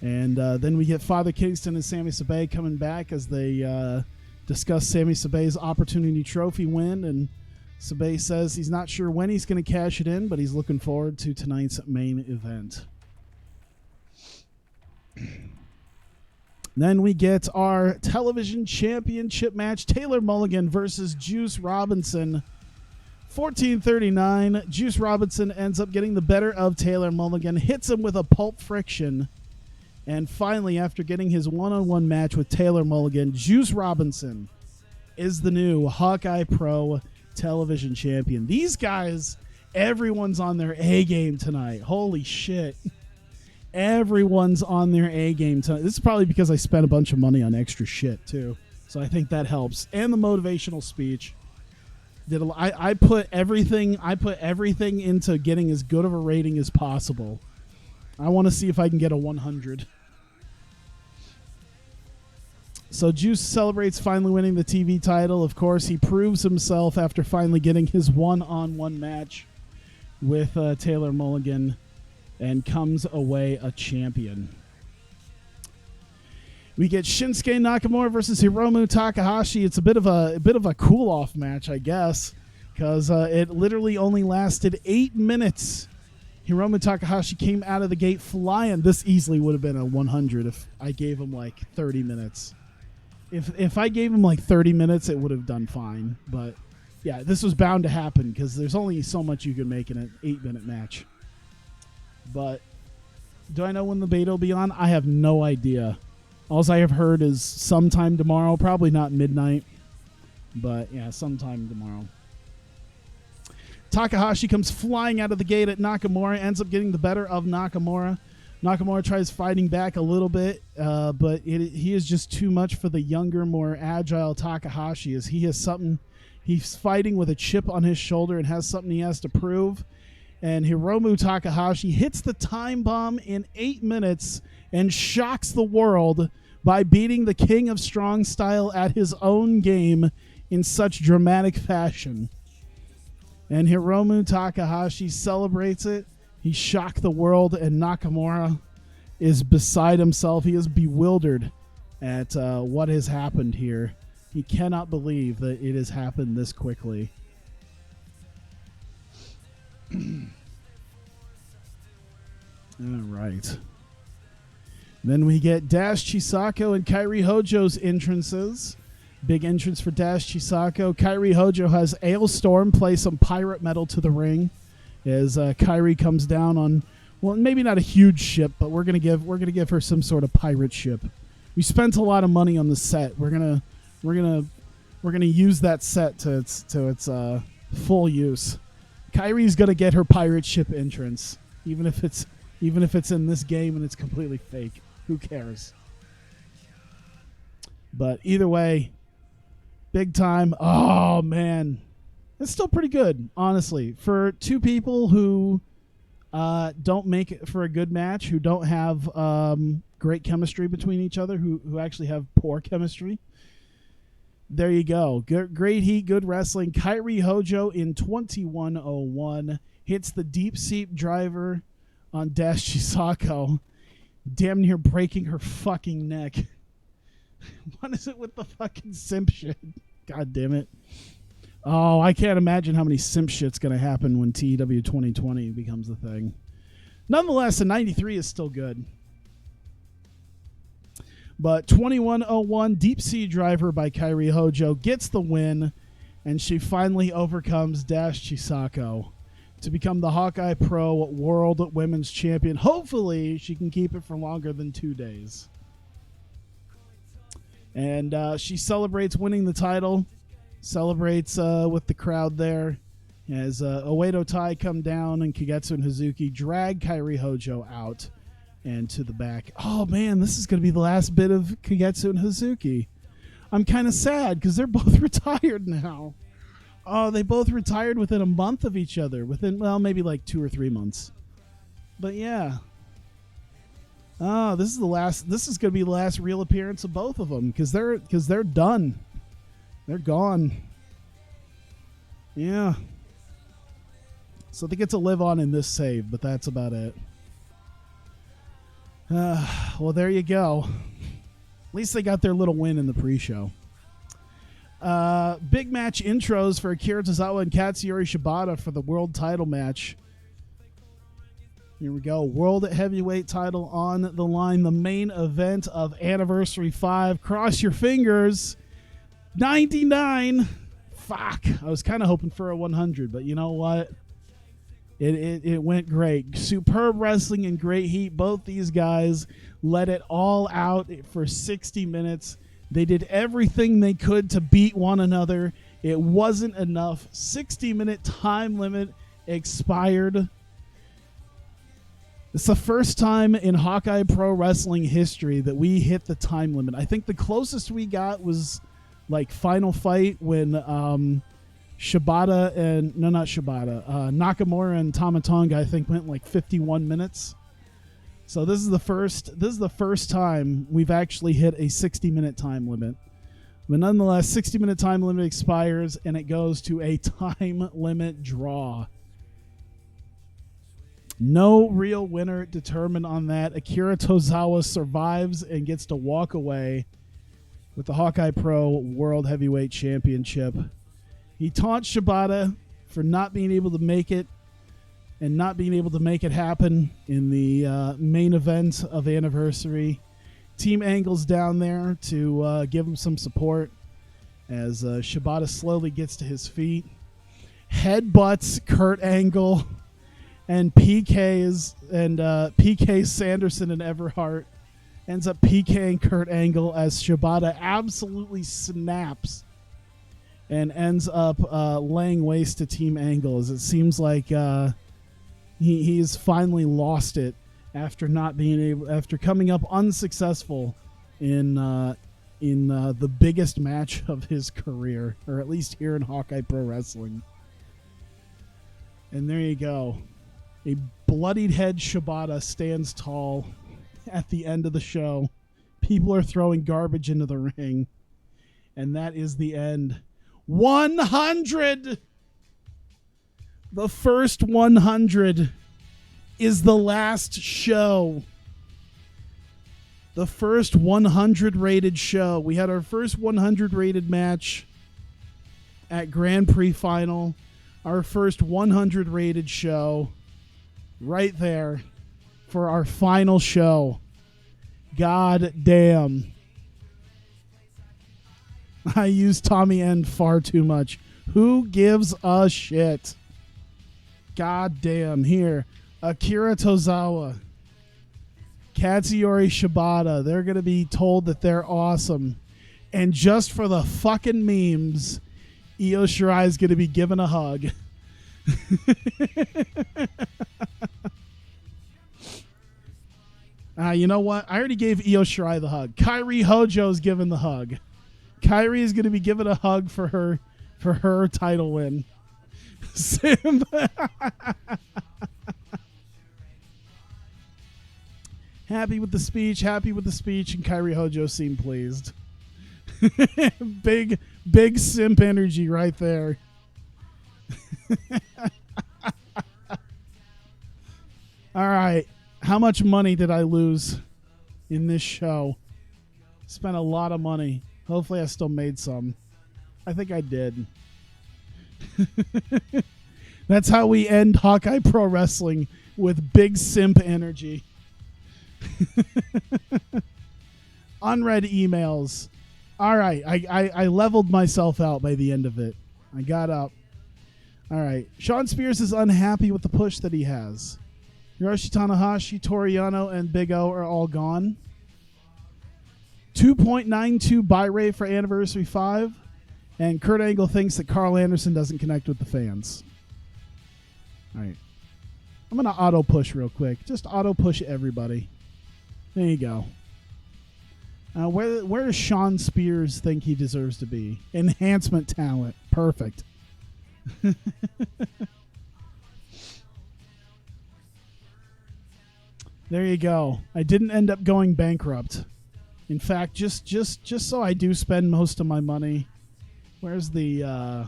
Speaker 1: And then we get Father Kingston and Sami Sabay coming back as they discuss Sami Sabay's Opportunity Trophy win, and Sabay says he's not sure when he's going to cash it in, but he's looking forward to tonight's main event. Then we get our television championship match, Taylor Mulligan versus Juice Robinson. 14:39, Juice Robinson ends up getting the better of Taylor Mulligan, hits him with a pulp friction, and finally, after getting his one-on-one match with Taylor Mulligan, Juice Robinson is the new Hawkeye Pro television champion. These guys, everyone's on their A game tonight. Holy shit. Everyone's on their A game tonight. This is probably because I spent a bunch of money on extra shit too, so I think that helps. And the motivational speech. I put everything into getting as good of a rating as possible. I want to see if I can get a 100. So Juice celebrates finally winning the TV title. Of course, he proves himself after finally getting his one-on-one match with Taylor Mulligan, and comes away a champion. We get Shinsuke Nakamura versus Hiromu Takahashi. It's a bit of a cool-off match, I guess, because it literally only lasted 8 minutes. Hiromu Takahashi came out of the gate flying. This easily would have been a 100 if I gave him like 30 minutes. If I gave him like 30 minutes, it would have done fine. But yeah, this was bound to happen because there's only so much you can make in an 8-minute match. But Do I know when the beta will be on? I have no idea. All I have heard is sometime tomorrow. Probably not midnight. But, yeah, sometime tomorrow. Takahashi comes flying out of the gate at Nakamura. Ends up getting the better of Nakamura. Nakamura tries fighting back a little bit. But he is just too much for the younger, more agile Takahashi. As he has something... He's fighting with a chip on his shoulder and has something he has to prove. And Hiromu Takahashi hits the time bomb in 8 minutes and shocks the world by beating the King of Strong Style at his own game in such dramatic fashion. And Hiromu Takahashi celebrates it. He shocked the world, and Nakamura is beside himself. He is bewildered at what has happened here. He cannot believe that it has happened this quickly. All right. Then we get Dash Chisako and Kairi Hojo's entrances. Big entrance for Dash Chisako. Kairi Hojo has Ailstorm play some pirate metal to the ring as Kairi comes down on, well, maybe not a huge ship, but we're gonna give her some sort of pirate ship. We spent a lot of money on the set. We're gonna use that set to its full use. Kairi's gonna get her pirate ship entrance, even if it's in this game and it's completely fake. Who cares? But either way, big time. Oh man, it's still pretty good, honestly, for two people who don't make it for a good match, who don't have great chemistry between each other, who actually have poor chemistry. There you go. Great heat, good wrestling. Kairi Hojo in 21:01 hits the deep seat driver on Dash Chisako, damn near breaking her fucking neck. What is it with the fucking simp shit? God damn it. Oh, I can't imagine how many simp shit's going to happen when TEW 2020 becomes a thing. Nonetheless, a 93 is still good. But 21:01 deep sea driver by Kairi Hojo gets the win, and she finally overcomes Dash Chisako to become the Hawkeye Pro World Women's Champion. Hopefully, she can keep it for longer than 2 days. And she celebrates winning the title, celebrates with the crowd there, as Oedo Tai come down and Kagetsu and Hazuki drag Kairi Hojo out and to the back. Oh, man, this is going to be the last bit of Kagetsu and Hazuki. I'm kind of sad because they're both retired now. Oh, they both retired within a month of each other. Within, well, maybe like 2 or 3 months. But yeah. Oh, this is going to be the last real appearance of both of them because they're done. They're gone. Yeah. So they get to live on in this save, but that's about it. Well, there you go. At least they got their little win in the pre-show. Big match intros for Akira Tozawa and Katsuyori Shibata for the world title match. Here we go. World heavyweight title on the line. The main event of Anniversary 5. Cross your fingers. 99. Fuck. I was kind of hoping for a 100, but you know what? It went great. Superb wrestling and great heat. Both these guys let it all out for 60 minutes. They did everything they could to beat one another. It wasn't enough. 60-minute time limit expired. It's the first time in Hawkeye Pro Wrestling history that we hit the time limit. I think the closest we got was like Final Fight when Nakamura and Tama Tonga, I think, went like 51 minutes. So this is the first time we've actually hit a 60-minute time limit. But nonetheless, 60-minute time limit expires and it goes to a time limit draw. No real winner determined on that. Akira Tozawa survives and gets to walk away with the Hawkeye Pro World Heavyweight Championship. He taunts Shibata for not being able to make it and not being able to make it happen in the main event of Anniversary. Team Angle's down there to give him some support as Shibata slowly gets to his feet. Headbutts Kurt Angle and PK Sanderson and Everhart ends up PKing Kurt Angle as Shibata absolutely snaps and ends up laying waste to Team Angle, as it seems like he's finally lost it after coming up unsuccessful in the biggest match of his career, or at least here in Hawkeye Pro Wrestling. And there you go. A bloodied head Shibata stands tall at the end of the show. People are throwing garbage into the ring. And that is the end. 100! The first 100 is the last show. The first 100 rated show. We had our first 100 rated match at Grand Prix Final. Our first 100 rated show right there for our final show. God damn. I use Tommy End far too much. Who gives a shit? God damn. Here, Akira Tozawa, Katsuyori Shibata, they're going to be told that they're awesome. And just for the fucking memes, Io Shirai is going to be given a hug. You know what? I already gave Io Shirai the hug. Kairi Hojo's given the hug. Kairi is going to be given a hug for her title win. Happy with the speech, and Kairi Hojo seemed pleased. Big simp energy right there. All right. How much money did I lose in this show? Spent a lot of money. Hopefully I still made some. I think I did. That's how we end Hawkeye Pro Wrestling, with big simp energy. Unread emails. All right. I leveled myself out by the end of it. I got up. All right. Sean Spears is unhappy with the push that he has. Hiroshi Tanahashi, Toru Yano, and Big O are all gone. 2.92 buy rate for Anniversary 5. And Kurt Angle thinks that Carl Anderson doesn't connect with the fans. All right. I'm going to auto push real quick. Just auto push everybody. There you go. Where does Sean Spears think he deserves to be? Enhancement talent. Perfect. There you go. I didn't end up going bankrupt. In fact, just so I do spend most of my money. Where's the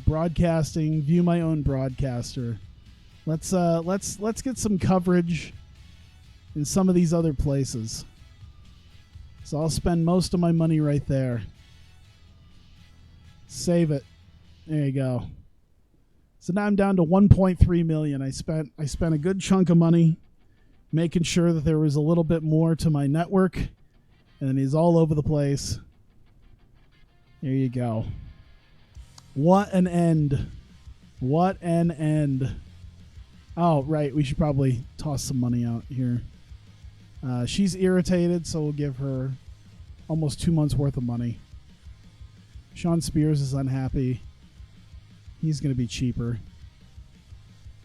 Speaker 1: broadcasting? View my own broadcaster. Let's get some coverage in some of these other places. So I'll spend most of my money right there. Save it. There you go. So now I'm down to 1.3 million. I spent a good chunk of money making sure that there was a little bit more to my network, and he's all over the place. There you go. What an end. What an end. Oh, right. We should probably toss some money out here. She's irritated, so we'll give her almost 2 months worth of money. Sean Spears is unhappy. He's going to be cheaper.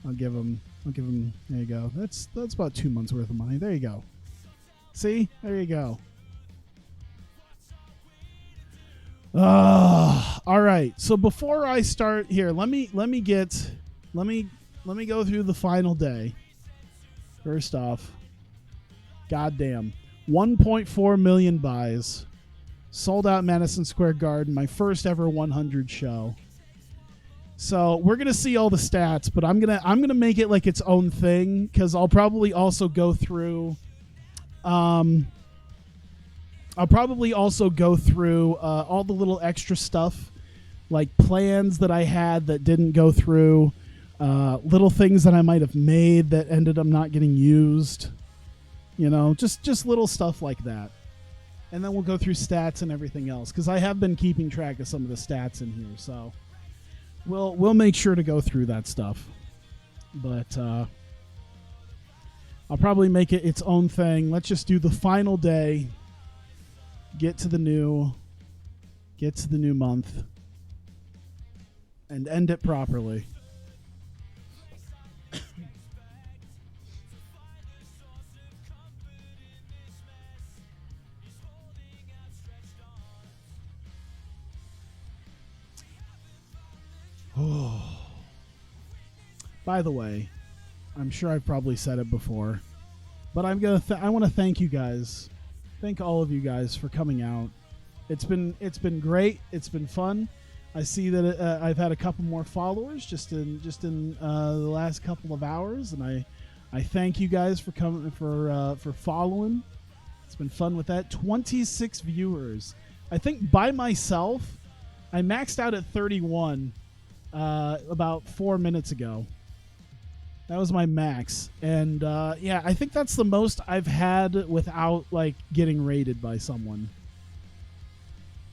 Speaker 1: I'll give him. There you go. That's about 2 months worth of money. There you go. See? There you go. All right. So before I start here, let me go through the final day. First off, goddamn, 1.4 million buys, sold out Madison Square Garden, my first ever 100 show. So we're gonna see all the stats, but I'm gonna make it like its own thing, because I'll probably also go through. All the little extra stuff, like plans that I had that didn't go through, little things that I might have made that ended up not getting used. You know, just little stuff like that. And then we'll go through stats and everything else, because I have been keeping track of some of the stats in here. So we'll make sure to go through that stuff. But I'll probably make it its own thing. Let's just do the final day. Get to the new month. And end it properly. Oh. By the way, I'm sure I've probably said it before, but I want to thank you guys. Thank all of you guys for coming out. It's been great. It's been fun. I see that I've had a couple more followers just in the last couple of hours, and I thank you guys for coming for following. It's been fun with that. 26 viewers. I think by myself, I maxed out at 31 about 4 minutes ago. That was my max, and yeah, I think that's the most I've had without like getting raided by someone.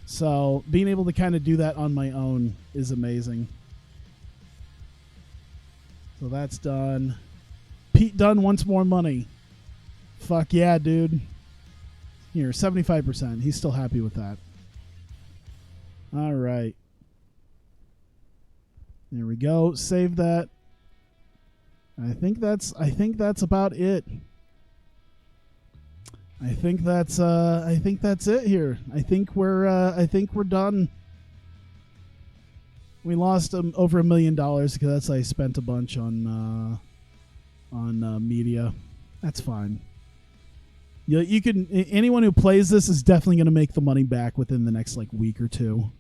Speaker 1: So being able to kind of do that on my own is amazing. So that's done. Pete Dunn wants more money. Fuck yeah, dude. Here, 75%. He's still happy with that. All right. There we go. Save that. I think that's about it. I think that's it here. I think we're done. We lost over $1 million because I spent a bunch on media. That's fine. You can, anyone who plays this is definitely going to make the money back within the next like week or two.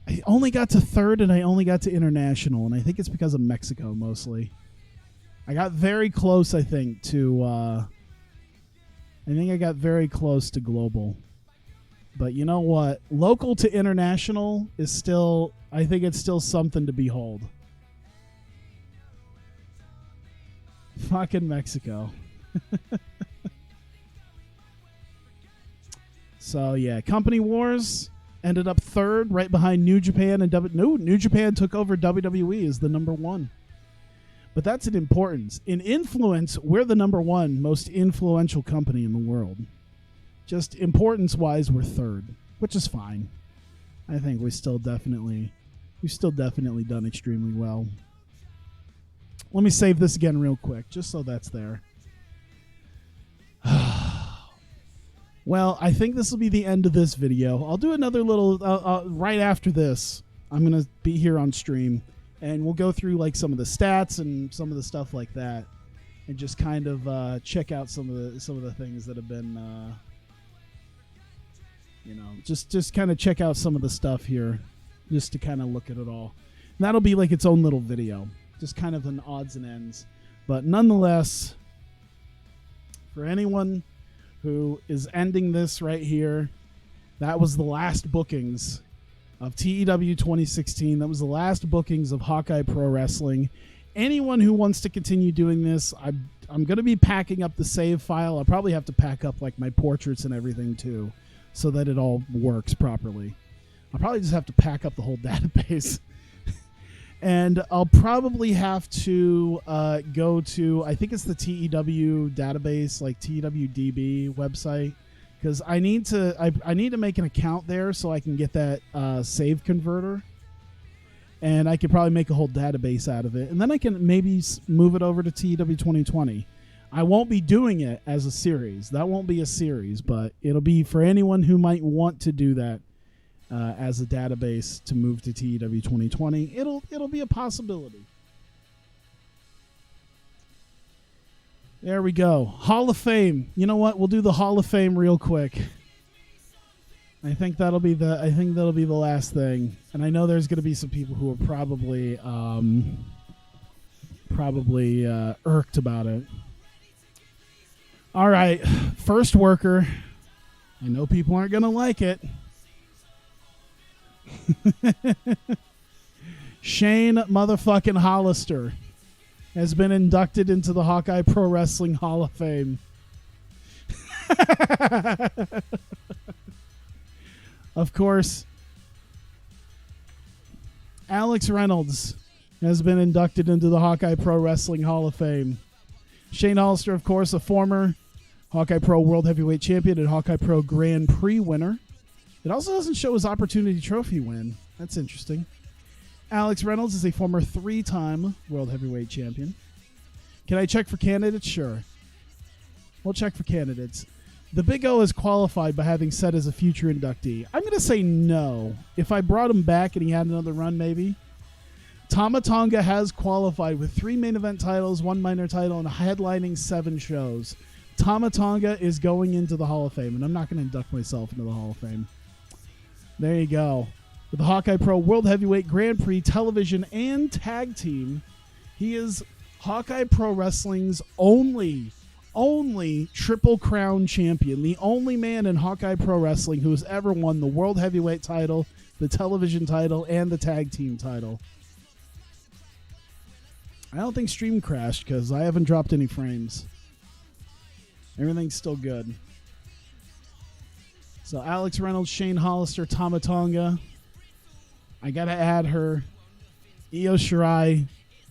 Speaker 1: I only got to third and I only got to international, and I think it's because of Mexico mostly. I got very close, I think, to global. But you know what? Local to international is still, I think it's still something to behold. Fucking Mexico. So yeah, Company Wars ended up third, right behind New Japan and New Japan took over WWE as the number one. But that's an importance. In influence, we're the number one most influential company in the world. Just importance-wise, we're third, which is fine. I think we've still definitely done extremely well. Let me save this again real quick, just so that's there. Well, I think this will be the end of this video. I'll do another little right after this. I'm going to be here on stream, and we'll go through like some of the stats and some of the stuff like that, and just kind of check out some of the things that have been, just kind of check out some of the stuff here, just to kind of look at it all. And that'll be like its own little video, just kind of an odds and ends. But nonetheless, for anyone who is ending this right here, that was the last bookings of TEW 2016. That was the last bookings of Hawkeye Pro Wrestling. Anyone who wants to continue doing this, I'm going to be packing up the save file. I'll probably have to pack up like my portraits and everything too, so that it all works properly. I'll probably just have to pack up the whole database. And I'll probably have to go to, I think it's the TEW database, like TEWDB website, because I need to make an account there so I can get that save converter, and I could probably make a whole database out of it, and then I can maybe move it over to TEW 2020. I won't be doing it as a series. That won't be a series, but it'll be for anyone who might want to do that. As a database to move to TEW 2020, it'll be a possibility. There we go. Hall of Fame. You know what? We'll do the Hall of Fame real quick. I think that'll be the last thing. And I know there's going to be some people who are probably irked about it. All right, first worker. I know people aren't going to like it. Shane motherfucking Hollister has been inducted into the Hawkeye Pro Wrestling Hall of Fame. Of course, Alex Reynolds has been inducted into the Hawkeye Pro Wrestling Hall of Fame. Shane Hollister, of course, a former Hawkeye Pro World Heavyweight Champion and Hawkeye Pro Grand Prix winner. It also doesn't show his Opportunity Trophy win. That's interesting. Alex Reynolds is a former 3-time World Heavyweight Champion. Can I check for candidates? Sure. We'll check for candidates. The Big O is qualified by having said as a future inductee. I'm going to say no. If I brought him back and he had another run, maybe. Tama Tonga has qualified with 3 main event titles, 1 minor title, and headlining 7 shows. Tama Tonga is going into the Hall of Fame, and I'm not going to induct myself into the Hall of Fame. There you go. With the Hawkeye Pro World Heavyweight Grand Prix Television and Tag Team, he is Hawkeye Pro Wrestling's only Triple Crown champion, the only man in Hawkeye Pro Wrestling who has ever won the World Heavyweight title, the television title, and the Tag Team title. I don't think stream crashed because I haven't dropped any frames. Everything's still good. So Alex Reynolds, Shane Hollister, Tama Tonga. I got to add her. Io Shirai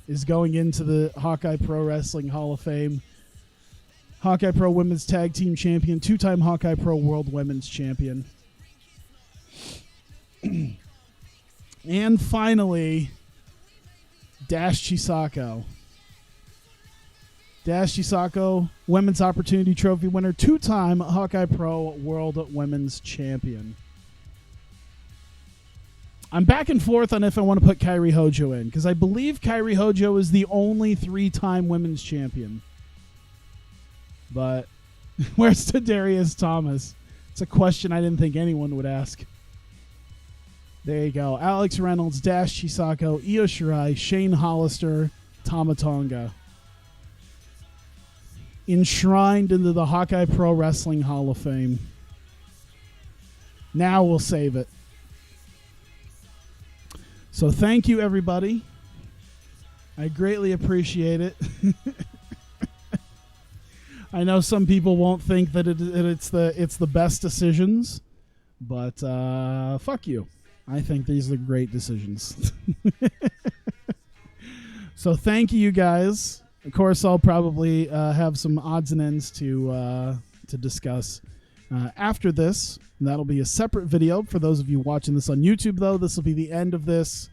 Speaker 1: is going into the Hawkeye Pro Wrestling Hall of Fame. Hawkeye Pro Women's Tag Team Champion, 2-time Hawkeye Pro World Women's Champion. And finally, Dash Chisako. Dash Chisako, Women's Opportunity Trophy winner, 2-time Hawkeye Pro World Women's Champion. I'm back and forth on if I want to put Kairi Hojo in, because I believe Kairi Hojo is the only 3-time Women's Champion. But where's Tadarius Thomas? It's a question I didn't think anyone would ask. There you go. Alex Reynolds, Dash Chisako, Io Shirai, Shane Hollister, Tama Tonga. Enshrined into the Hawkeye Pro Wrestling Hall of Fame. Now we'll save it. So thank you, everybody. I greatly appreciate it. I know some people won't think that it's the best decisions, but fuck you. I think these are great decisions. So thank you guys. Of course, I'll probably have some odds and ends to discuss after this. And that'll be a separate video for those of you watching this on YouTube, though. This will be the end of this.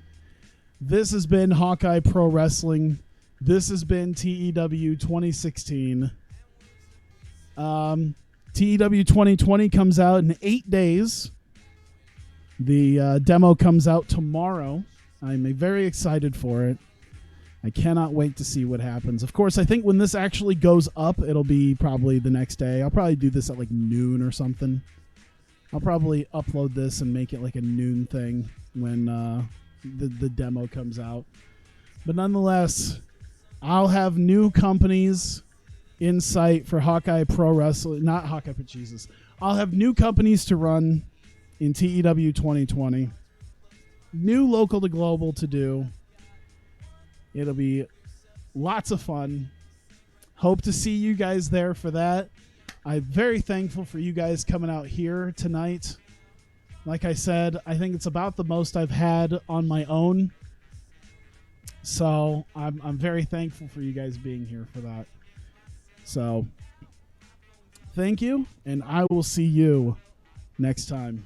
Speaker 1: This has been Hawkeye Pro Wrestling. This has been TEW 2016. TEW 2020 comes out in 8 days. The demo comes out tomorrow. I'm very excited for it. I cannot wait to see what happens. Of course, I think when this actually goes up, it'll be probably the next day. I'll probably do this at like noon or something. I'll probably upload this and make it like a noon thing when the demo comes out. But nonetheless, I'll have new companies in sight for Hawkeye Pro Wrestling. Not Hawkeye, but Jesus. I'll have new companies to run in TEW 2020. New local to global to do. It'll be lots of fun. Hope to see you guys there for that. I'm very thankful for you guys coming out here tonight. Like I said, I think it's about the most I've had on my own. So I'm very thankful for you guys being here for that. So thank you, and I will see you next time.